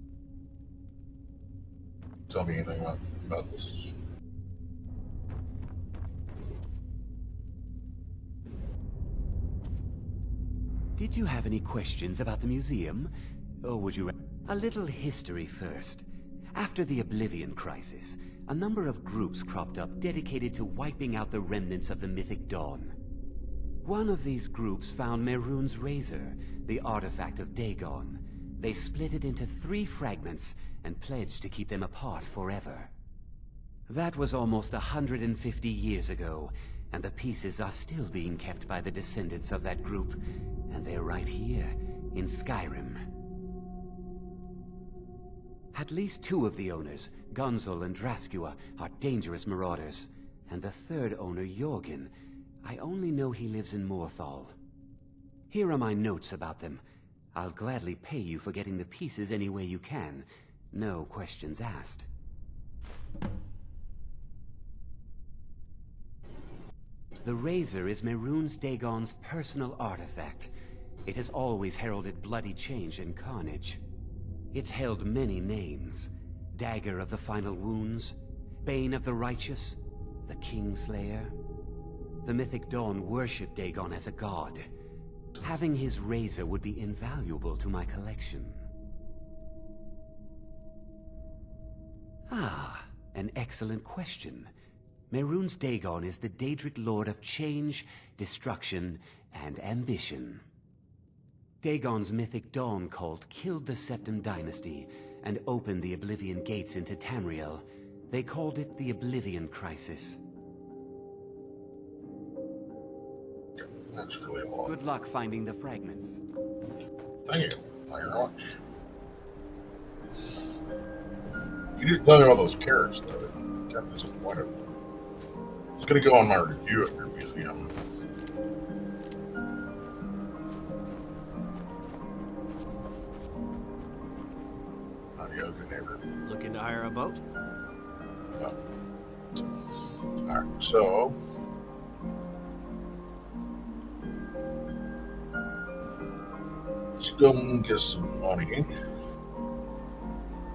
Speaker 1: Tell me anything about this.
Speaker 19: Did you have any questions about the museum? Or would you... A little history first. After the Oblivion Crisis, a number of groups cropped up dedicated to wiping out the remnants of the Mythic Dawn. One of these groups found Mehrunes' razor, the artifact of Dagon. They split it into 3 fragments and pledged to keep them apart forever. That was almost 150 years ago, and the pieces are still being kept by the descendants of that group, and they're right here, in Skyrim. At least 2 of the owners, Gunzel and Draskua, are dangerous marauders, and the 3rd owner, Jorgen, I only know he lives in Morthal. Here are my notes about them. I'll gladly pay you for getting the pieces any way you can. No questions asked. The razor is Mehrunes Dagon's personal artifact. It has always heralded bloody change and carnage. It's held many names. Dagger of the Final Wounds, Bane of the Righteous, the Kingslayer. The Mythic Dawn worshipped Dagon as a god. Having his razor would be invaluable to my collection. Ah, an excellent question. Mehrunes Dagon is the Daedric Lord of Change, Destruction, and Ambition. Dagon's Mythic Dawn cult killed the Septim Dynasty and opened the Oblivion Gates into Tamriel. They called it the Oblivion Crisis.
Speaker 1: That's really long.
Speaker 19: Good luck finding the fragments.
Speaker 1: Thank you. Thank you very much. You didn't tell me all those carrots, though. It kept me disappointed. It's going to go on my review of your museum. Howdy, good neighbor.
Speaker 20: Looking to hire a boat?
Speaker 1: Yeah. Alright, so... let's go and get some money.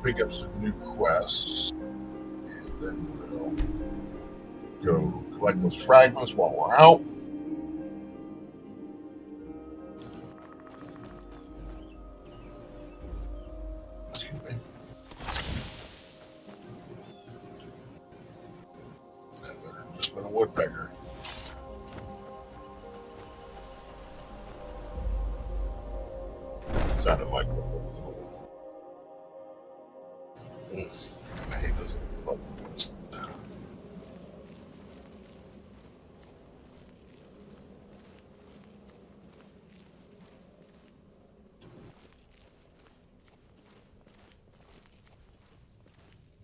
Speaker 1: Pick up some new quests. And then we'll go collect those fragments while we're out. Excuse me. That better just been a woodpecker. Sounded like one of those little... I hate those little buttons.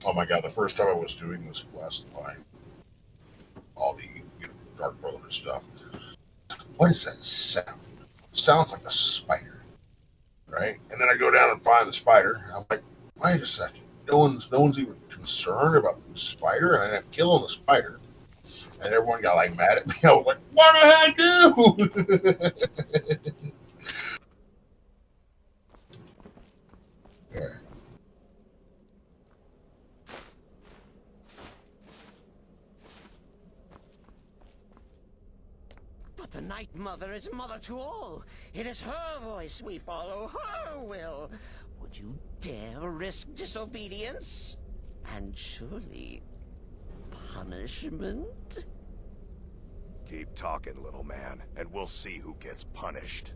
Speaker 1: Oh my god, the first time I was doing this quest line, all the Dark Brotherhood stuff, what is that sound? It sounds like a spider. Right? And then I go down and find the spider. And I'm like, wait a second. No one's even concerned about the spider, and I end up killing the spider. And everyone got like mad at me. I was like, what did I do? Yeah.
Speaker 21: But the Night Mother is mother to all. It is her voice we follow, her will. Would you dare risk disobedience? And surely... punishment?
Speaker 17: Keep talking, little man, and we'll see who gets punished.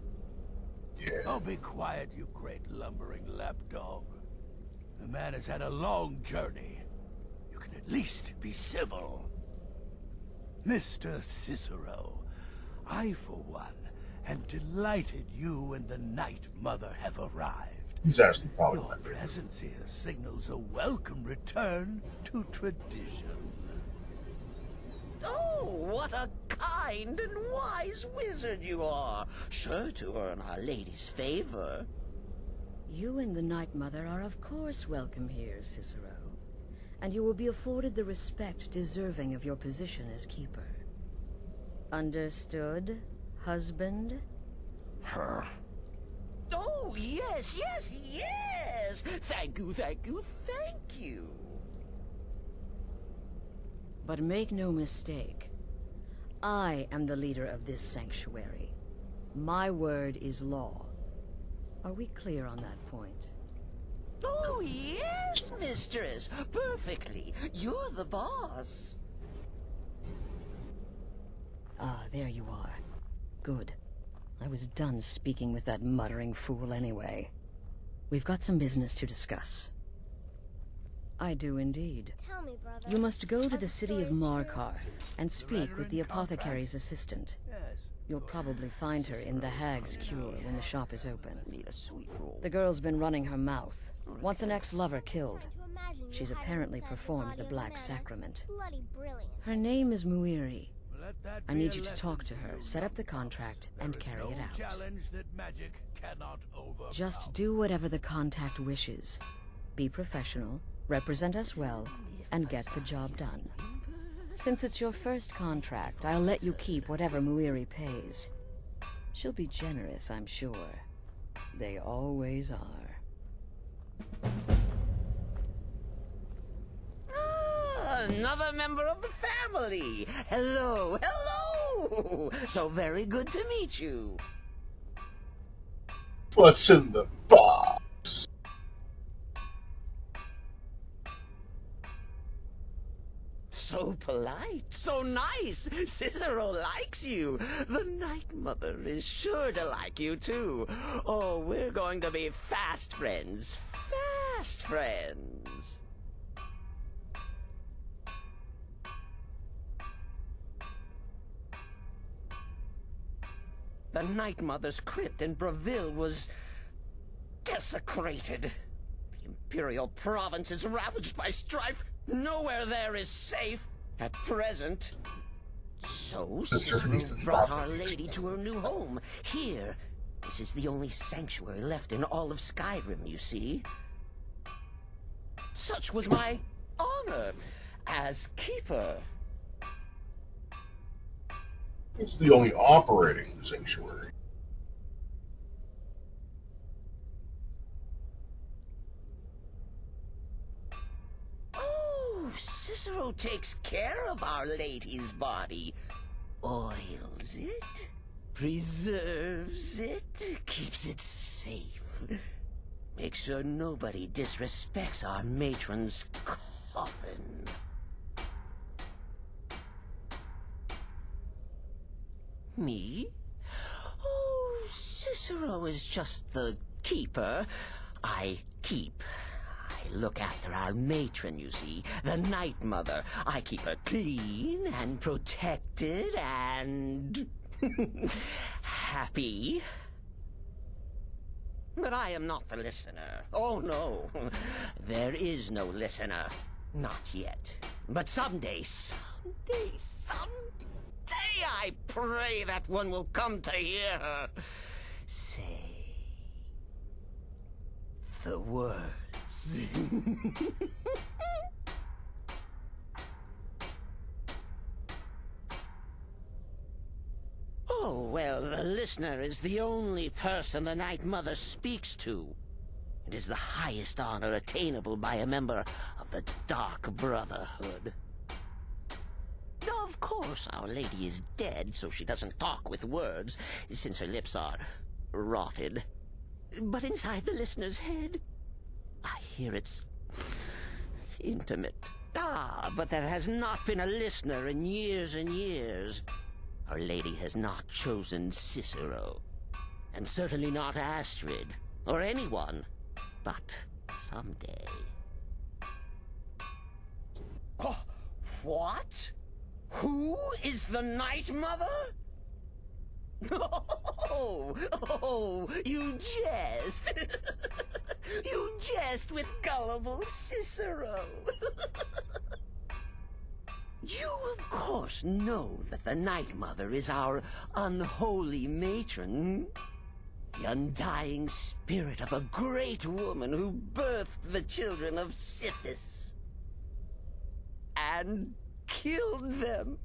Speaker 1: Yeah.
Speaker 10: Oh, be quiet, you great lumbering lapdog. The man has had a long journey. You least be civil. Mr. Cicero, I, for one, am delighted you and the Night Mother have arrived.
Speaker 1: He's actually probably
Speaker 10: Your presence here signals a welcome return to tradition.
Speaker 21: Oh, what a kind and wise wizard you are! Sure to earn Our Lady's favor.
Speaker 11: You and the Night Mother are of course welcome here, Cicero. And you will be afforded the respect deserving of your position as keeper. Understood, husband?
Speaker 21: Her. Oh, yes, yes, yes! Thank you, thank you, thank you!
Speaker 11: But make no mistake, I am the leader of this sanctuary. My word is law. Are we clear on that point?
Speaker 21: Oh, yes, mistress! Perfectly! You're the boss!
Speaker 11: Ah, there you are. Good. I was done speaking with that muttering fool anyway. We've got some business to discuss. I do indeed.
Speaker 16: Tell me, brother.
Speaker 11: You must go to the city of Markarth and speak with the apothecary's assistant. You'll probably find her in the Hag's Cure when the shop is open. The girl's been running her mouth. Wants an ex-lover killed. She's apparently performed the Black Sacrament. Her name is Muiri. I need you to talk to her, set up the contract, and carry it out. Just do whatever the contact wishes. Be professional, represent us well, and get the job done. Since it's your first contract, I'll let you keep whatever Muiri pays. She'll be generous, I'm sure. They always are.
Speaker 21: Another member of the family! Hello, hello! So very good to meet you.
Speaker 1: What's in the box?
Speaker 21: So polite, so nice. Cicero likes you. The Night Mother is sure to like you, too. Oh, we're going to be fast friends. Fast friends. The Night Mother's crypt in Breville was desecrated. The Imperial province is ravaged by strife. Nowhere there is safe at present. So Cicero brought Our Lady to her new home. Here, this is the only sanctuary left in all of Skyrim, you see. Such was my honor as keeper.
Speaker 1: It's the only operating sanctuary.
Speaker 21: Oh, Cicero takes care of Our Lady's body. Oils it, preserves it, keeps it safe. Makes sure nobody disrespects our matron's coffin. Me? Oh, Cicero is just the keeper. I keep. I look after our matron, you see, the Night Mother. I keep her clean and protected and happy. But I am not the listener. Oh, no. There is no listener. Not yet. But someday, I pray that one will come to hear her say the words. Oh, well, the listener is the only person the Night Mother speaks to. It is the highest honor attainable by a member of the Dark Brotherhood. Of course, Our Lady is dead, so she doesn't talk with words, since her lips are rotted. But inside the listener's head, I hear it's intimate. Ah, but there has not been a listener in years and years. Our Lady has not chosen Cicero, and certainly not Astrid, or anyone. But someday... Oh! What? Who is the Night Mother? Oh, you jest. You jest with gullible Cicero. You, of course, know that the Night Mother is our unholy matron. The undying spirit of a great woman who birthed the children of Sithis. And killed them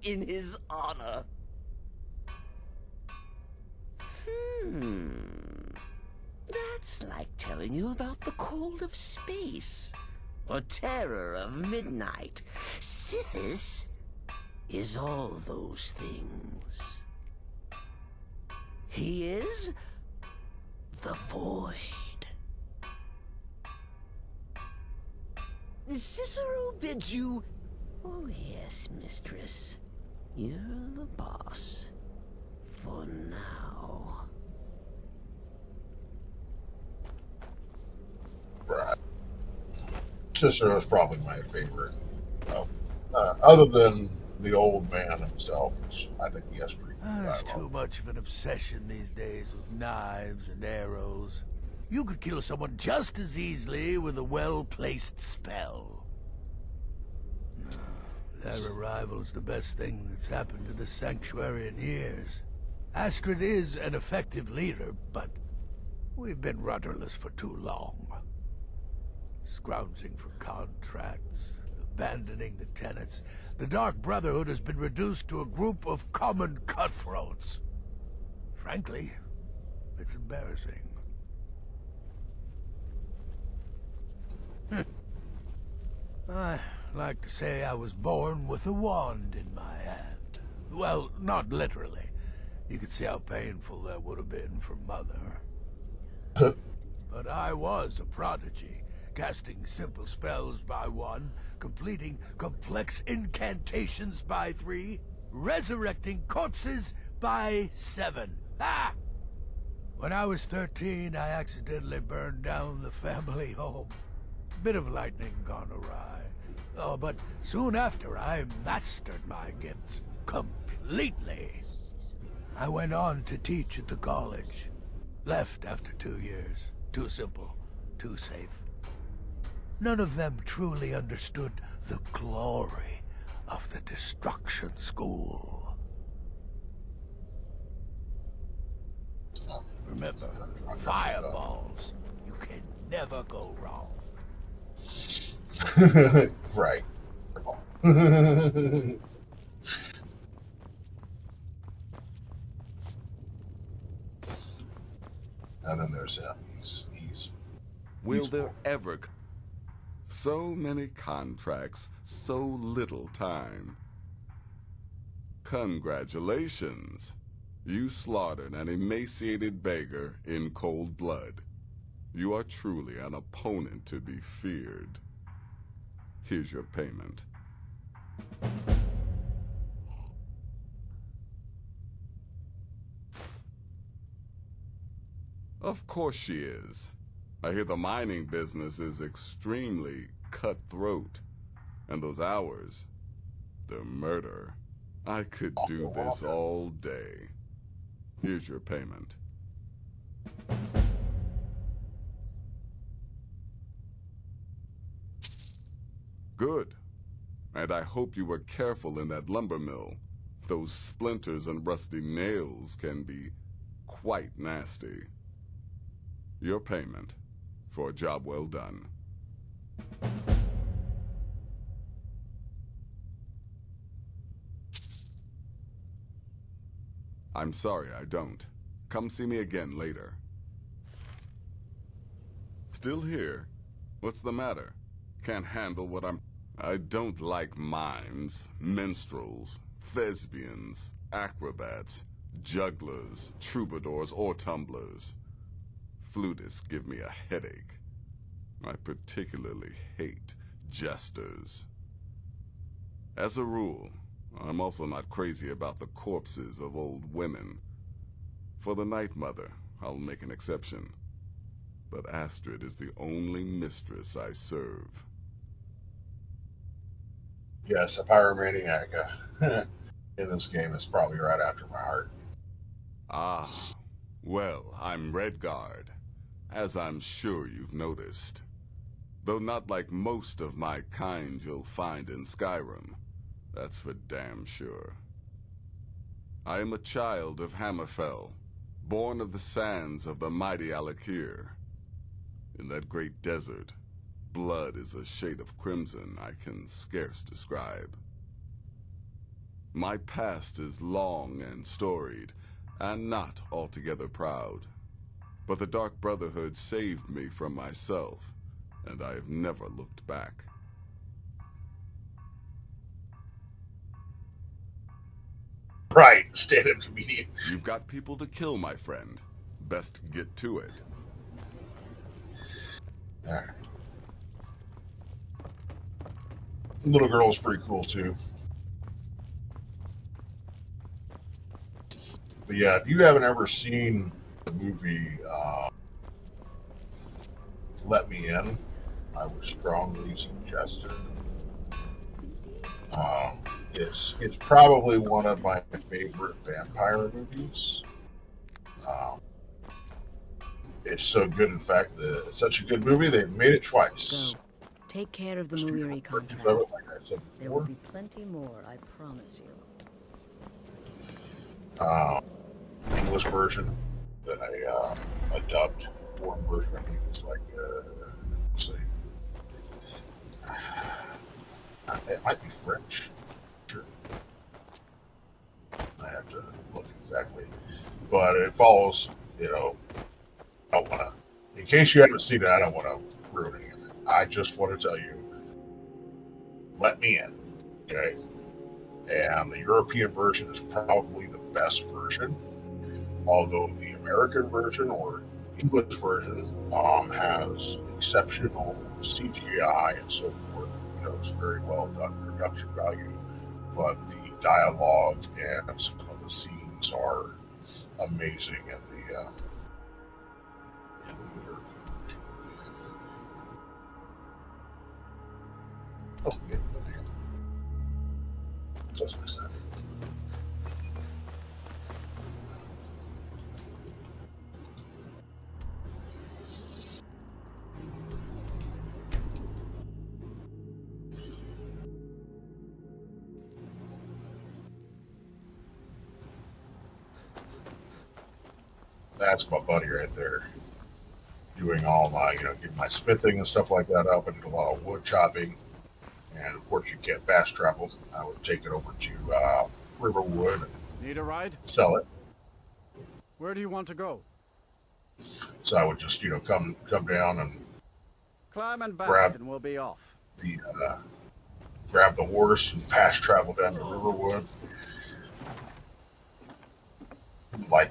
Speaker 21: in his honor. That's like telling you about the cold of space, or terror of midnight. Sithis is all those things. He is the void. Cicero bids you... Oh yes, mistress. You're the boss. For now.
Speaker 1: Right. Cicero is probably my favorite. Other than the old man himself, which I think he has pretty good
Speaker 10: There's
Speaker 1: dialogue.
Speaker 10: too much of an obsession these days with knives and arrows. You could kill someone just as easily with a well-placed spell. Their arrival is the best thing that's happened to the Sanctuary in years. Astrid is an effective leader, but we've been rudderless for too long. Scrounging for contracts, abandoning the tenants. The Dark Brotherhood has been reduced to a group of common cutthroats. Frankly, it's embarrassing. I like to say I was born with a wand in my hand. Well, not literally. You could see how painful that would have been for Mother. But I was a prodigy, casting simple spells by 1, completing complex incantations by 3, resurrecting corpses by 7. Ah! When I was 13, I accidentally burned down the family home. Bit of lightning gone awry. Oh, but soon after, I mastered my gifts completely. I went on to teach at the college. Left after 2 years. Too simple. Too safe. None of them truly understood the glory of the Destruction School. Remember, fireballs. You can never go wrong.
Speaker 1: Right. And then there's him.
Speaker 2: Will there ever... So many contracts, so little time. Congratulations. You slaughtered an emaciated beggar in cold blood. You are truly an opponent to be feared. Here's your payment. Of course she is. I hear the mining business is extremely cutthroat. And those hours, the murder. I could do this all day. Here's your payment. Good. And I hope you were careful in that lumber mill. Those splinters and rusty nails can be quite nasty. Your payment for a job well done. I'm sorry, I don't. Come see me again later. Still here? What's the matter? Can't handle what I don't like mimes, minstrels, thespians, acrobats, jugglers, troubadours, or tumblers. Flutists give me a headache. I particularly hate jesters. As a rule, I'm also not crazy about the corpses of old women. For the Night Mother, I'll make an exception. But Astrid is the only mistress I serve.
Speaker 1: Yes, a pyromaniac in this game is probably right after my heart.
Speaker 2: Ah, well, I'm Redguard, as I'm sure you've noticed. Though not like most of my kind you'll find in Skyrim. That's for damn sure. I am a child of Hammerfell, born of the sands of the mighty Alakir. In that great desert, blood is a shade of crimson I can scarce describe. My past is long and storied, and not altogether proud. But the Dark Brotherhood saved me from myself, and I have never looked back.
Speaker 1: Right, stand-up comedian.
Speaker 2: You've got people to kill, my friend. Best get to it.
Speaker 1: Alright. Little girl's pretty cool, too. But yeah, if you haven't ever seen the movie Let Me In, I would strongly suggest it. It's probably one of my favorite vampire movies. It's so good, in fact, that it's such a good movie, they've made it twice.
Speaker 11: Go. Take care of the Muiri contract.
Speaker 1: Like I said
Speaker 11: there will be plenty more, I promise you.
Speaker 1: English version, then a dubbed foreign version. I think it's like, let's see. It might be French. Sure. I have to look exactly. But it follows, I don't want to, in case you haven't seen it, I don't want to ruin it. I just want to tell you, Let Me In, okay? And the European version is probably the best version, although the American version or English version has exceptional CGI and so forth. It's very well done production value, but the dialogue and some of the scenes are amazing in the European version. Oh, yeah, just like that. That's my buddy right there, doing all my, getting my smithing and stuff like that up, and a lot of wood chopping. And of course, you can't fast travel. I would take it over to Riverwood and
Speaker 6: Need a ride?
Speaker 1: sell it.
Speaker 6: Where do you want to go?
Speaker 1: So I would just, come down and
Speaker 6: Climb and back,
Speaker 1: grab
Speaker 6: and we'll be off.
Speaker 1: Grab the horse and fast travel down to Riverwood. Like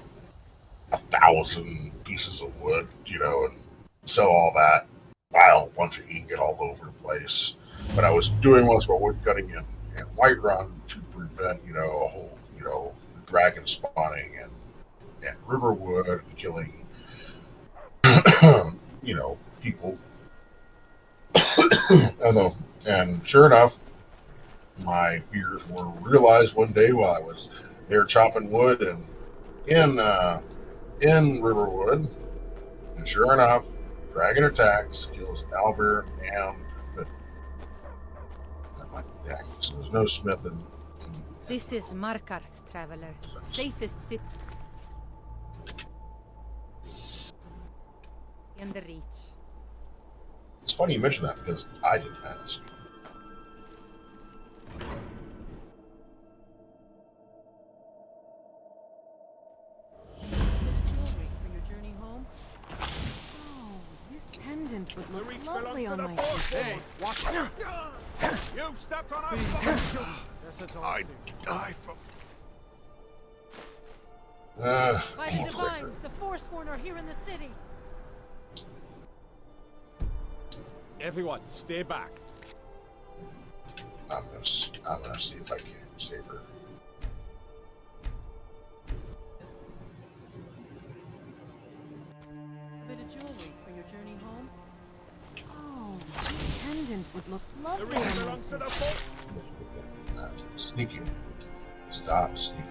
Speaker 1: 1,000 pieces of wood, and sell all that. Pile a bunch of ingot all over the place. But I was doing most of my wood cutting in Whiterun to prevent, a whole, the dragon spawning and Riverwood and killing, people. And sure enough, my fears were realized one day while I was there chopping wood and in Riverwood, and sure enough, dragon attacks, kills Alver and Finn. I'm like, yeah, so there's no smithing.
Speaker 20: This is Markarth, traveler. Safest city in the reach.
Speaker 1: It's funny you mention that because I didn't ask.
Speaker 18: Pendant would look lovely on my sister.
Speaker 13: Hey, watch out! You stepped on our I'd die from...
Speaker 15: By the divines, the Forsworn are here in the city.
Speaker 13: Everyone, stay back.
Speaker 1: I'm gonna see if I can save her.
Speaker 15: A bit of jewelry for your journey home.
Speaker 18: Oh, this pendant would look lovely on my sister.
Speaker 1: Sneaking. Stop sneaking.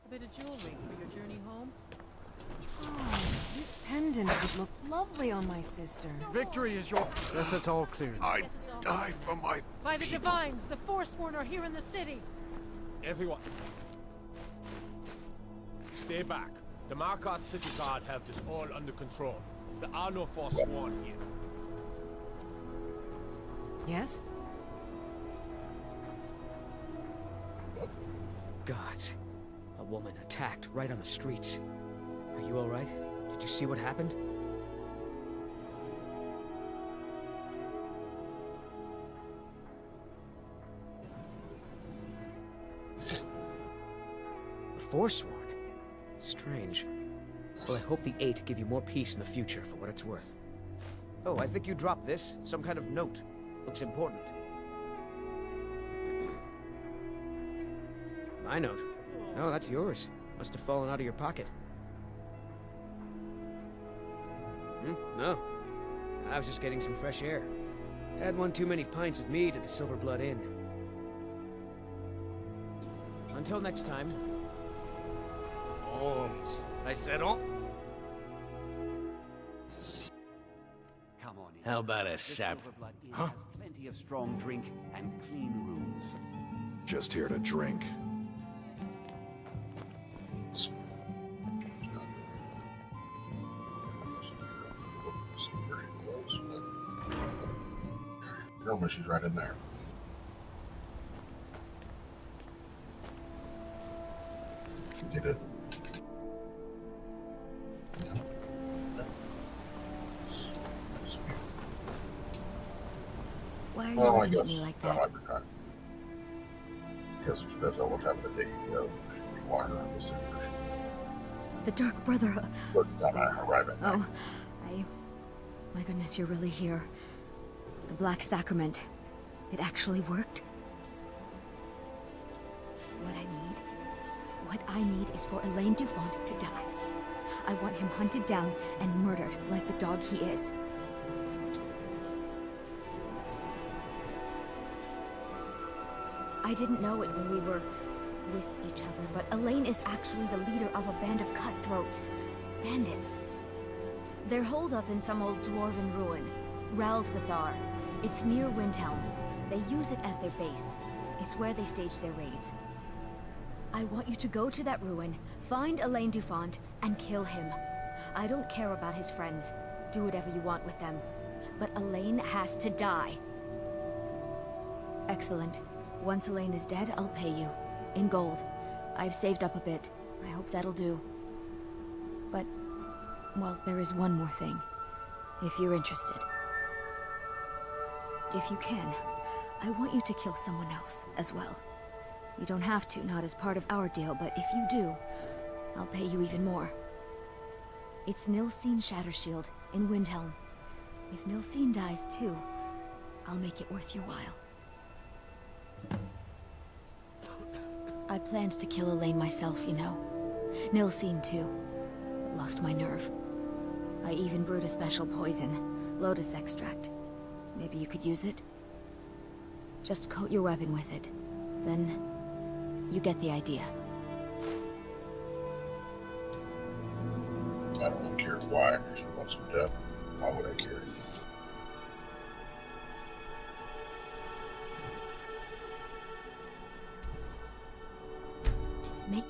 Speaker 15: A bit of jewelry for your journey home.
Speaker 3: Oh, this pendant would look lovely on my sister.
Speaker 22: Victory is your... Guess it's all clear.
Speaker 4: I'd die for my
Speaker 15: By the Divines, the Forsworn are here in the city.
Speaker 23: Everyone, stay back. The Markarth City Guard have this all under control. There are no Forsworn here.
Speaker 3: Yes?
Speaker 8: Gods. A woman attacked right on the streets. Are you alright? Did you see what happened? A Forsworn? Strange. Well, I hope the Eight give you more peace in the future, for what it's worth. Oh, I think you dropped this. Some kind of note. Looks important. My note? Oh, that's yours. Must have fallen out of your pocket. No. I was just getting some fresh air. Had one too many pints of mead at the Silver Blood Inn. Until next time.
Speaker 23: Holmes. I said, oh.
Speaker 19: Come on in.
Speaker 10: How about a
Speaker 19: The
Speaker 10: sap?
Speaker 19: Silver Blood Inn
Speaker 10: Huh?
Speaker 19: has plenty of strong drink and clean rooms.
Speaker 24: Just here to drink.
Speaker 1: Remember, she's right in there. You did it. Yeah.
Speaker 11: Why are you
Speaker 1: Well, I
Speaker 11: looking at
Speaker 1: guess
Speaker 11: me like
Speaker 1: not
Speaker 11: that?
Speaker 1: every time. Guess it depends on what time of the day you go. You walk around the city.
Speaker 11: The Dark Brotherhood.
Speaker 1: But time I arrive at night.
Speaker 11: Oh, my goodness, you're really here. The Black Sacrament. It actually worked? What I need is for Elaine Dufont to die. I want him hunted down and murdered like the dog he is. I didn't know it when we were with each other, but Elaine is actually the leader of a band of cutthroats. Bandits. They're holed up in some old dwarven ruin. Raldbethar. It's near Windhelm. They use it as their base. It's where they stage their raids. I want you to go to that ruin, find Elaine Dufont, and kill him. I don't care about his friends. Do whatever you want with them. But Elaine has to die. Excellent. Once Elaine is dead, I'll pay you. In gold. I've saved up a bit. I hope that'll do. But, well, there is one more thing. If you're interested. If you can, I want you to kill someone else as well. You don't have to, not as part of our deal, but if you do, I'll pay you even more. It's Nilsine Shattershield in Windhelm. If Nilsine dies too, I'll make it worth your while. I planned to kill Elaine myself, you know. Nilsine too, but lost my nerve. I even brewed a special poison, lotus extract. Maybe you could use it? Just coat your weapon with it. Then, you get the idea.
Speaker 1: I don't really care why. She wants her death. Why would I care?
Speaker 11: Make...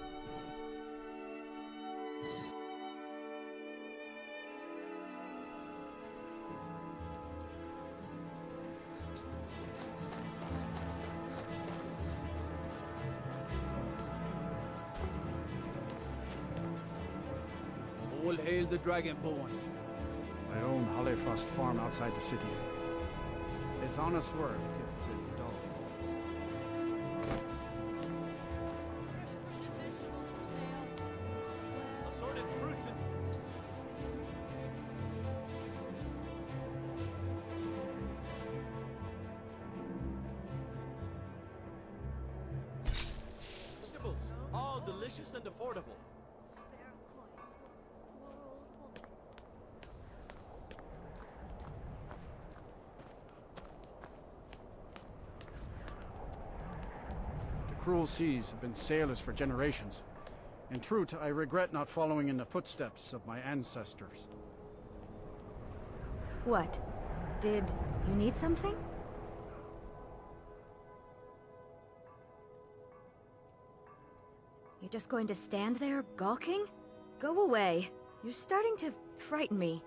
Speaker 23: All hail the Dragonborn.
Speaker 22: I own Hollyfrost Farm outside the city. It's honest work, if a bit dull.
Speaker 23: Assorted fruits and... vegetables, all delicious and affordable.
Speaker 22: cruel seas have been sailors for generations. In truth, I regret not following in the footsteps of my ancestors.
Speaker 5: What? Did you need something? You're just going to stand there, gawking? Go away. You're starting to frighten me.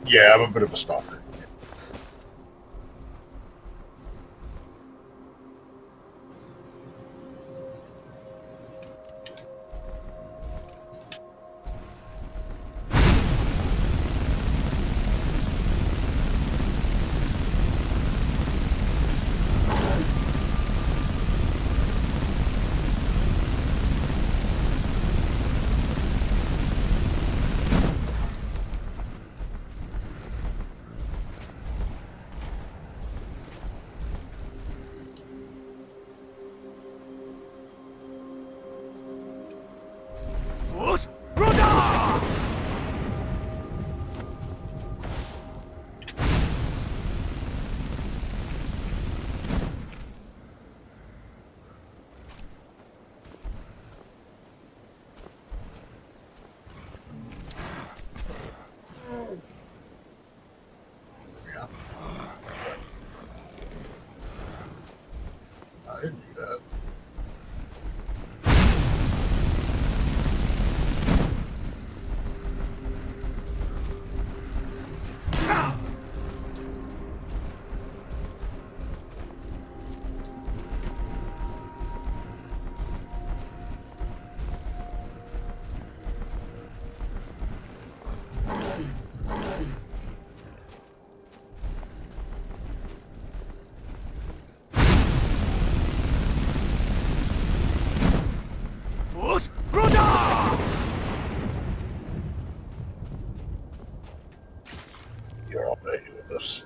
Speaker 1: Yeah, I'm a bit of a stalker. I didn't do that. Here, I'll pay you with this.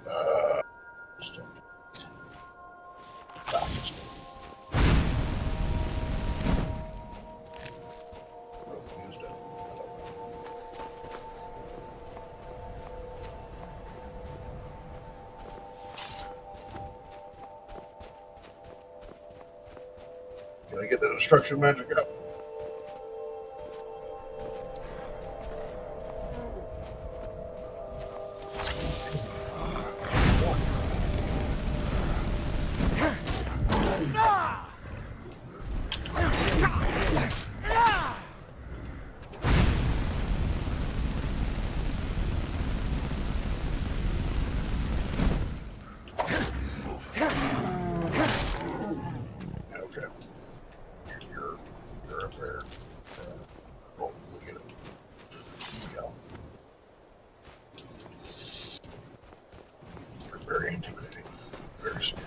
Speaker 1: Can I get the destruction magic up? fair. Oh, look at it. Here we go. It's very intimidating. Very scary.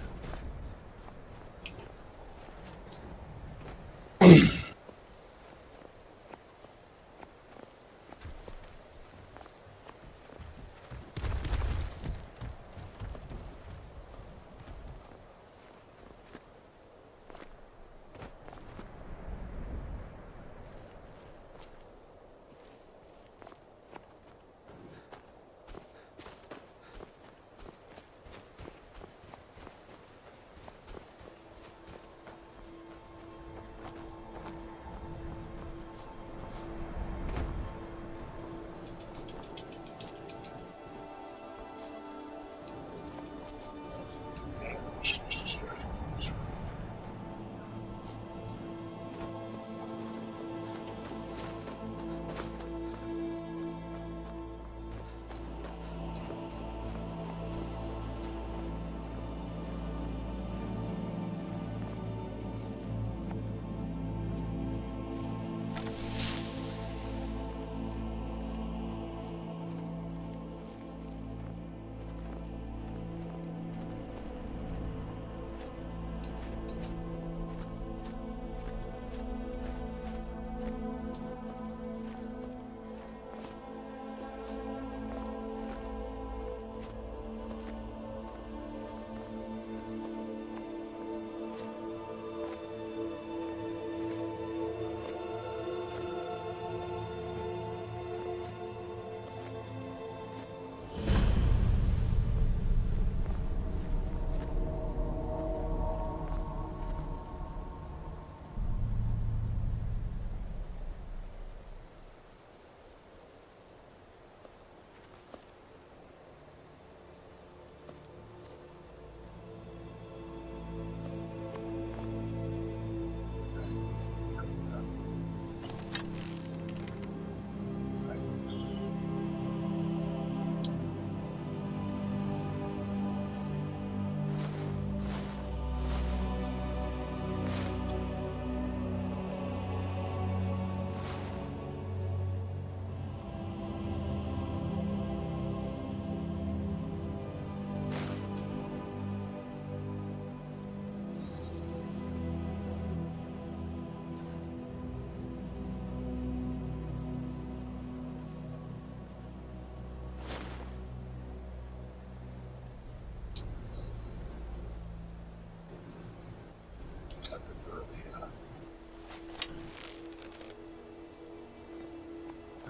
Speaker 1: I prefer the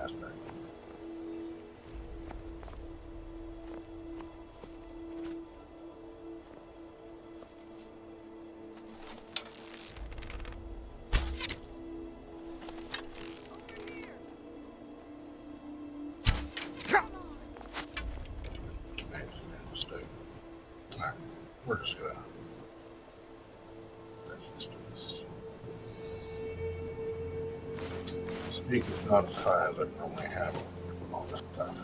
Speaker 1: aspect. Made a mistake. Alright, we're just gonna let's do this. Speak is not as high as I normally have on all this stuff.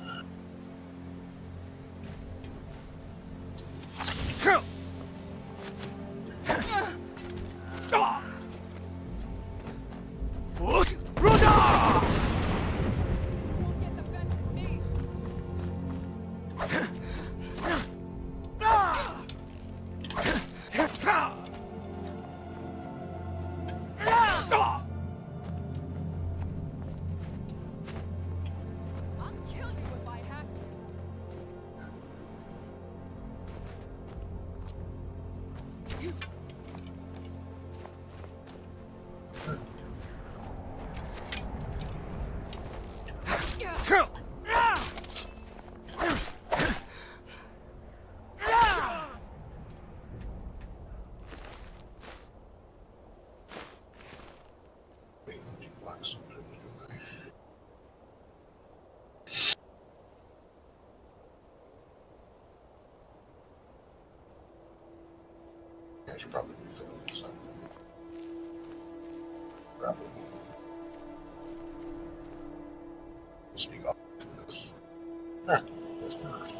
Speaker 1: I should probably be filling this up. Probably. Speak up to this. Ah, that's perfect.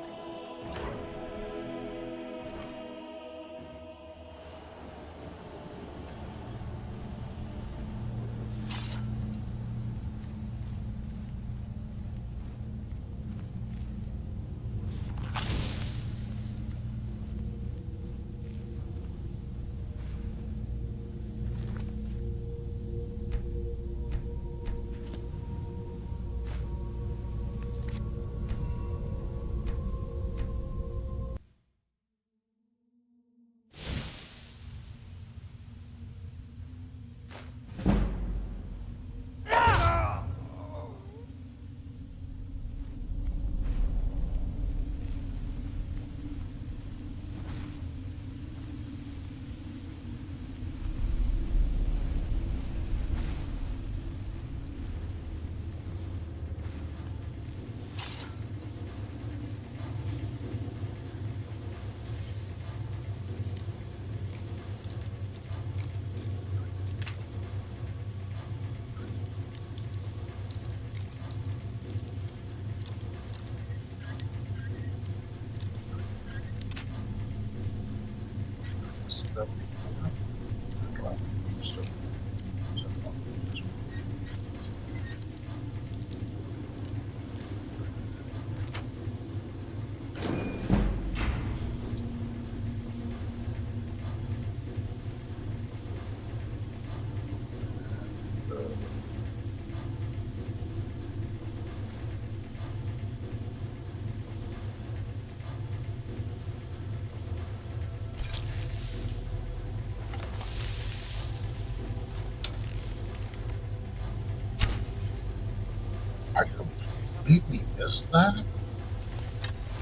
Speaker 1: I completely missed that.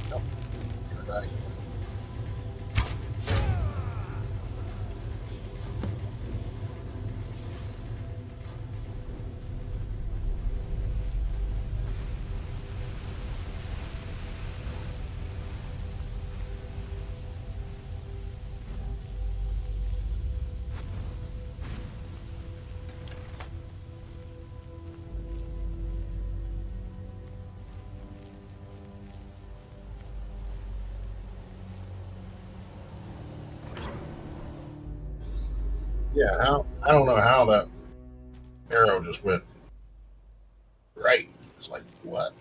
Speaker 1: Nope. Did I? Yeah, I don't know how that arrow just went right. It's like, what?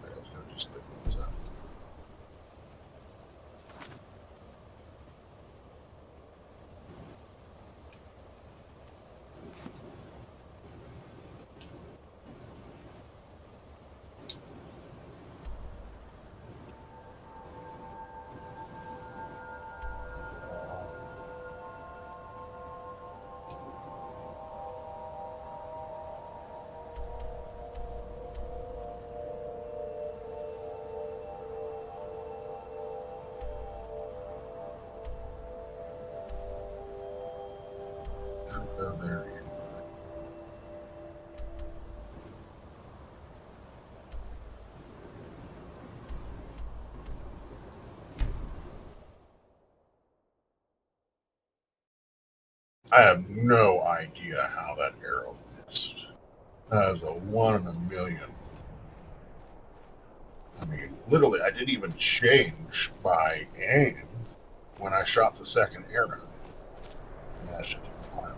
Speaker 1: I was gonna just stick those out. Go there anyway. I have no idea how that arrow missed. That is a 1 in a million. I mean, literally, I didn't even change my aim when I shot the second arrow. Yeah, that's just wild.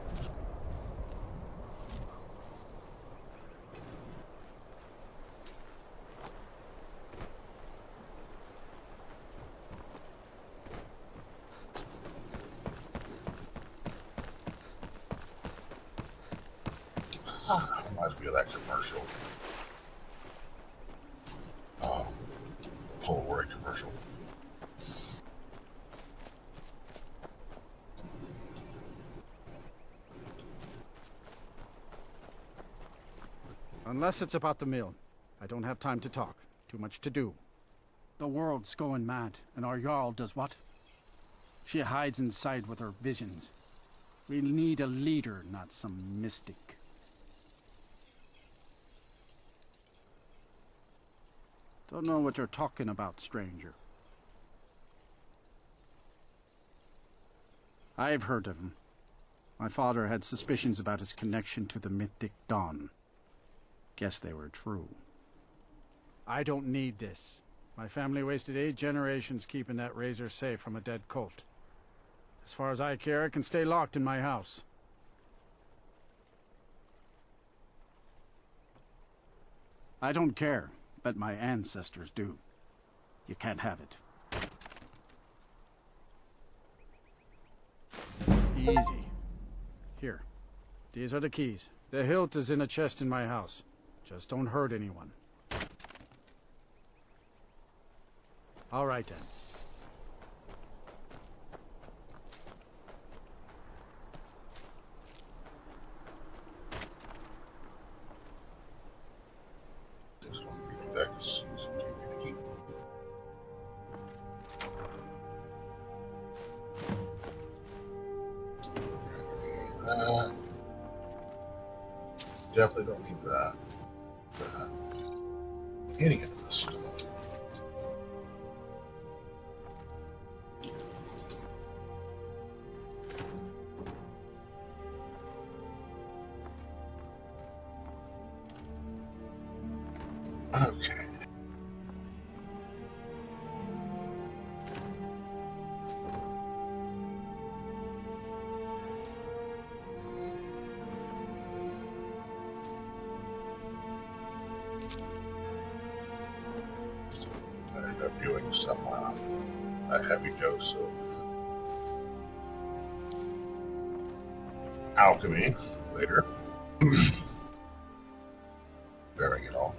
Speaker 1: Reminds me of that commercial. The Polaroid commercial.
Speaker 22: Unless it's about the mill. I don't have time to talk. Too much to do. The world's going mad, and our Jarl does what? She hides inside with her visions. We need a leader, not some mystic. Don't know what you're talking about, stranger. I've heard of him. My father had suspicions about his connection to the mythic Dawn. Guess they were true. I don't need this. My family wasted 8 generations keeping that razor safe from a dead cult. As far as I care, it can stay locked in my house. I don't care, but my ancestors do. You can't have it. Easy. Here. These are the keys. The hilt is in a chest in my house. Just don't hurt anyone. All right, then.
Speaker 1: Definitely don't need that. Any of this stuff. Okay. I ended up doing some a heavy dose of alchemy later. Bearing it all.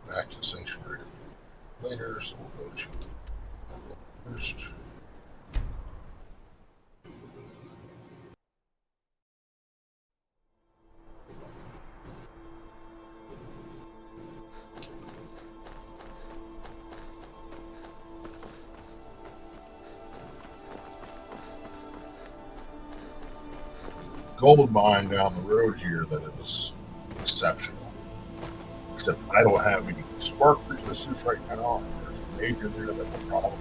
Speaker 1: Back to the sanctuary later, so we'll go to first. Gold mine down the road here that is exceptional. Except I don't have any spark resistance right now. There's a major there that will probably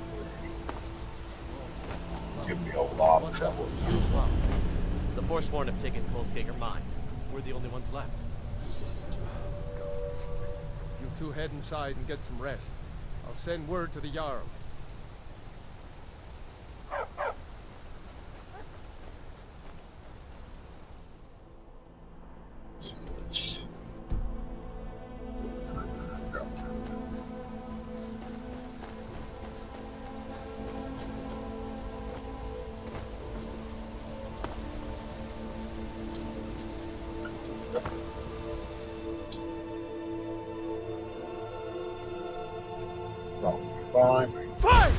Speaker 1: give me a lot of trouble.
Speaker 7: The Forsworn have taken Kolskager mine. We're the only ones left.
Speaker 13: You two head inside and get some rest. I'll send word to the Jarl.
Speaker 1: Fine.
Speaker 13: Fine!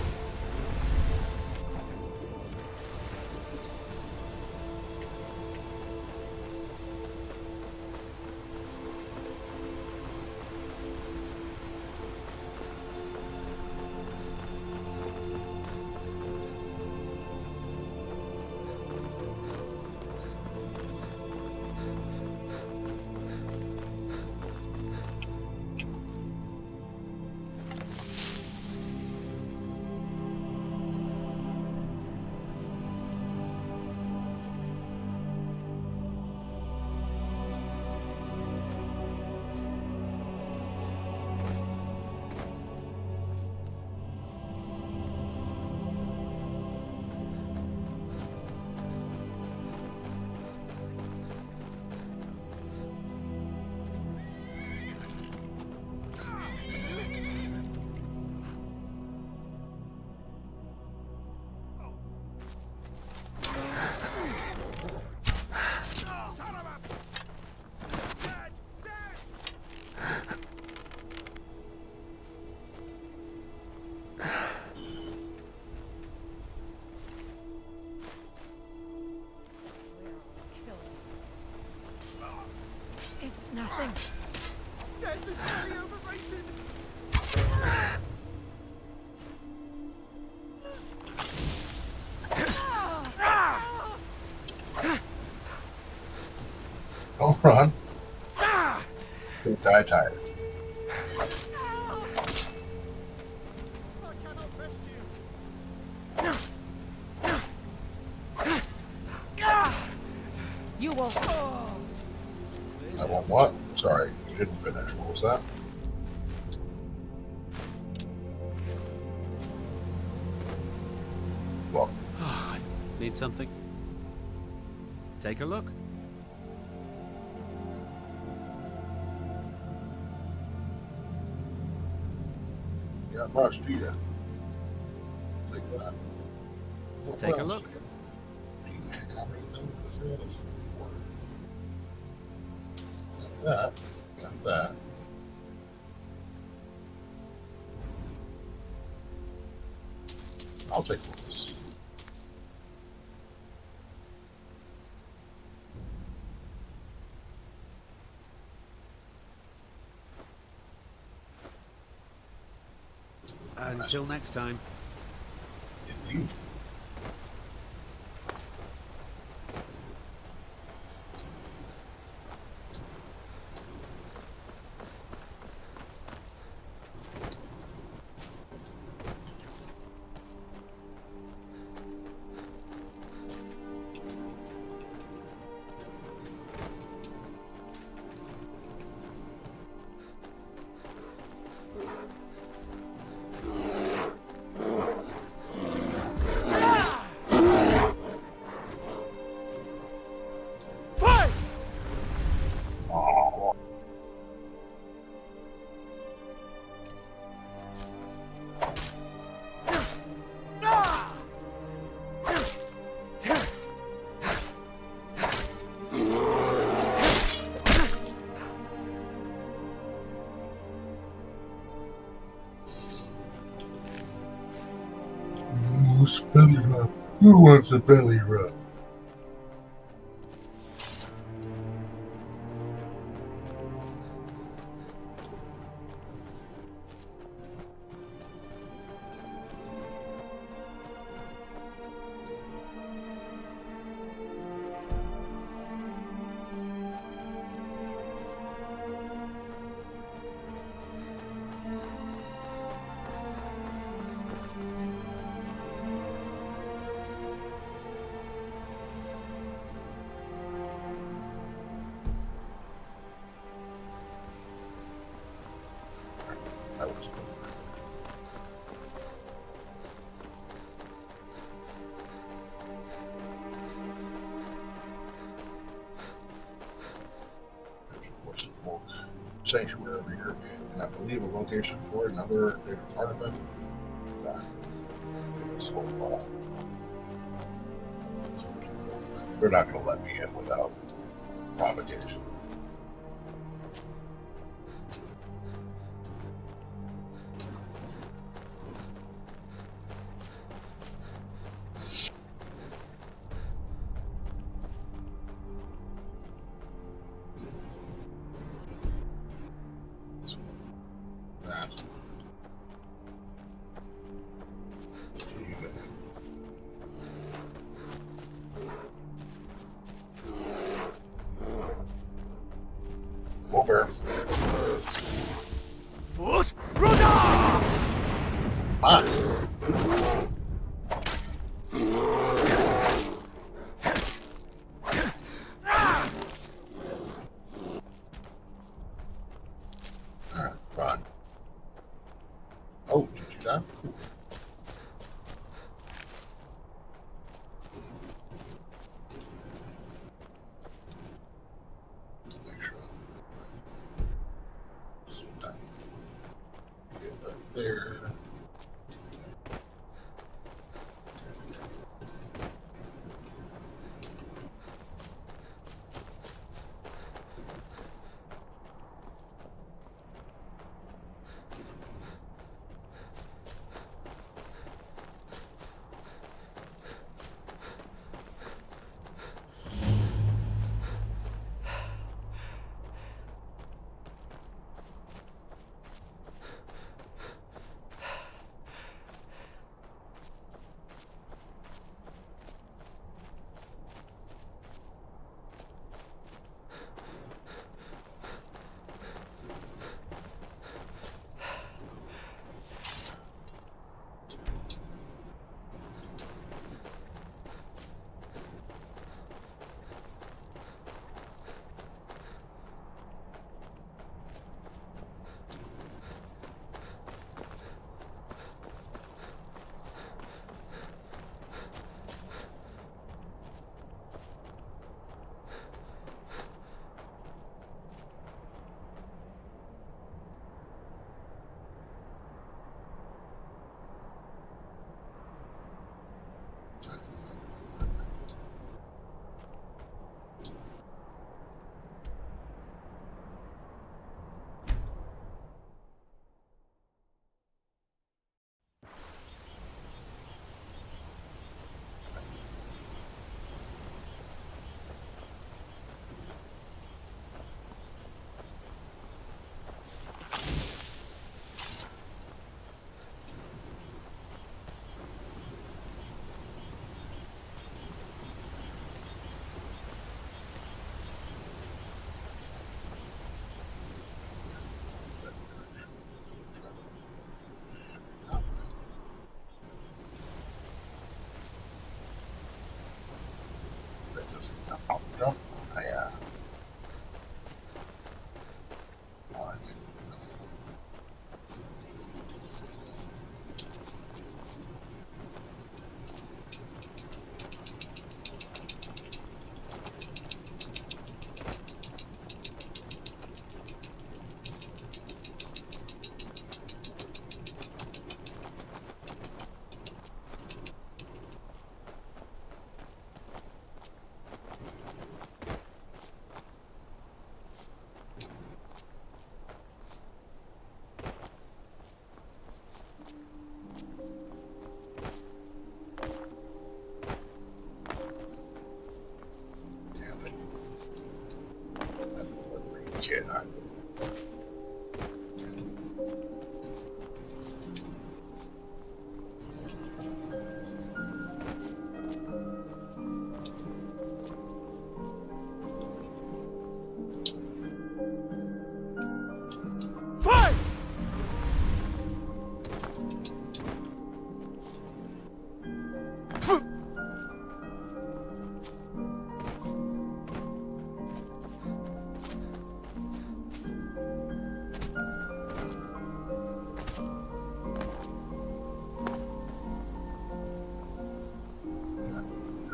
Speaker 15: It's nothing.
Speaker 13: Death is very overrated.
Speaker 1: Don't run. Don't die tired.
Speaker 15: You will.
Speaker 1: I want what? Sorry, you didn't finish. What was that? Well,
Speaker 9: need something? Take a look.
Speaker 1: yeah, much, do you? Take that. What
Speaker 9: Take a
Speaker 1: else
Speaker 9: look.
Speaker 1: do you have anything to say? Got that. Got that. I'll take one of this.
Speaker 9: Until next time.
Speaker 1: Indeed. belly rub. Who wants a belly rub? That was good. There's a more sanctuary over here, and I believe a location for another Daedric artifact. This whole they're not going to let me in without provocation. That's over.
Speaker 10: Force Roda!
Speaker 1: Ah. Run. Oh, did you die? Cool. Make sure that get up there.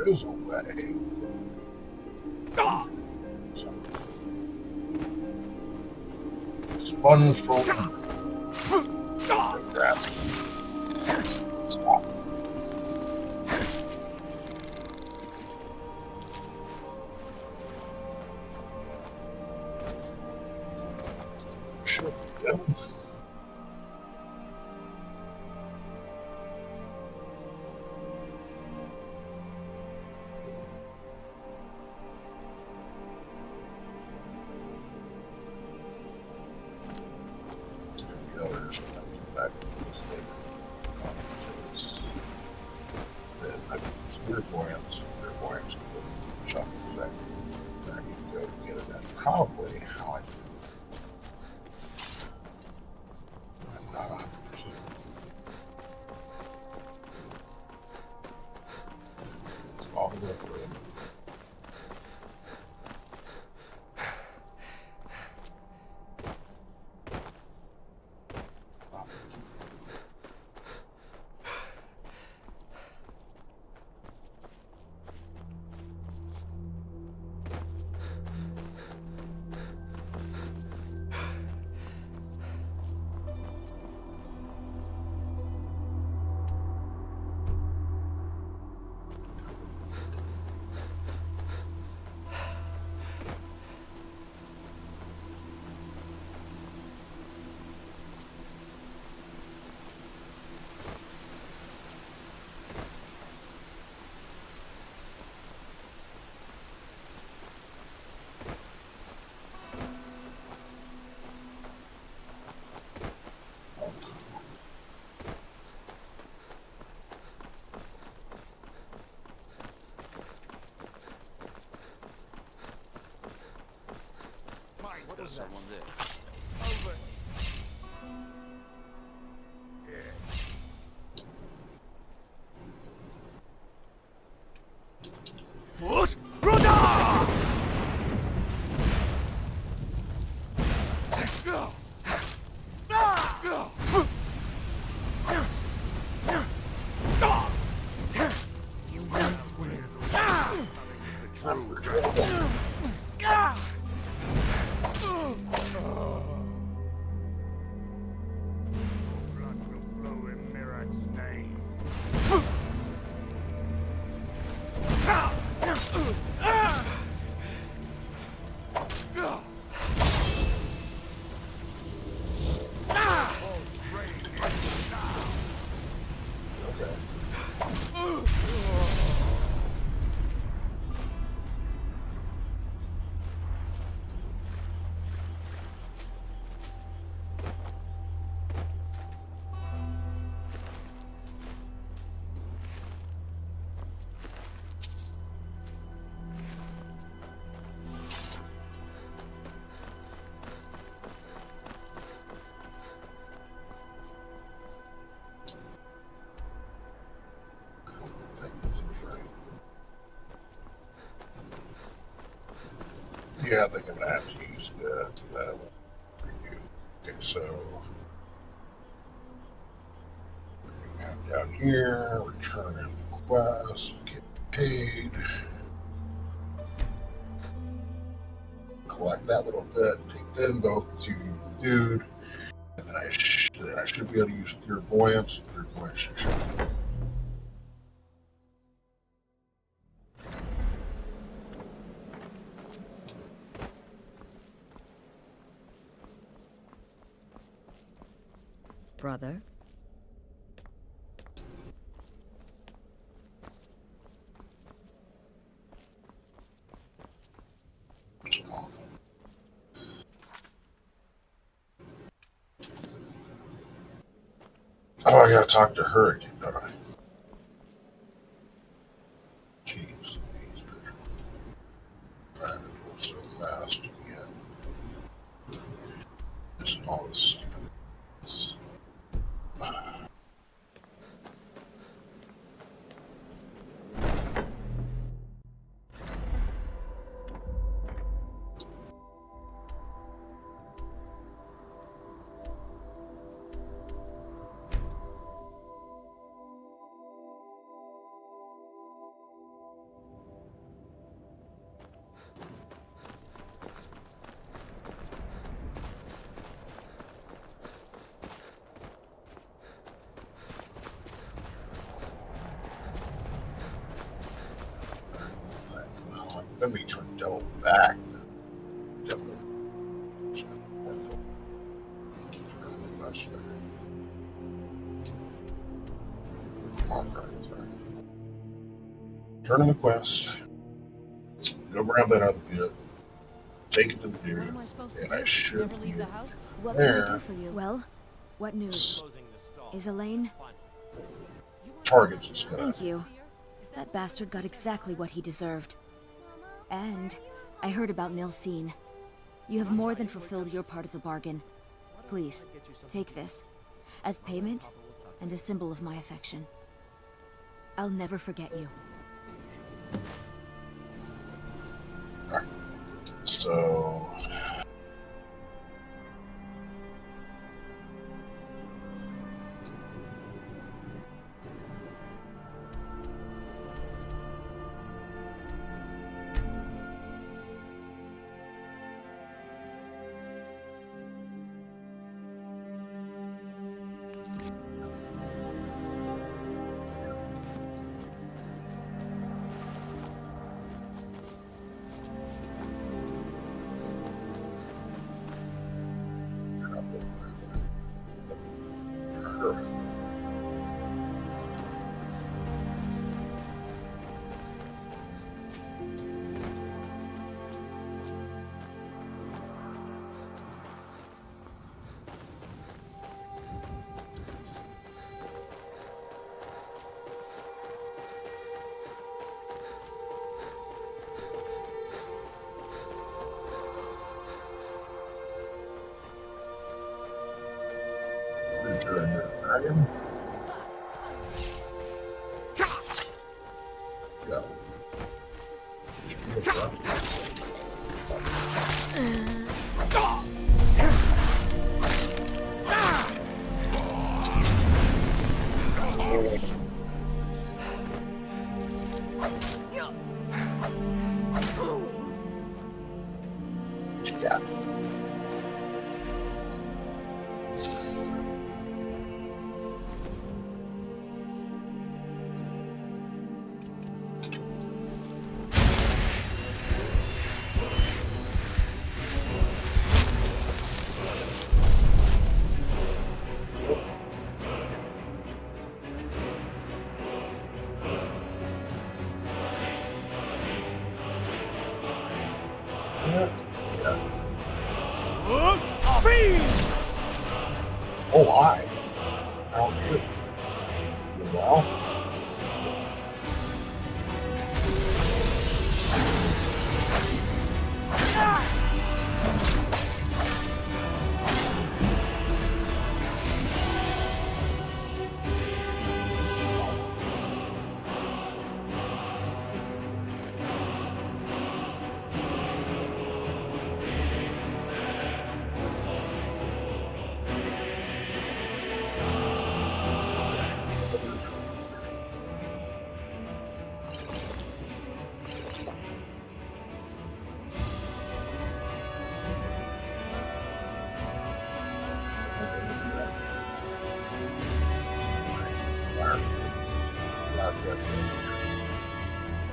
Speaker 1: is a way. Sponge full of crap. Stop. Sure. Yep. Others back then I clairvoyance shop that I need to go to get it. That's probably how I do it. I'm not 100%. It's all the way through.
Speaker 12: There's someone there. Over. Force Brother! Go! Go! You know where the true dragon. Blood will flow in Mirak's name.
Speaker 1: Yeah, I think I'm gonna have to use that review. Okay, so down here, return in the quest, get paid, collect that little bit, take them both to dude, and then I should be able to use clairvoyance. Clairvoyance should show.
Speaker 11: Brother?
Speaker 1: Oh, I gotta talk to her again, don't I? Jeez, he's trying to go so fast. Yeah. Missing all this stupid. Then we turn devil back. Definitely. Turn in the quest. Go grab that other bit. Take it to the dude. And I should be
Speaker 5: What
Speaker 1: there.
Speaker 5: can I do for you? Well, what news? Is Elaine?
Speaker 1: Target's just gonna.
Speaker 5: Thank you. That bastard got exactly what he deserved. And I heard about Nilsine. You have more than fulfilled your part of the bargain. Please, take this. As payment, and a symbol of my affection. I'll never forget you.
Speaker 1: Alright. So. Dragon. Go. Yeah. Oh, hi. How are you? You well?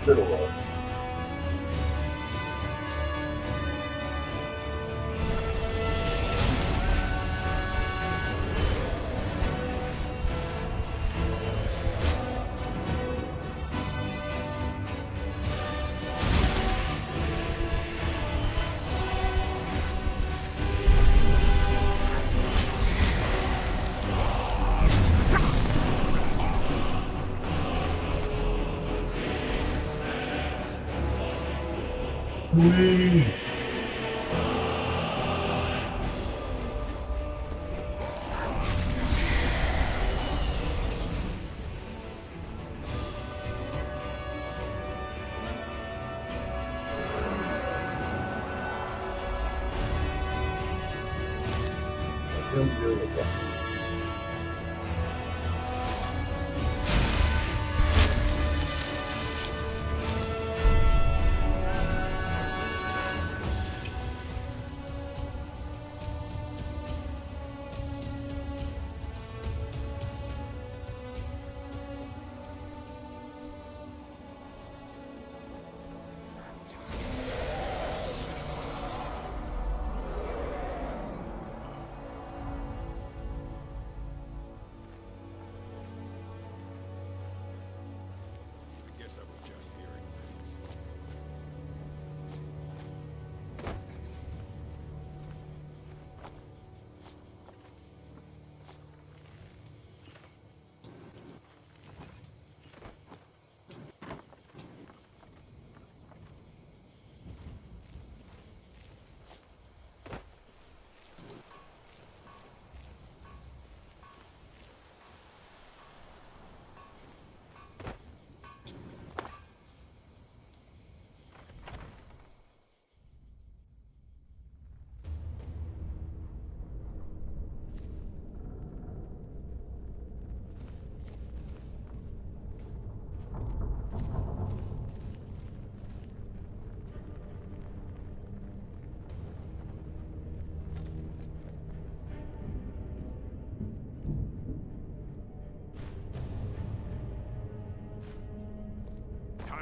Speaker 1: Middle of. Whee!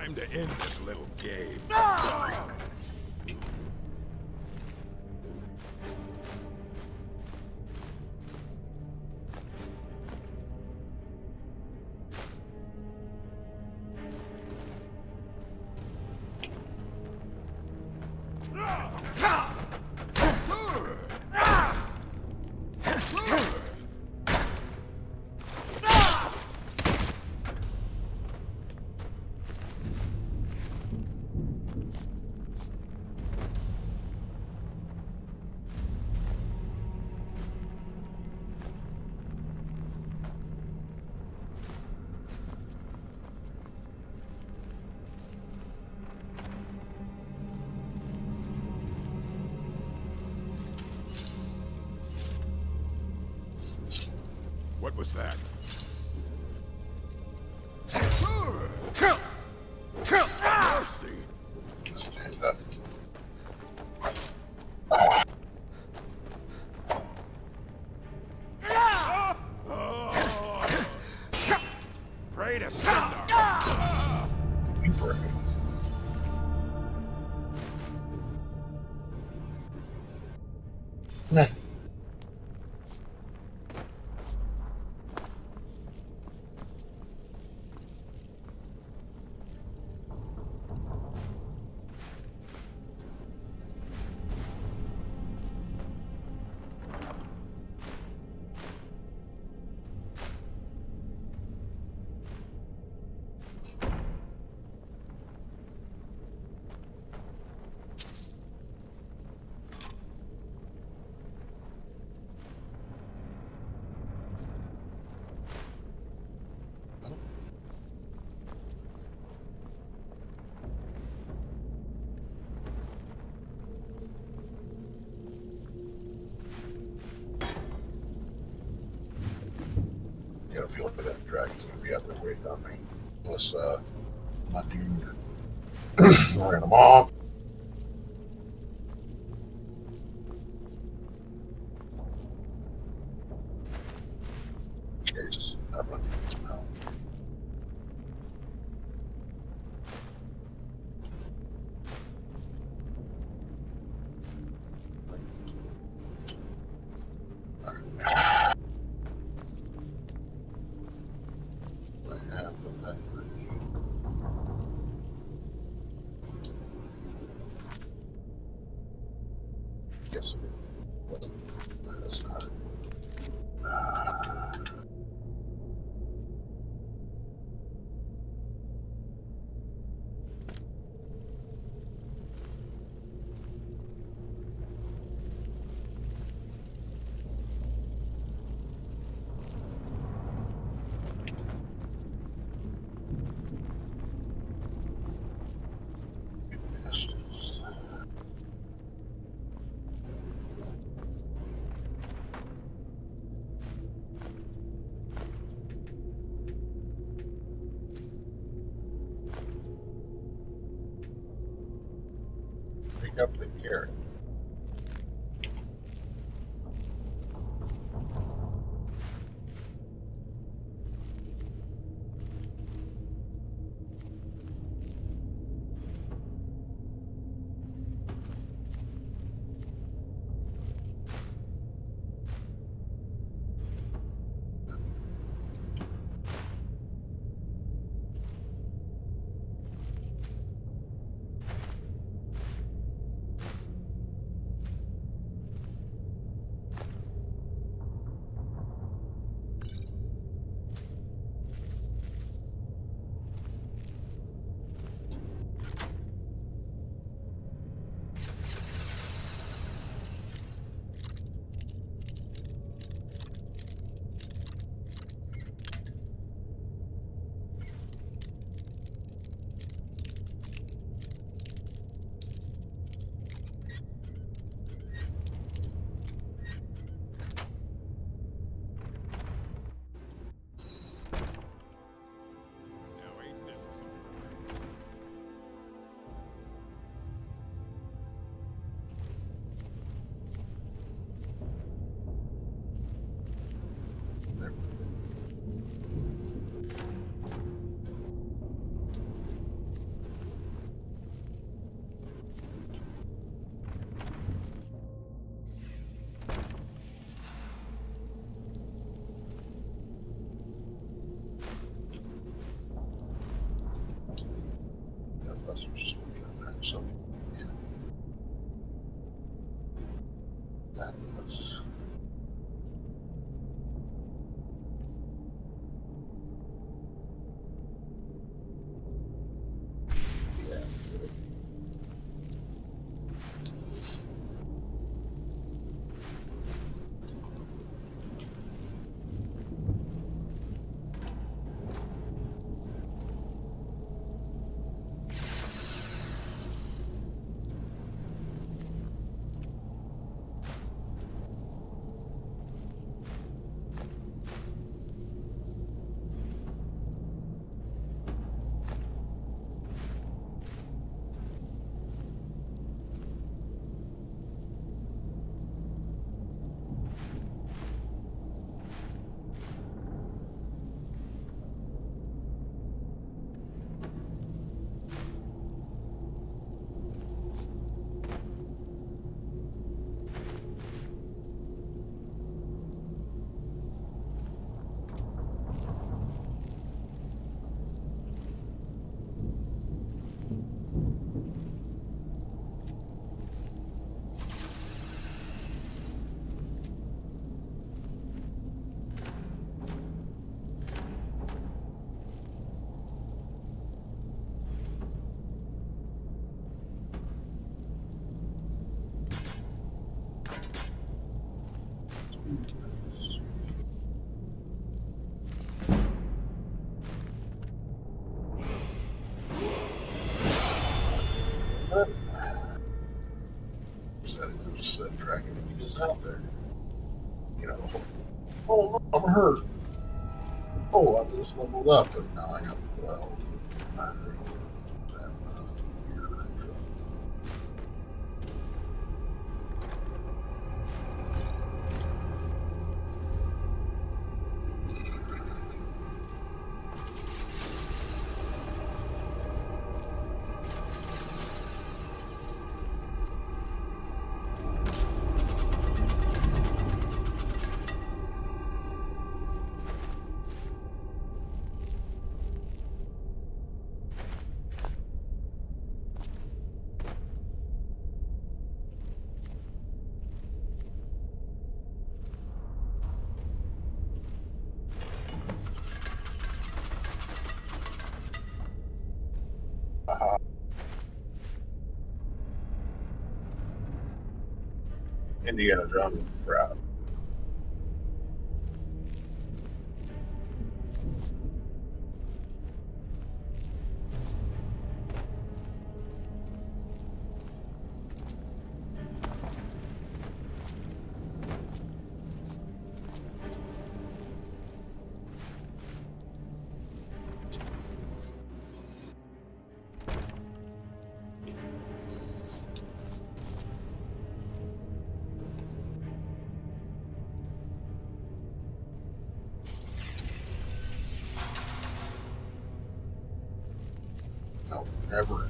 Speaker 24: Time to end this little game. What was that? Mercy!
Speaker 1: Stand up.
Speaker 24: Pray to Sindar!
Speaker 1: You pray. Nah. I got a feeling that dragon's gonna be out there waiting on me. Unless, my dude ran him off. Chase. I run. No. Yes. That's not it. Bastards. Pick up the carrot. is out there. You know, oh, look, I'm hurt. Oh, I just leveled up, and now I got 12. Indiana Jones crowd. No, never.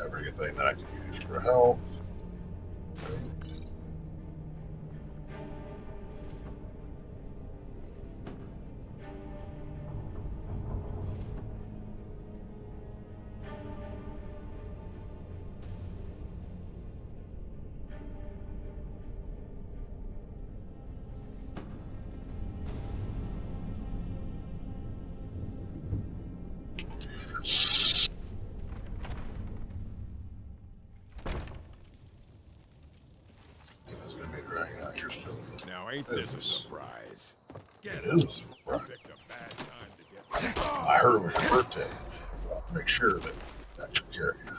Speaker 1: Everything that I can use for health.
Speaker 24: Now ain't this a surprise? Get
Speaker 1: It
Speaker 24: it.
Speaker 1: is.
Speaker 24: You picked a bad time to get.
Speaker 1: I heard it was your birthday. I'll make sure that that's your character.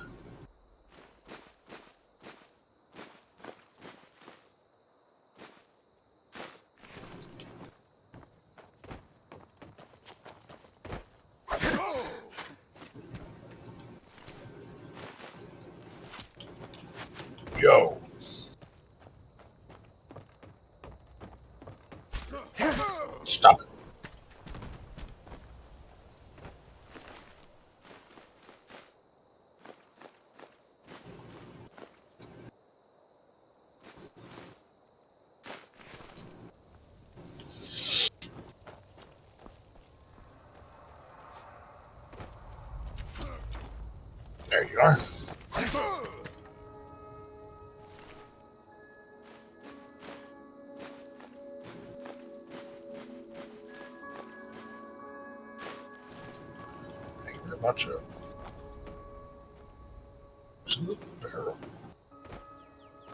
Speaker 1: Yo. Stop it. There you are. Thank you very much. What's in the barrel?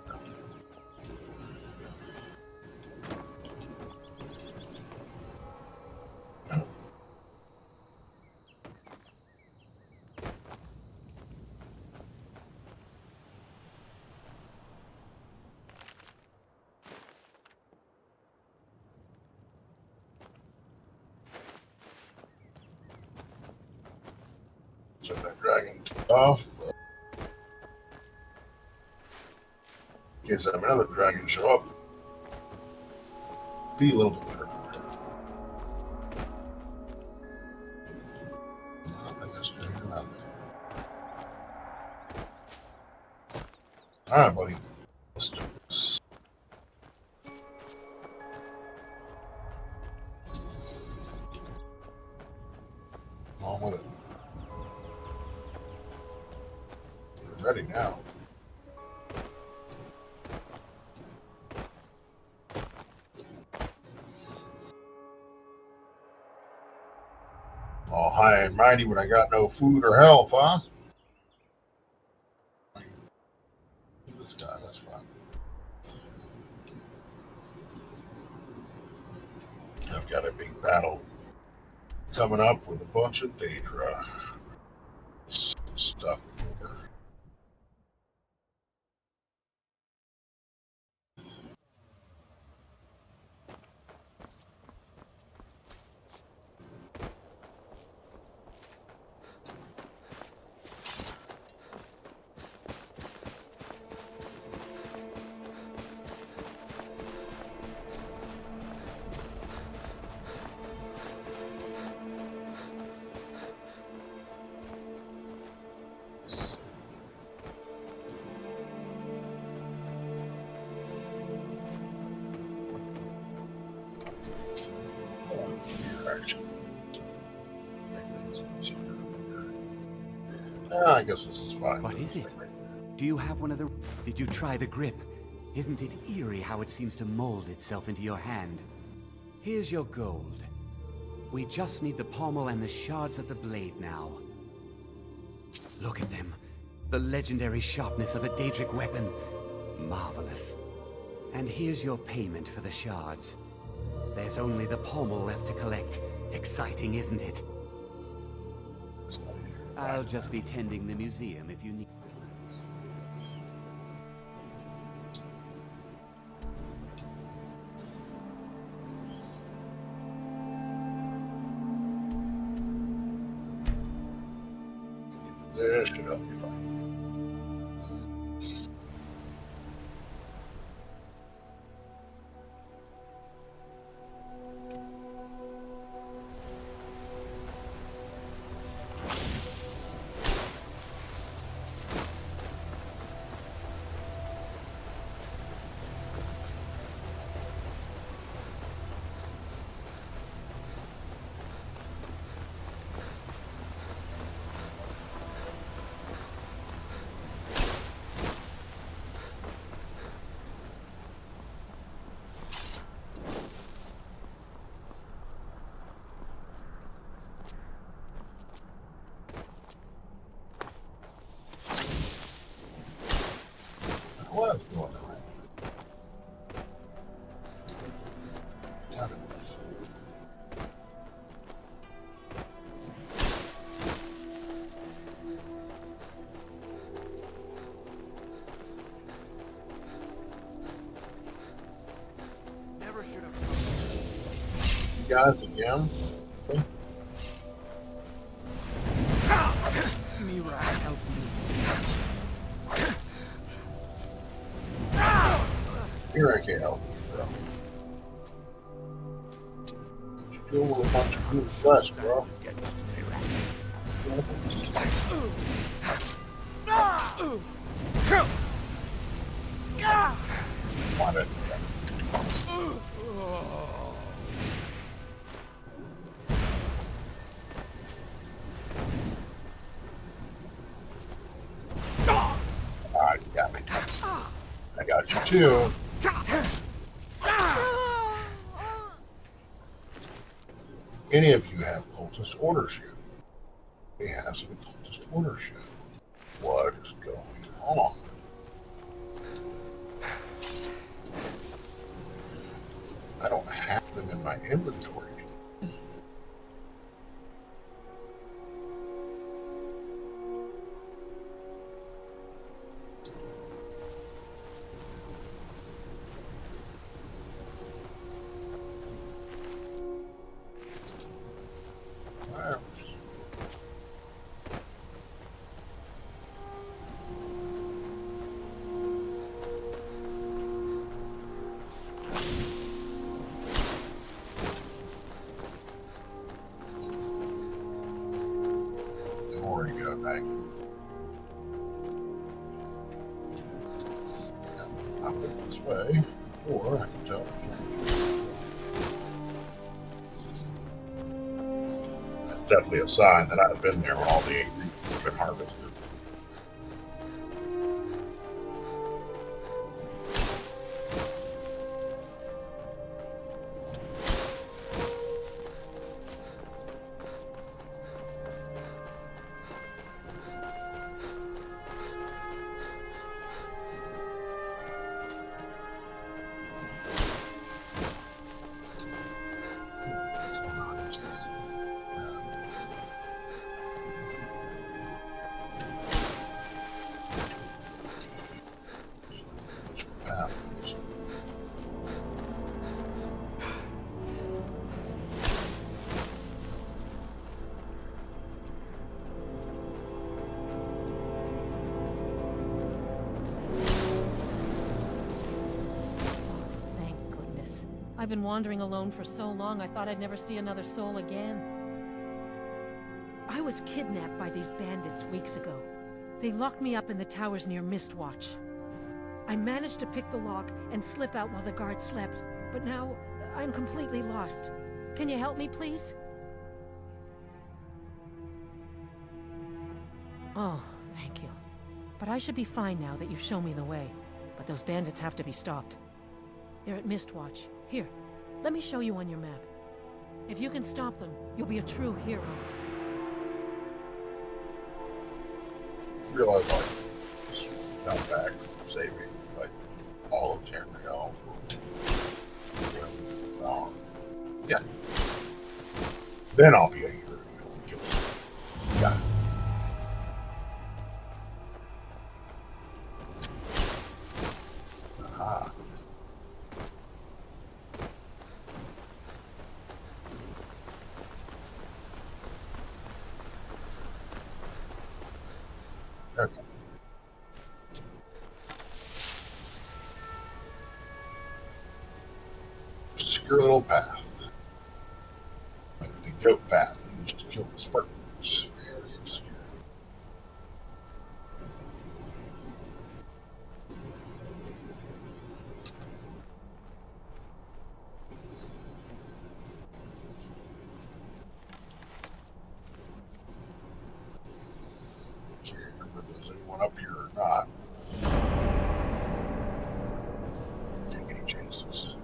Speaker 1: Nothing. So that dragon off. In case I have another dragon show up, be a little bit better. I think that's dragon out there. Alright, buddy. Let's do this. on with it. We're ready now. All high and mighty when I got no food or health, huh? This guy, that's fine. I've got a big battle coming up with a bunch of Daedra stuff. I guess this is fine.
Speaker 19: What is it? Do you have one of the... Did you try the grip? Isn't it eerie how it seems to mold itself into your hand? Here's your gold. We just need the pommel and the shards of the blade now. Look at them. The legendary sharpness of a Daedric weapon. Marvelous. And here's your payment for the shards. There's only the pommel left to collect. Exciting, isn't it? I'll just be tending the museum if you need.
Speaker 1: This should help you fine. What is going on?
Speaker 6: Never should have.
Speaker 1: You guys again?
Speaker 6: Mira, help me.
Speaker 1: Here I can help you, bro. What you doing with a bunch of blue flesh, bro? Want it? Ah, you got me. I got you too. Any of you have cultist orders yet? We have some cultist orders yet. What is going on? I don't have them in my inventory. This way, or I can jump. definitely a sign that I've been there when all the angry have been harvested.
Speaker 14: I've been wandering alone for so long, I thought I'd never see another soul again. I was kidnapped by these bandits weeks ago. They locked me up in the towers near Mistwatch. I managed to pick the lock and slip out while the guards slept, but now I'm completely lost. Can you help me, please? Oh, thank you. But I should be fine now that you've shown me the way. But those bandits have to be stopped. They're at Mistwatch. Here, let me show you on your map. If you can stop them, you'll be a true hero.
Speaker 1: Realize, like, just got back from saving, like, all of Tamriel from, yeah. Then I'll be a hero. Yeah. Aha. Okay. Obscure little path. Like the goat path used to kill the Spartans. Very obscure. Can't remember if there's anyone up here or not. Take any chances.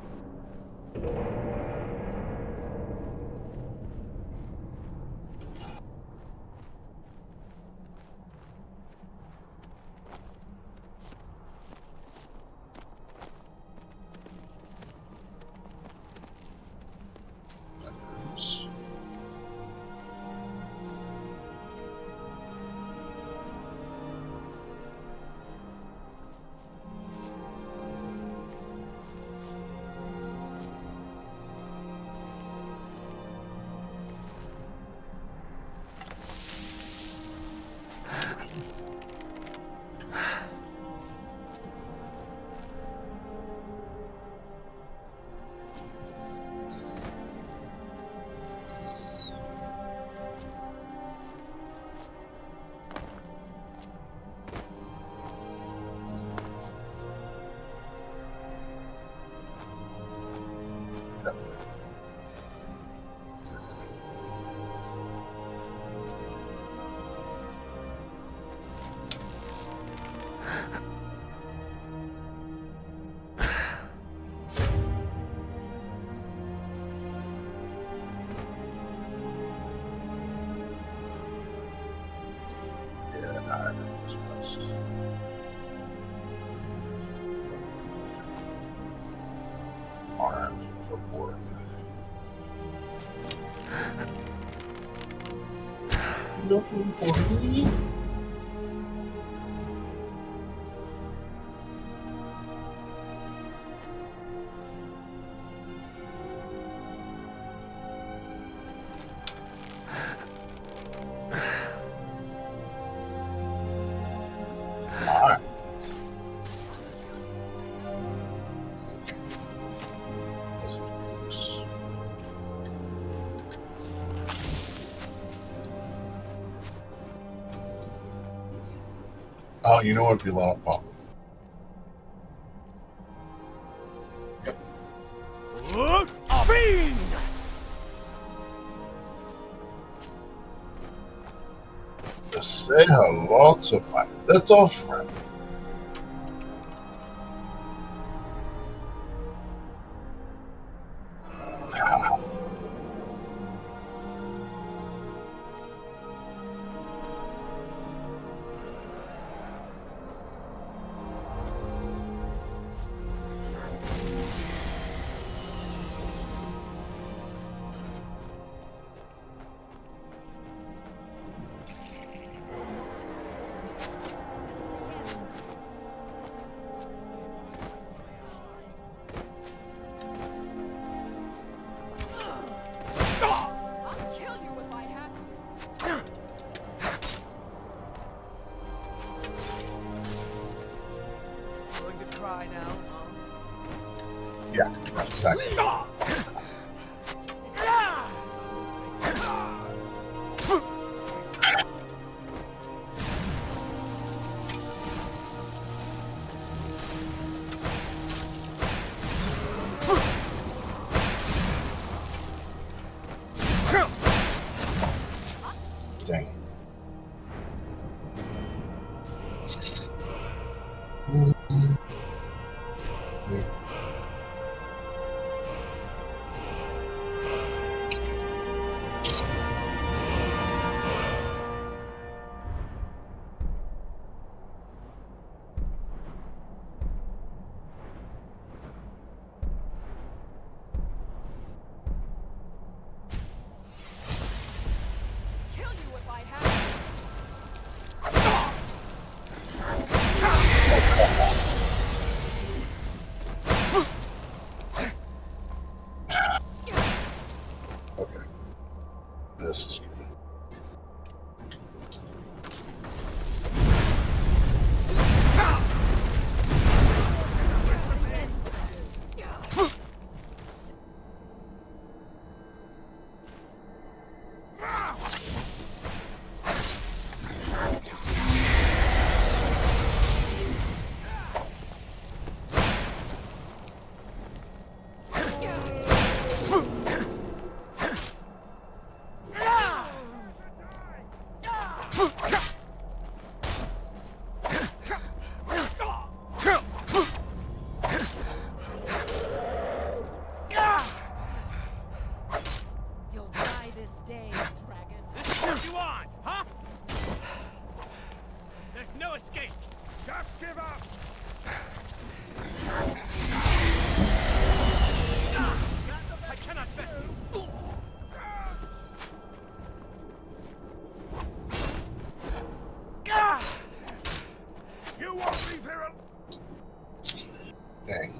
Speaker 1: Arms and so forth. Looking for me? Oh, you know what would be a lot of fun?
Speaker 10: Fiend!
Speaker 1: Say hello to my little friend. Yeah, that's exactly. Dang. Okay. This is good.
Speaker 14: You'll die this day, dragon.
Speaker 23: This is what you want, huh? There's no escape. Just give up. I cannot best you. You won't leave here.
Speaker 1: Dang.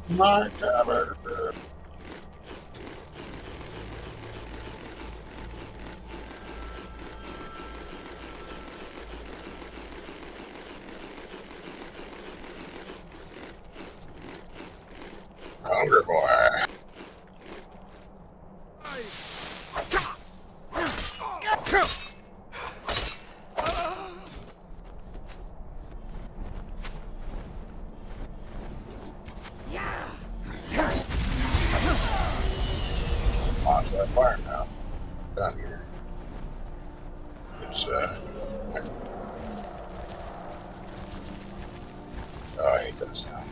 Speaker 1: My God. Hungry boy. Watch that fire now. Down here. It's oh, I hate that sound.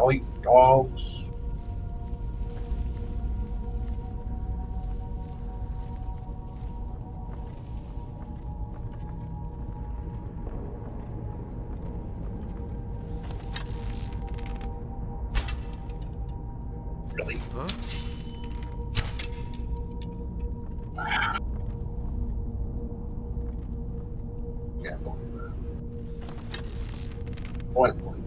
Speaker 1: Y'all eat dogs? Really?
Speaker 6: Huh?
Speaker 1: Can't believe that. Point blank.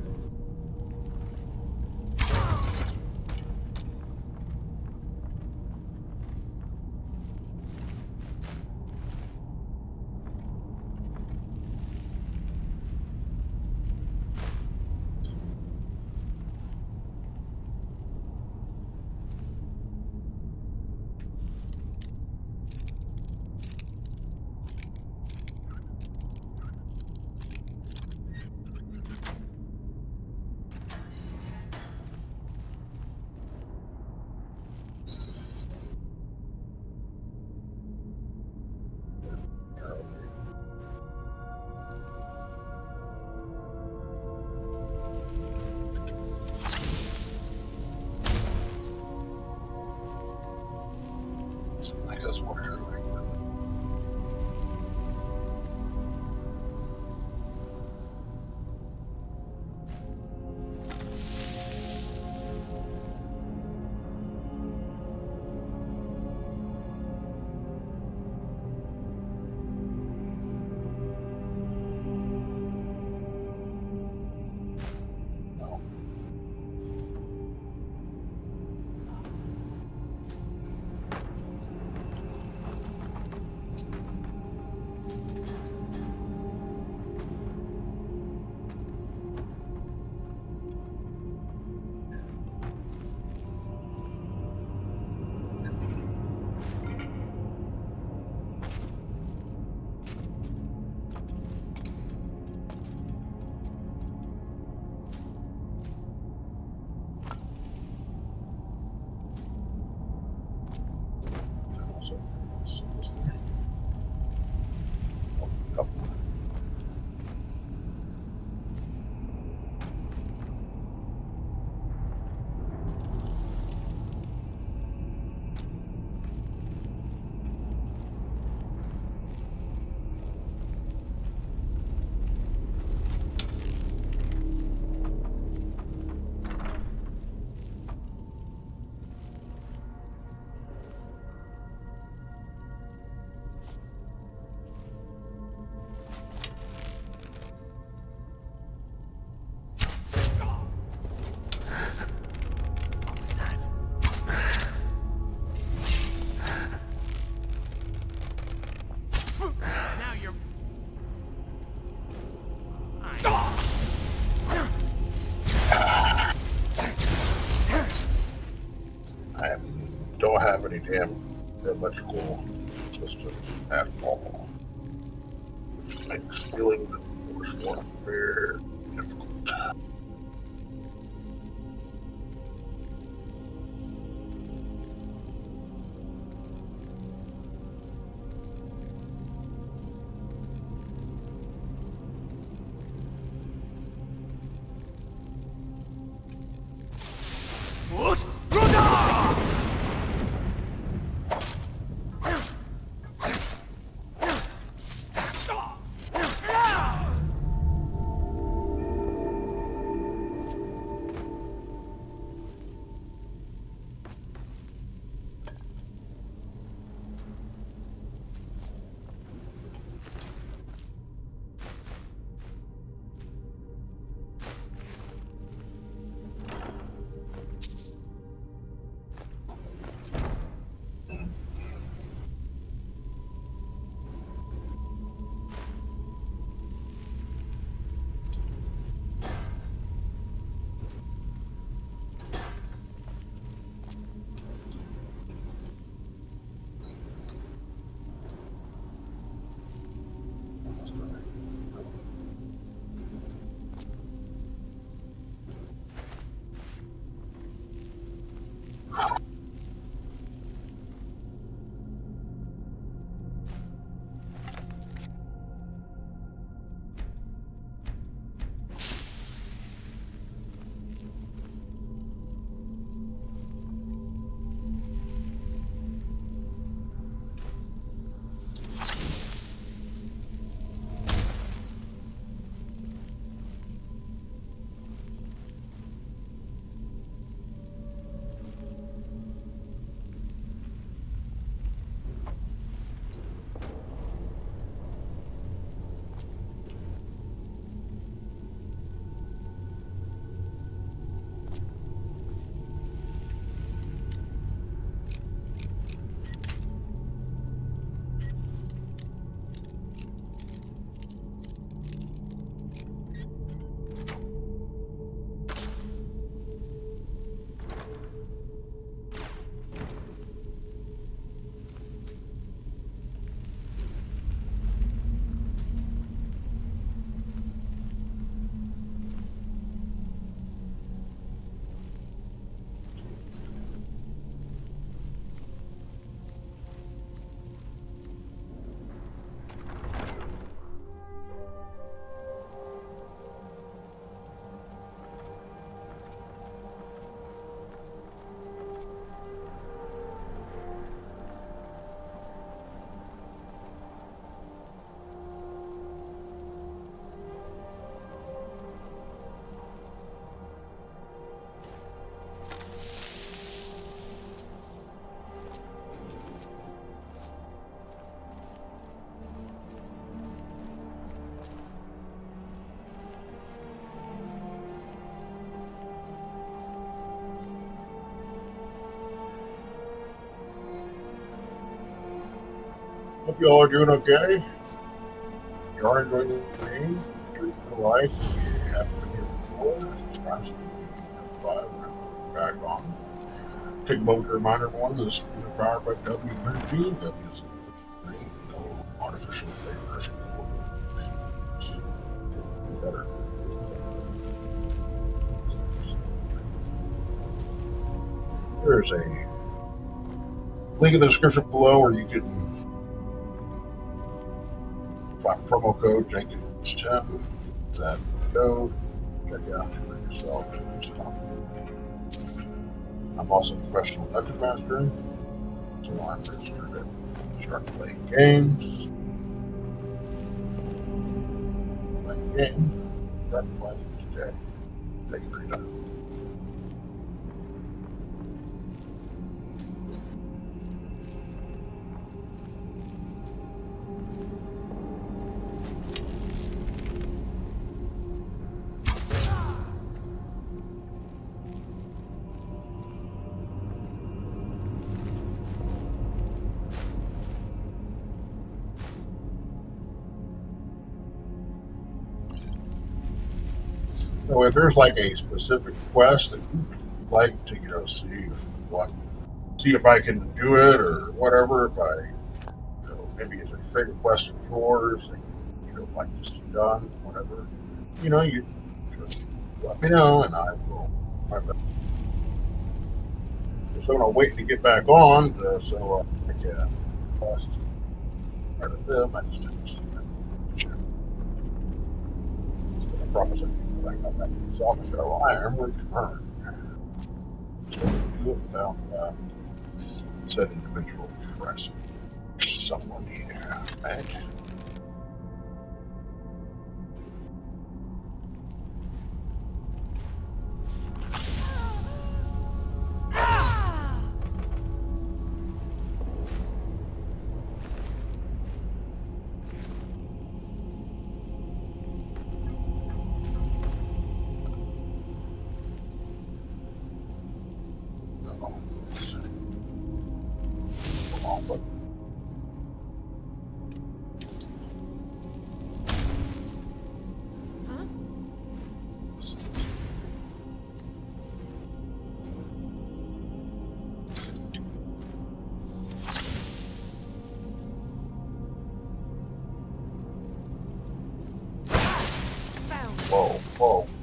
Speaker 1: I guess we're here. Don't have any damn electrical systems at all, which makes dealing with the force one very difficult. Hope you all are doing okay. If you are enjoying the stream, treat the like. If you haven't been here before, subscribe so you can get notified when we're back on. Take a moment to remind everyone this is powered by WMG. W is no artificial flavors. Better. There's a link in the description below where you can find promo code Jenkins10. That code, check it out for yourself. I'm also a professional dungeon master, so I'm registered to start playing games. Start playing today. Thank you for your time. So if there's like a specific quest that you'd like to, see if I can do it or whatever, if I, maybe it's a favorite quest of yours that like to see done, whatever, you just let me know and I will try my best. So I'm waiting to get back on, so I can quest part of them. I just didn't see them. I promise I can go back up back to the Salvage Show. I am returned. So do it without said individual press. Someone here, right?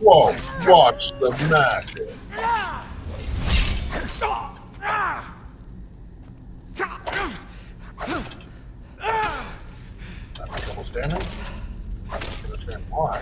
Speaker 1: Whoa, watch the magic. Double standing? I don't understand why.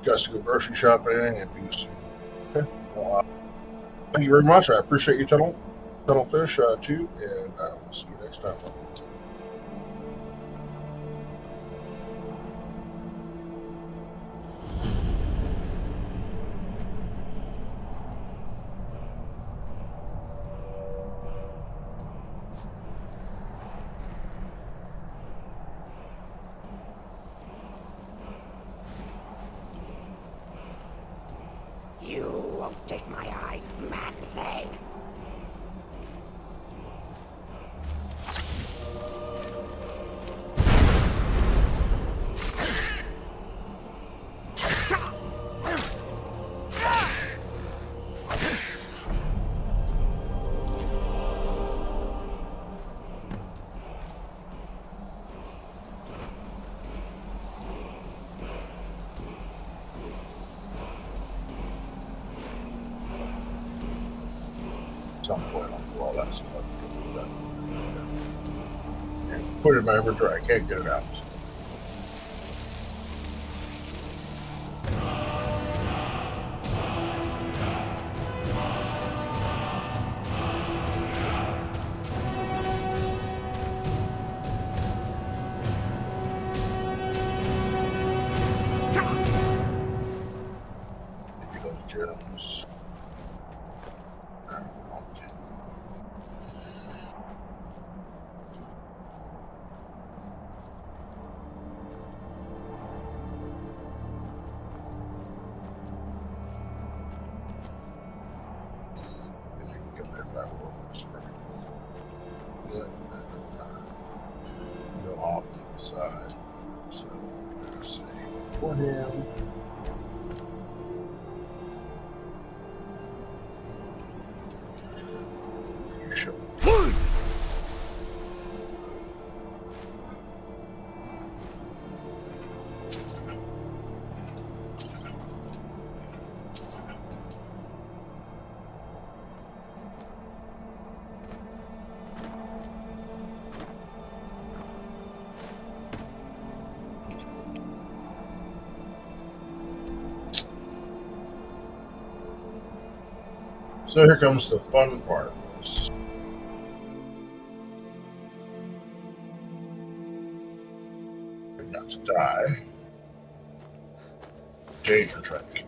Speaker 1: Got to go grocery shopping and do some. Okay. Well, thank you very much. I appreciate you, Tunnel Fish, too, and we'll see you next time.
Speaker 2: You won't take my eye, mad thing.
Speaker 1: Some point I'll do all that stuff. And put it in my inventory. I can't get it out. Maybe those gems. Go off to the side. So let's see. For him. Sure. So here comes the fun part of this. Not to die. Daedric.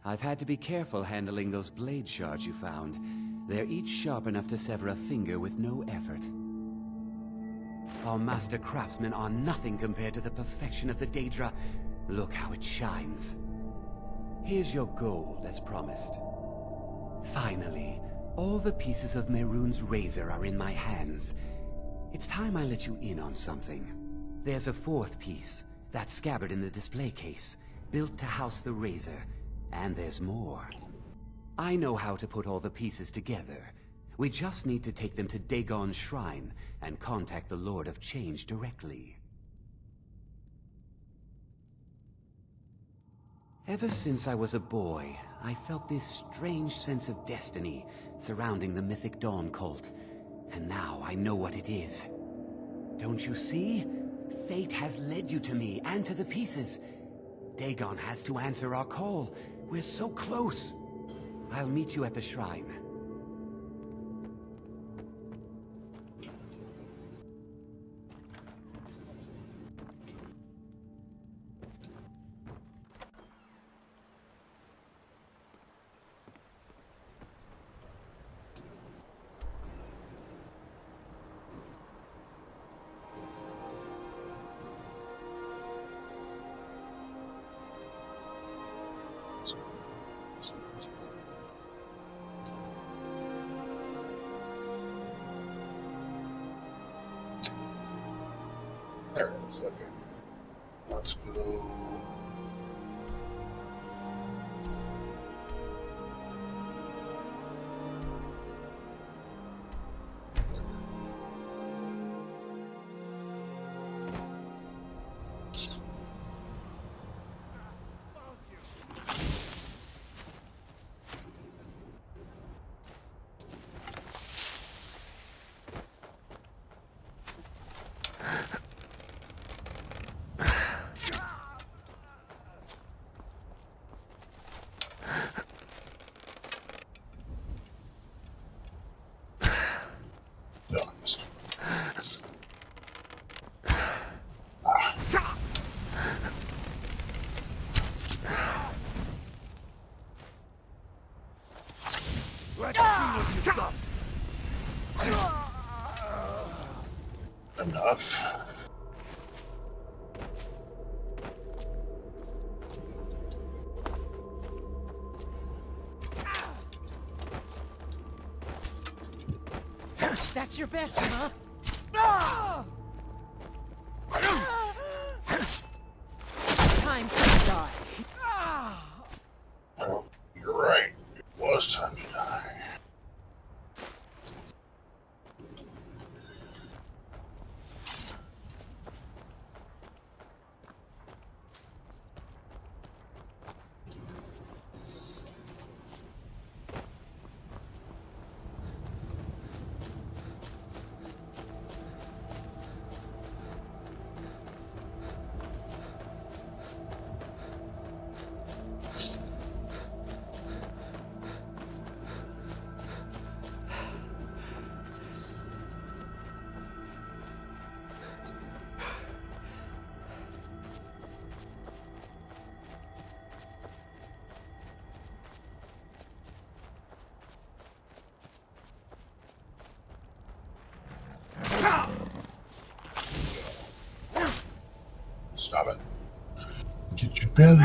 Speaker 19: I've had to be careful handling those blade shards you found. They're each sharp enough to sever a finger with no effort. Our master craftsmen are nothing compared to the perfection of the Daedra. Look how it shines. Here's your gold, as promised. Finally, all the pieces of Mehrunes' razor are in my hands. It's time I let you in on something. There's a fourth piece, that scabbard in the display case, built to house the razor. And there's more. I know how to put all the pieces together. We just need to take them to Dagon's shrine and contact the Lord of Change directly. Ever since I was a boy, I felt this strange sense of destiny surrounding the Mythic Dawn cult. And now I know what it is. Don't you see? Fate has led you to me and to the pieces. Dagon has to answer our call. We're so close. I'll meet you at the shrine.
Speaker 1: There it is. Okay. Let's go.
Speaker 10: Let's see what you've got.
Speaker 1: Enough.
Speaker 14: That's your best, huh? Time to die.
Speaker 1: Oh, you're right. It was time to die. Stop it. Get your belly.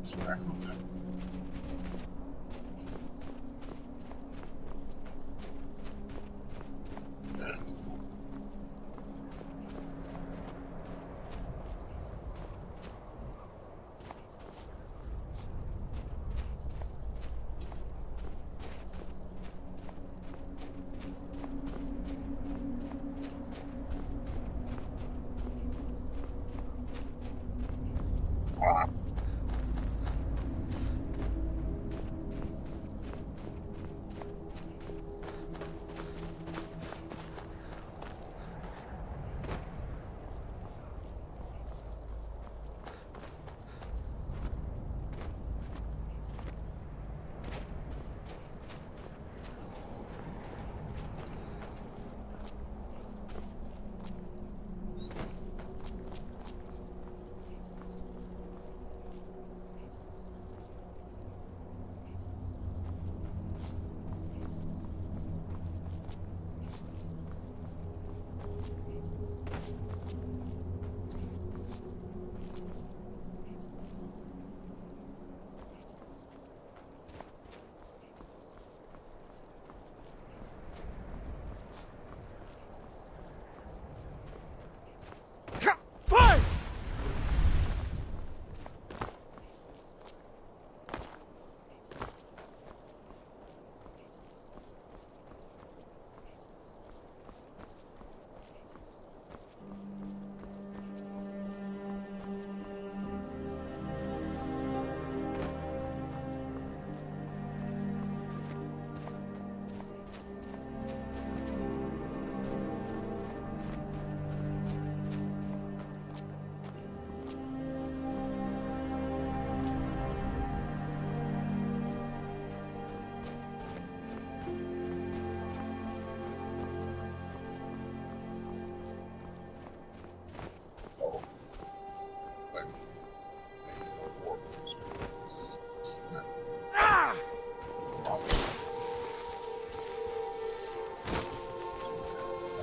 Speaker 1: It's back on that.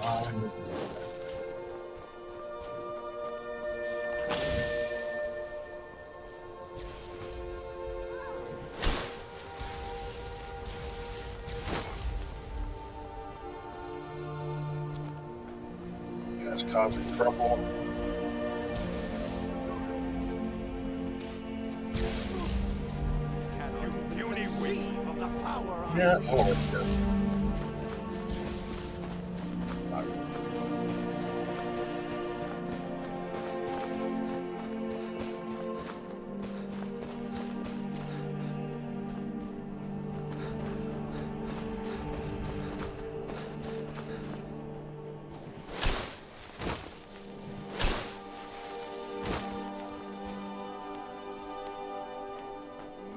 Speaker 23: Fire!
Speaker 1: That's causing trouble.
Speaker 12: Puny weak of the power of
Speaker 1: Yeah, oh, it's good.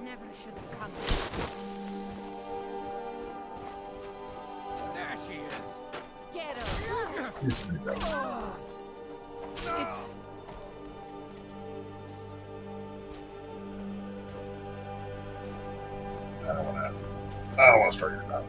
Speaker 2: Never should have come.
Speaker 12: There she is.
Speaker 15: Get her!
Speaker 1: It's pretty bad.
Speaker 15: It's...
Speaker 1: I don't want to start your battle.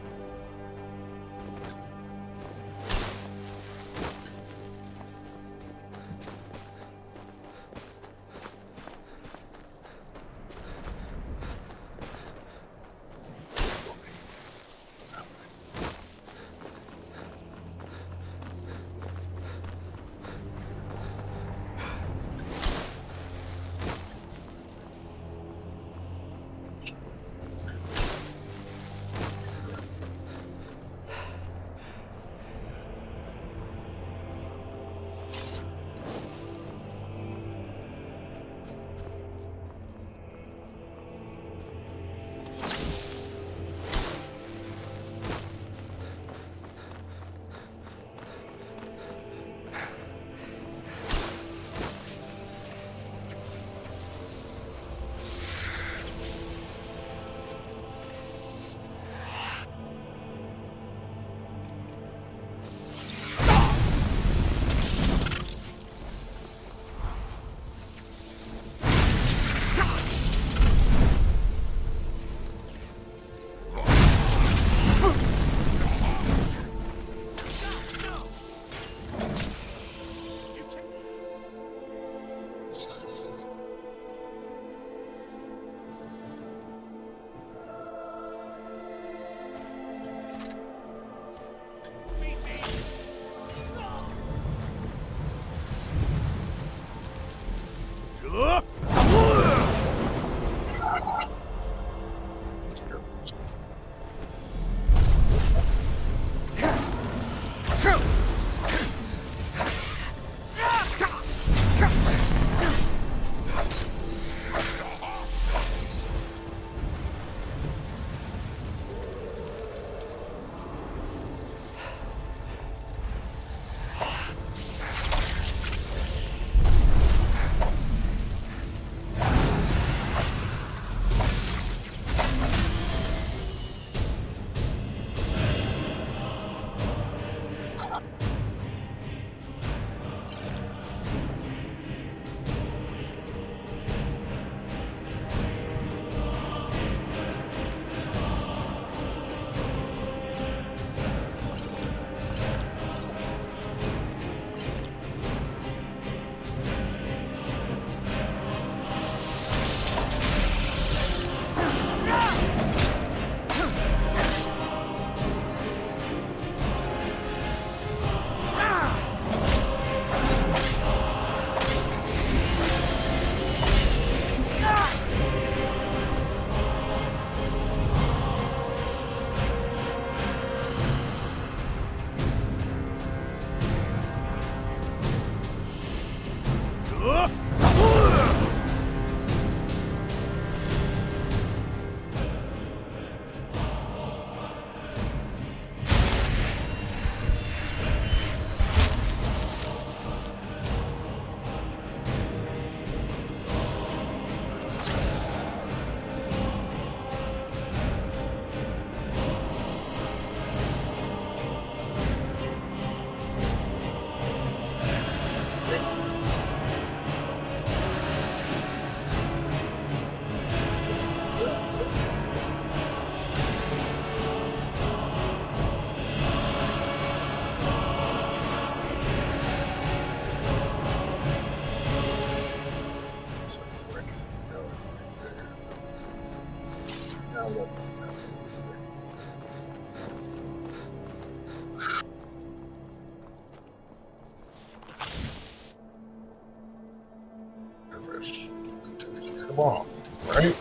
Speaker 1: long, right?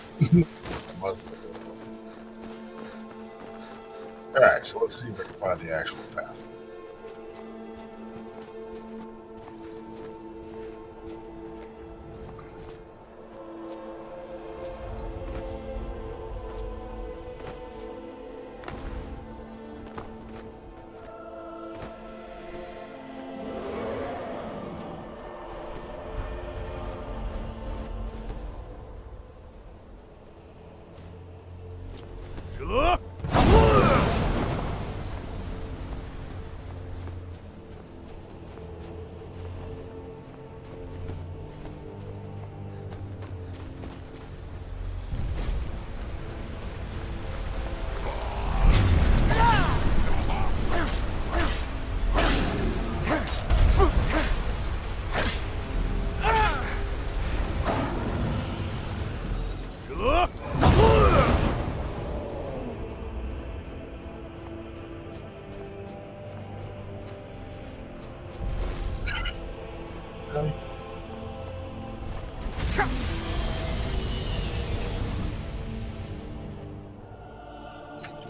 Speaker 1: Alright, so let's see if I can find the actual path.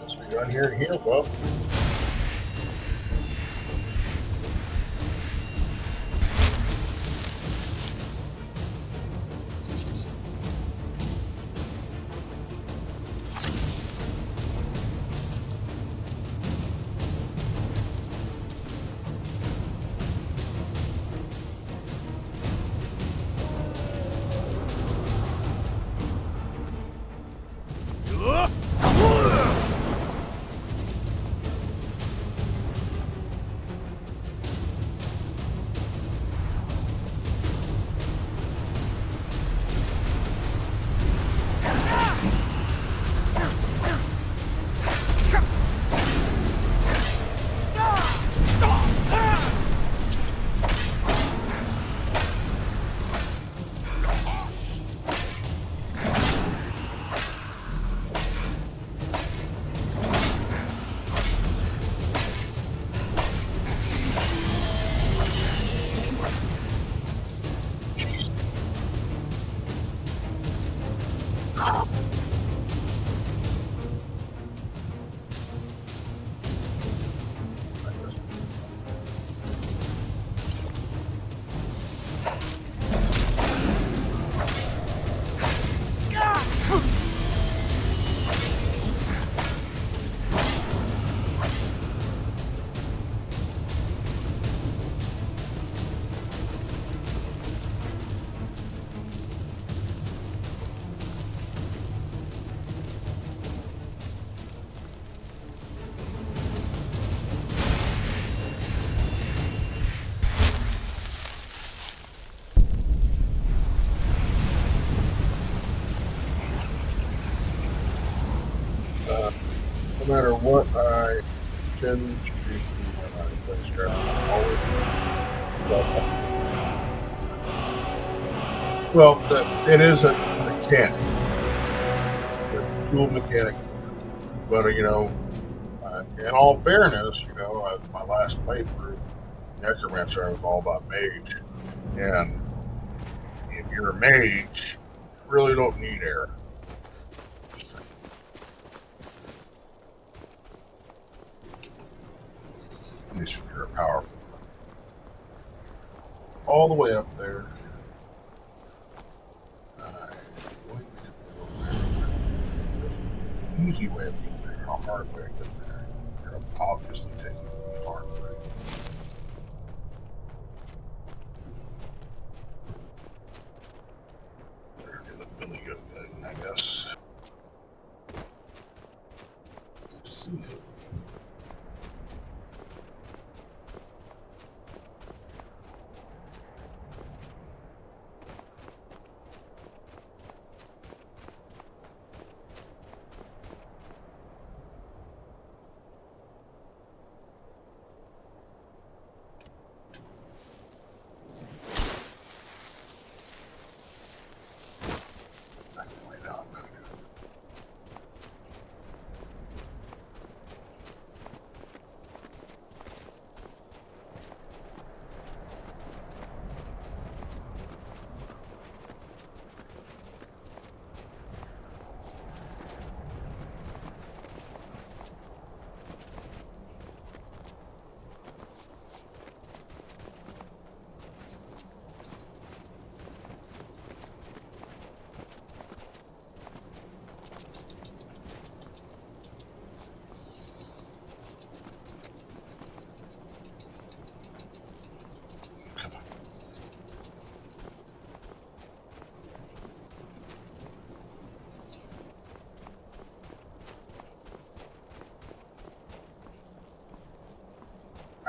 Speaker 1: Must be down here and here. Well. No matter what I tend to do when I play Skyrim, I always stuff. Well, it is a mechanic, a tool mechanic, but you know, in all fairness, you know, my last playthrough, Necromancer, I was all about mage, and if you're a mage, you really don't need air. At least if you're a powerful. All the way up there. Easy way of getting there, a hard way of getting there. You're obviously taking the hard way. The really good thing, I guess. Let's see.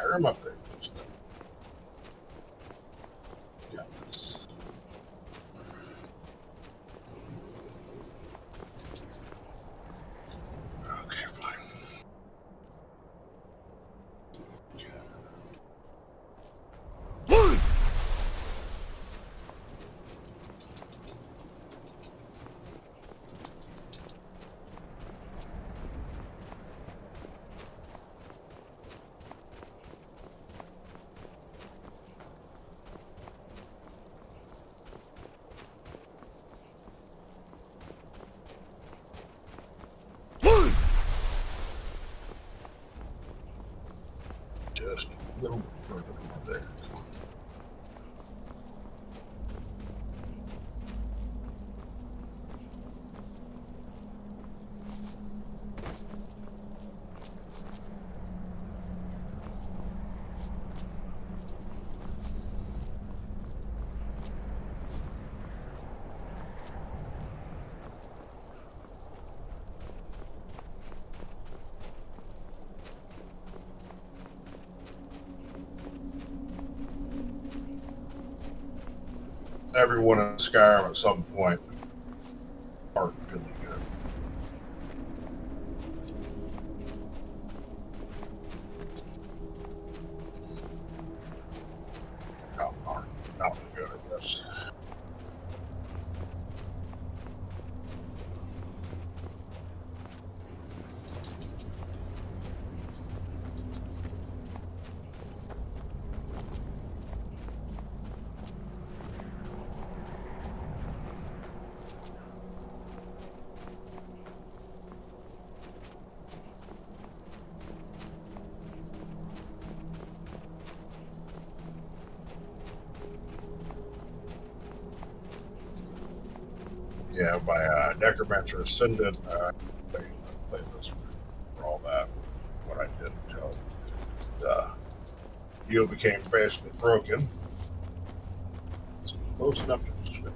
Speaker 1: Skyrim update. Got this. Okay, fine. Just a little bit further from there. Everyone in Skyrim at some point are really good. Are not good at this. Yeah, by Necromancer Ascendant, played this for all that. What I did until the deal became basically broken. It's close enough to describe.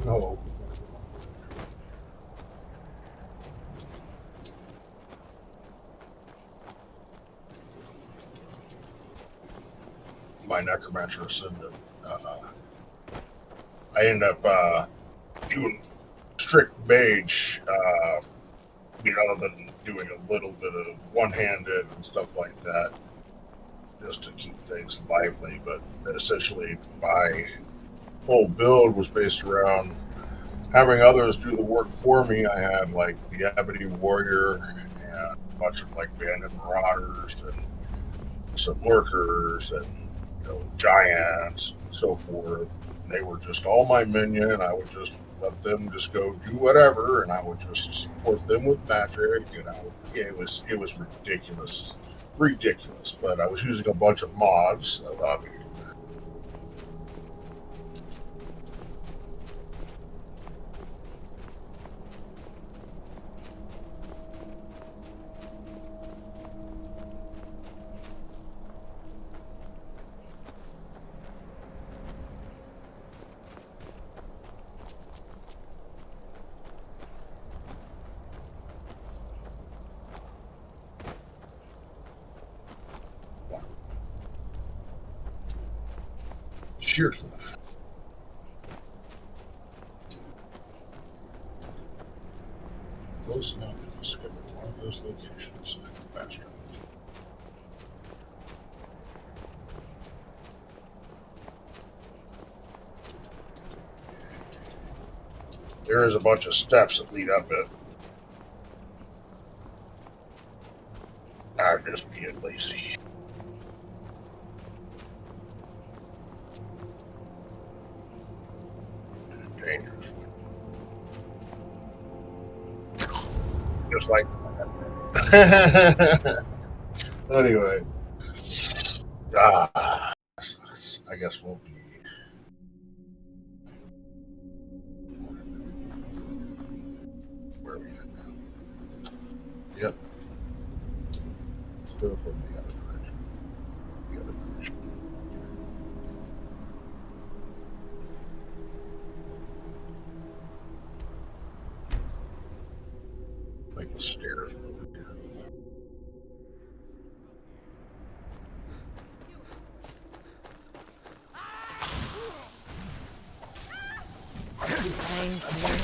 Speaker 1: No. My Necromancer Ascendant. I ended up doing strict mage, other than doing a little bit of one-handed and stuff like that, just to keep things lively. But essentially, my whole build was based around having others do the work for me. I had like the Ebony Warrior and a bunch of like bandit marauders and some lurkers and giants and so forth. And they were just all my minion, and I would just let them just go do whatever, and I would just support them with magic, and it was ridiculous. But I was using a bunch of mods that allowed me to do that. Sheer cliff. Close enough to discover one of those locations at the faster. There is a bunch of steps that lead up it. I'm just being lazy. Dangerous. Just like that. Anyway. I guess we'll be. Where are we at now? Yep. Let's go from the other direction. The other direction. the stairs.
Speaker 11: Thank you.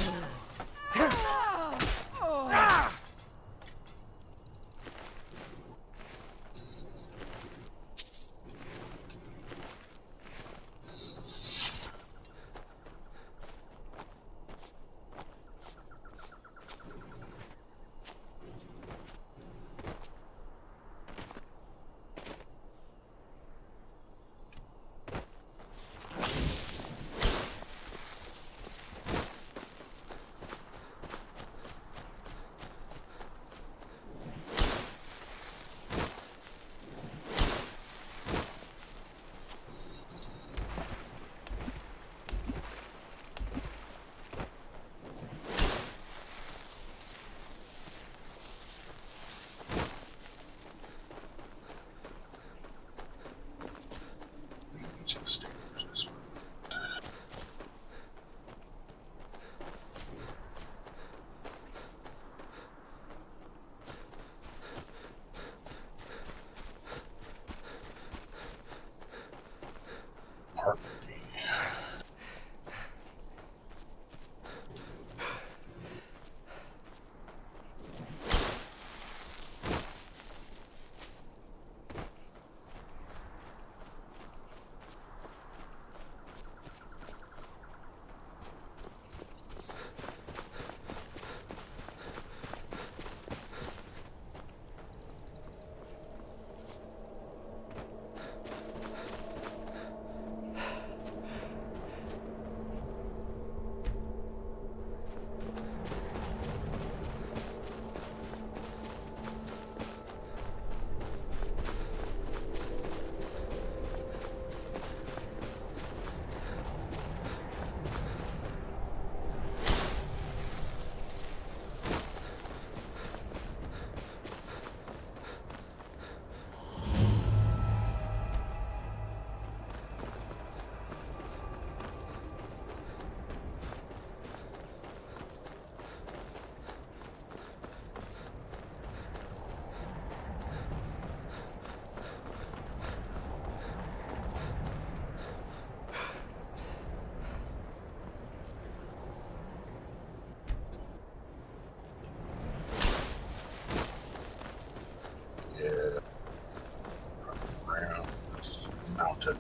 Speaker 1: Mountain.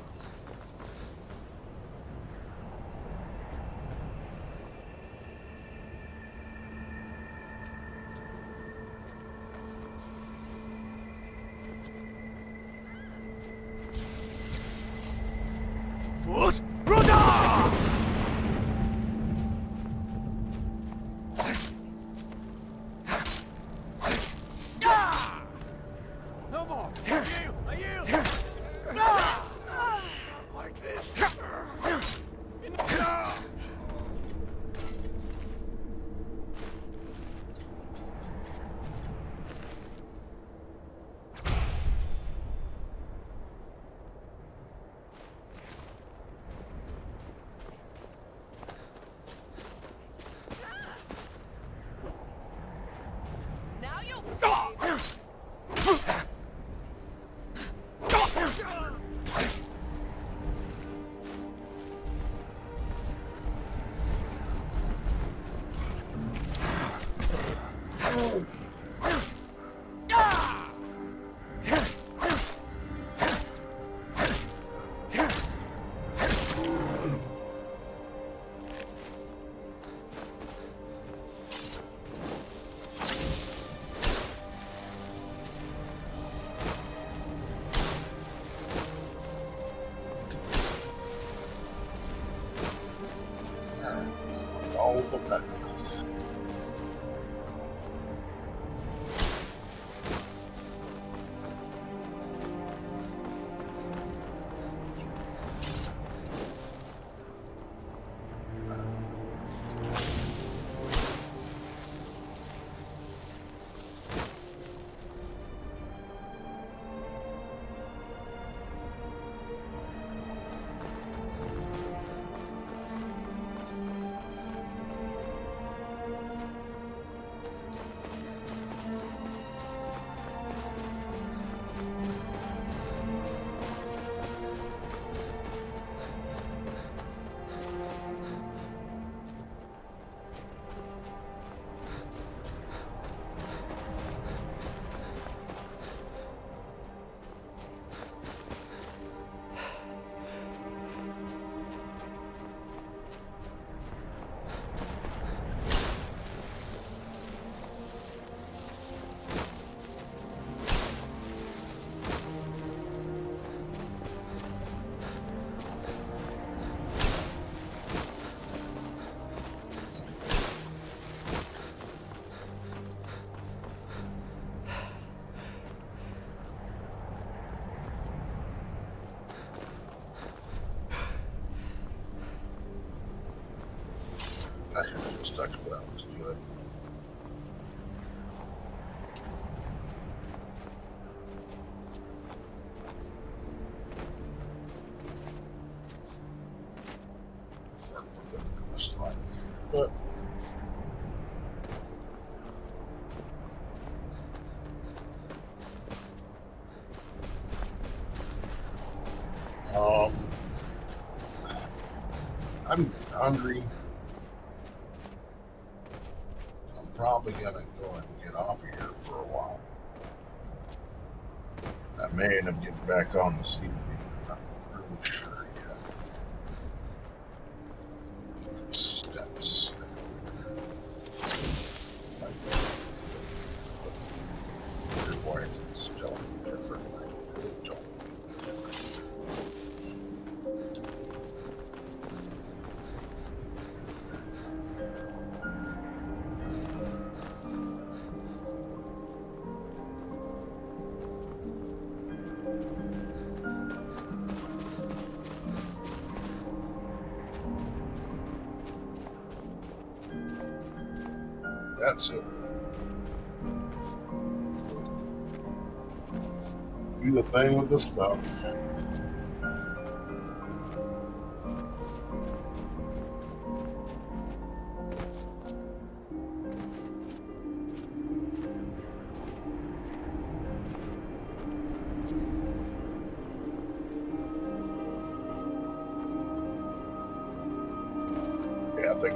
Speaker 10: Force Brother!
Speaker 6: No more! I yield!
Speaker 10: Like this.
Speaker 18: Now you.
Speaker 1: All the paths. stuck around to do it. This time. But I'm hungry. I'm probably gonna go and get off of here for a while. I may end up getting back on this evening. I'm not really sure yet. Get those steps. Your wife is telling me differently. Don't believe that. That's it. Do the thing with the stuff. Yeah, I think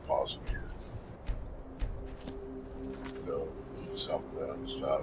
Speaker 1: pause it here. Go eat something and stuff.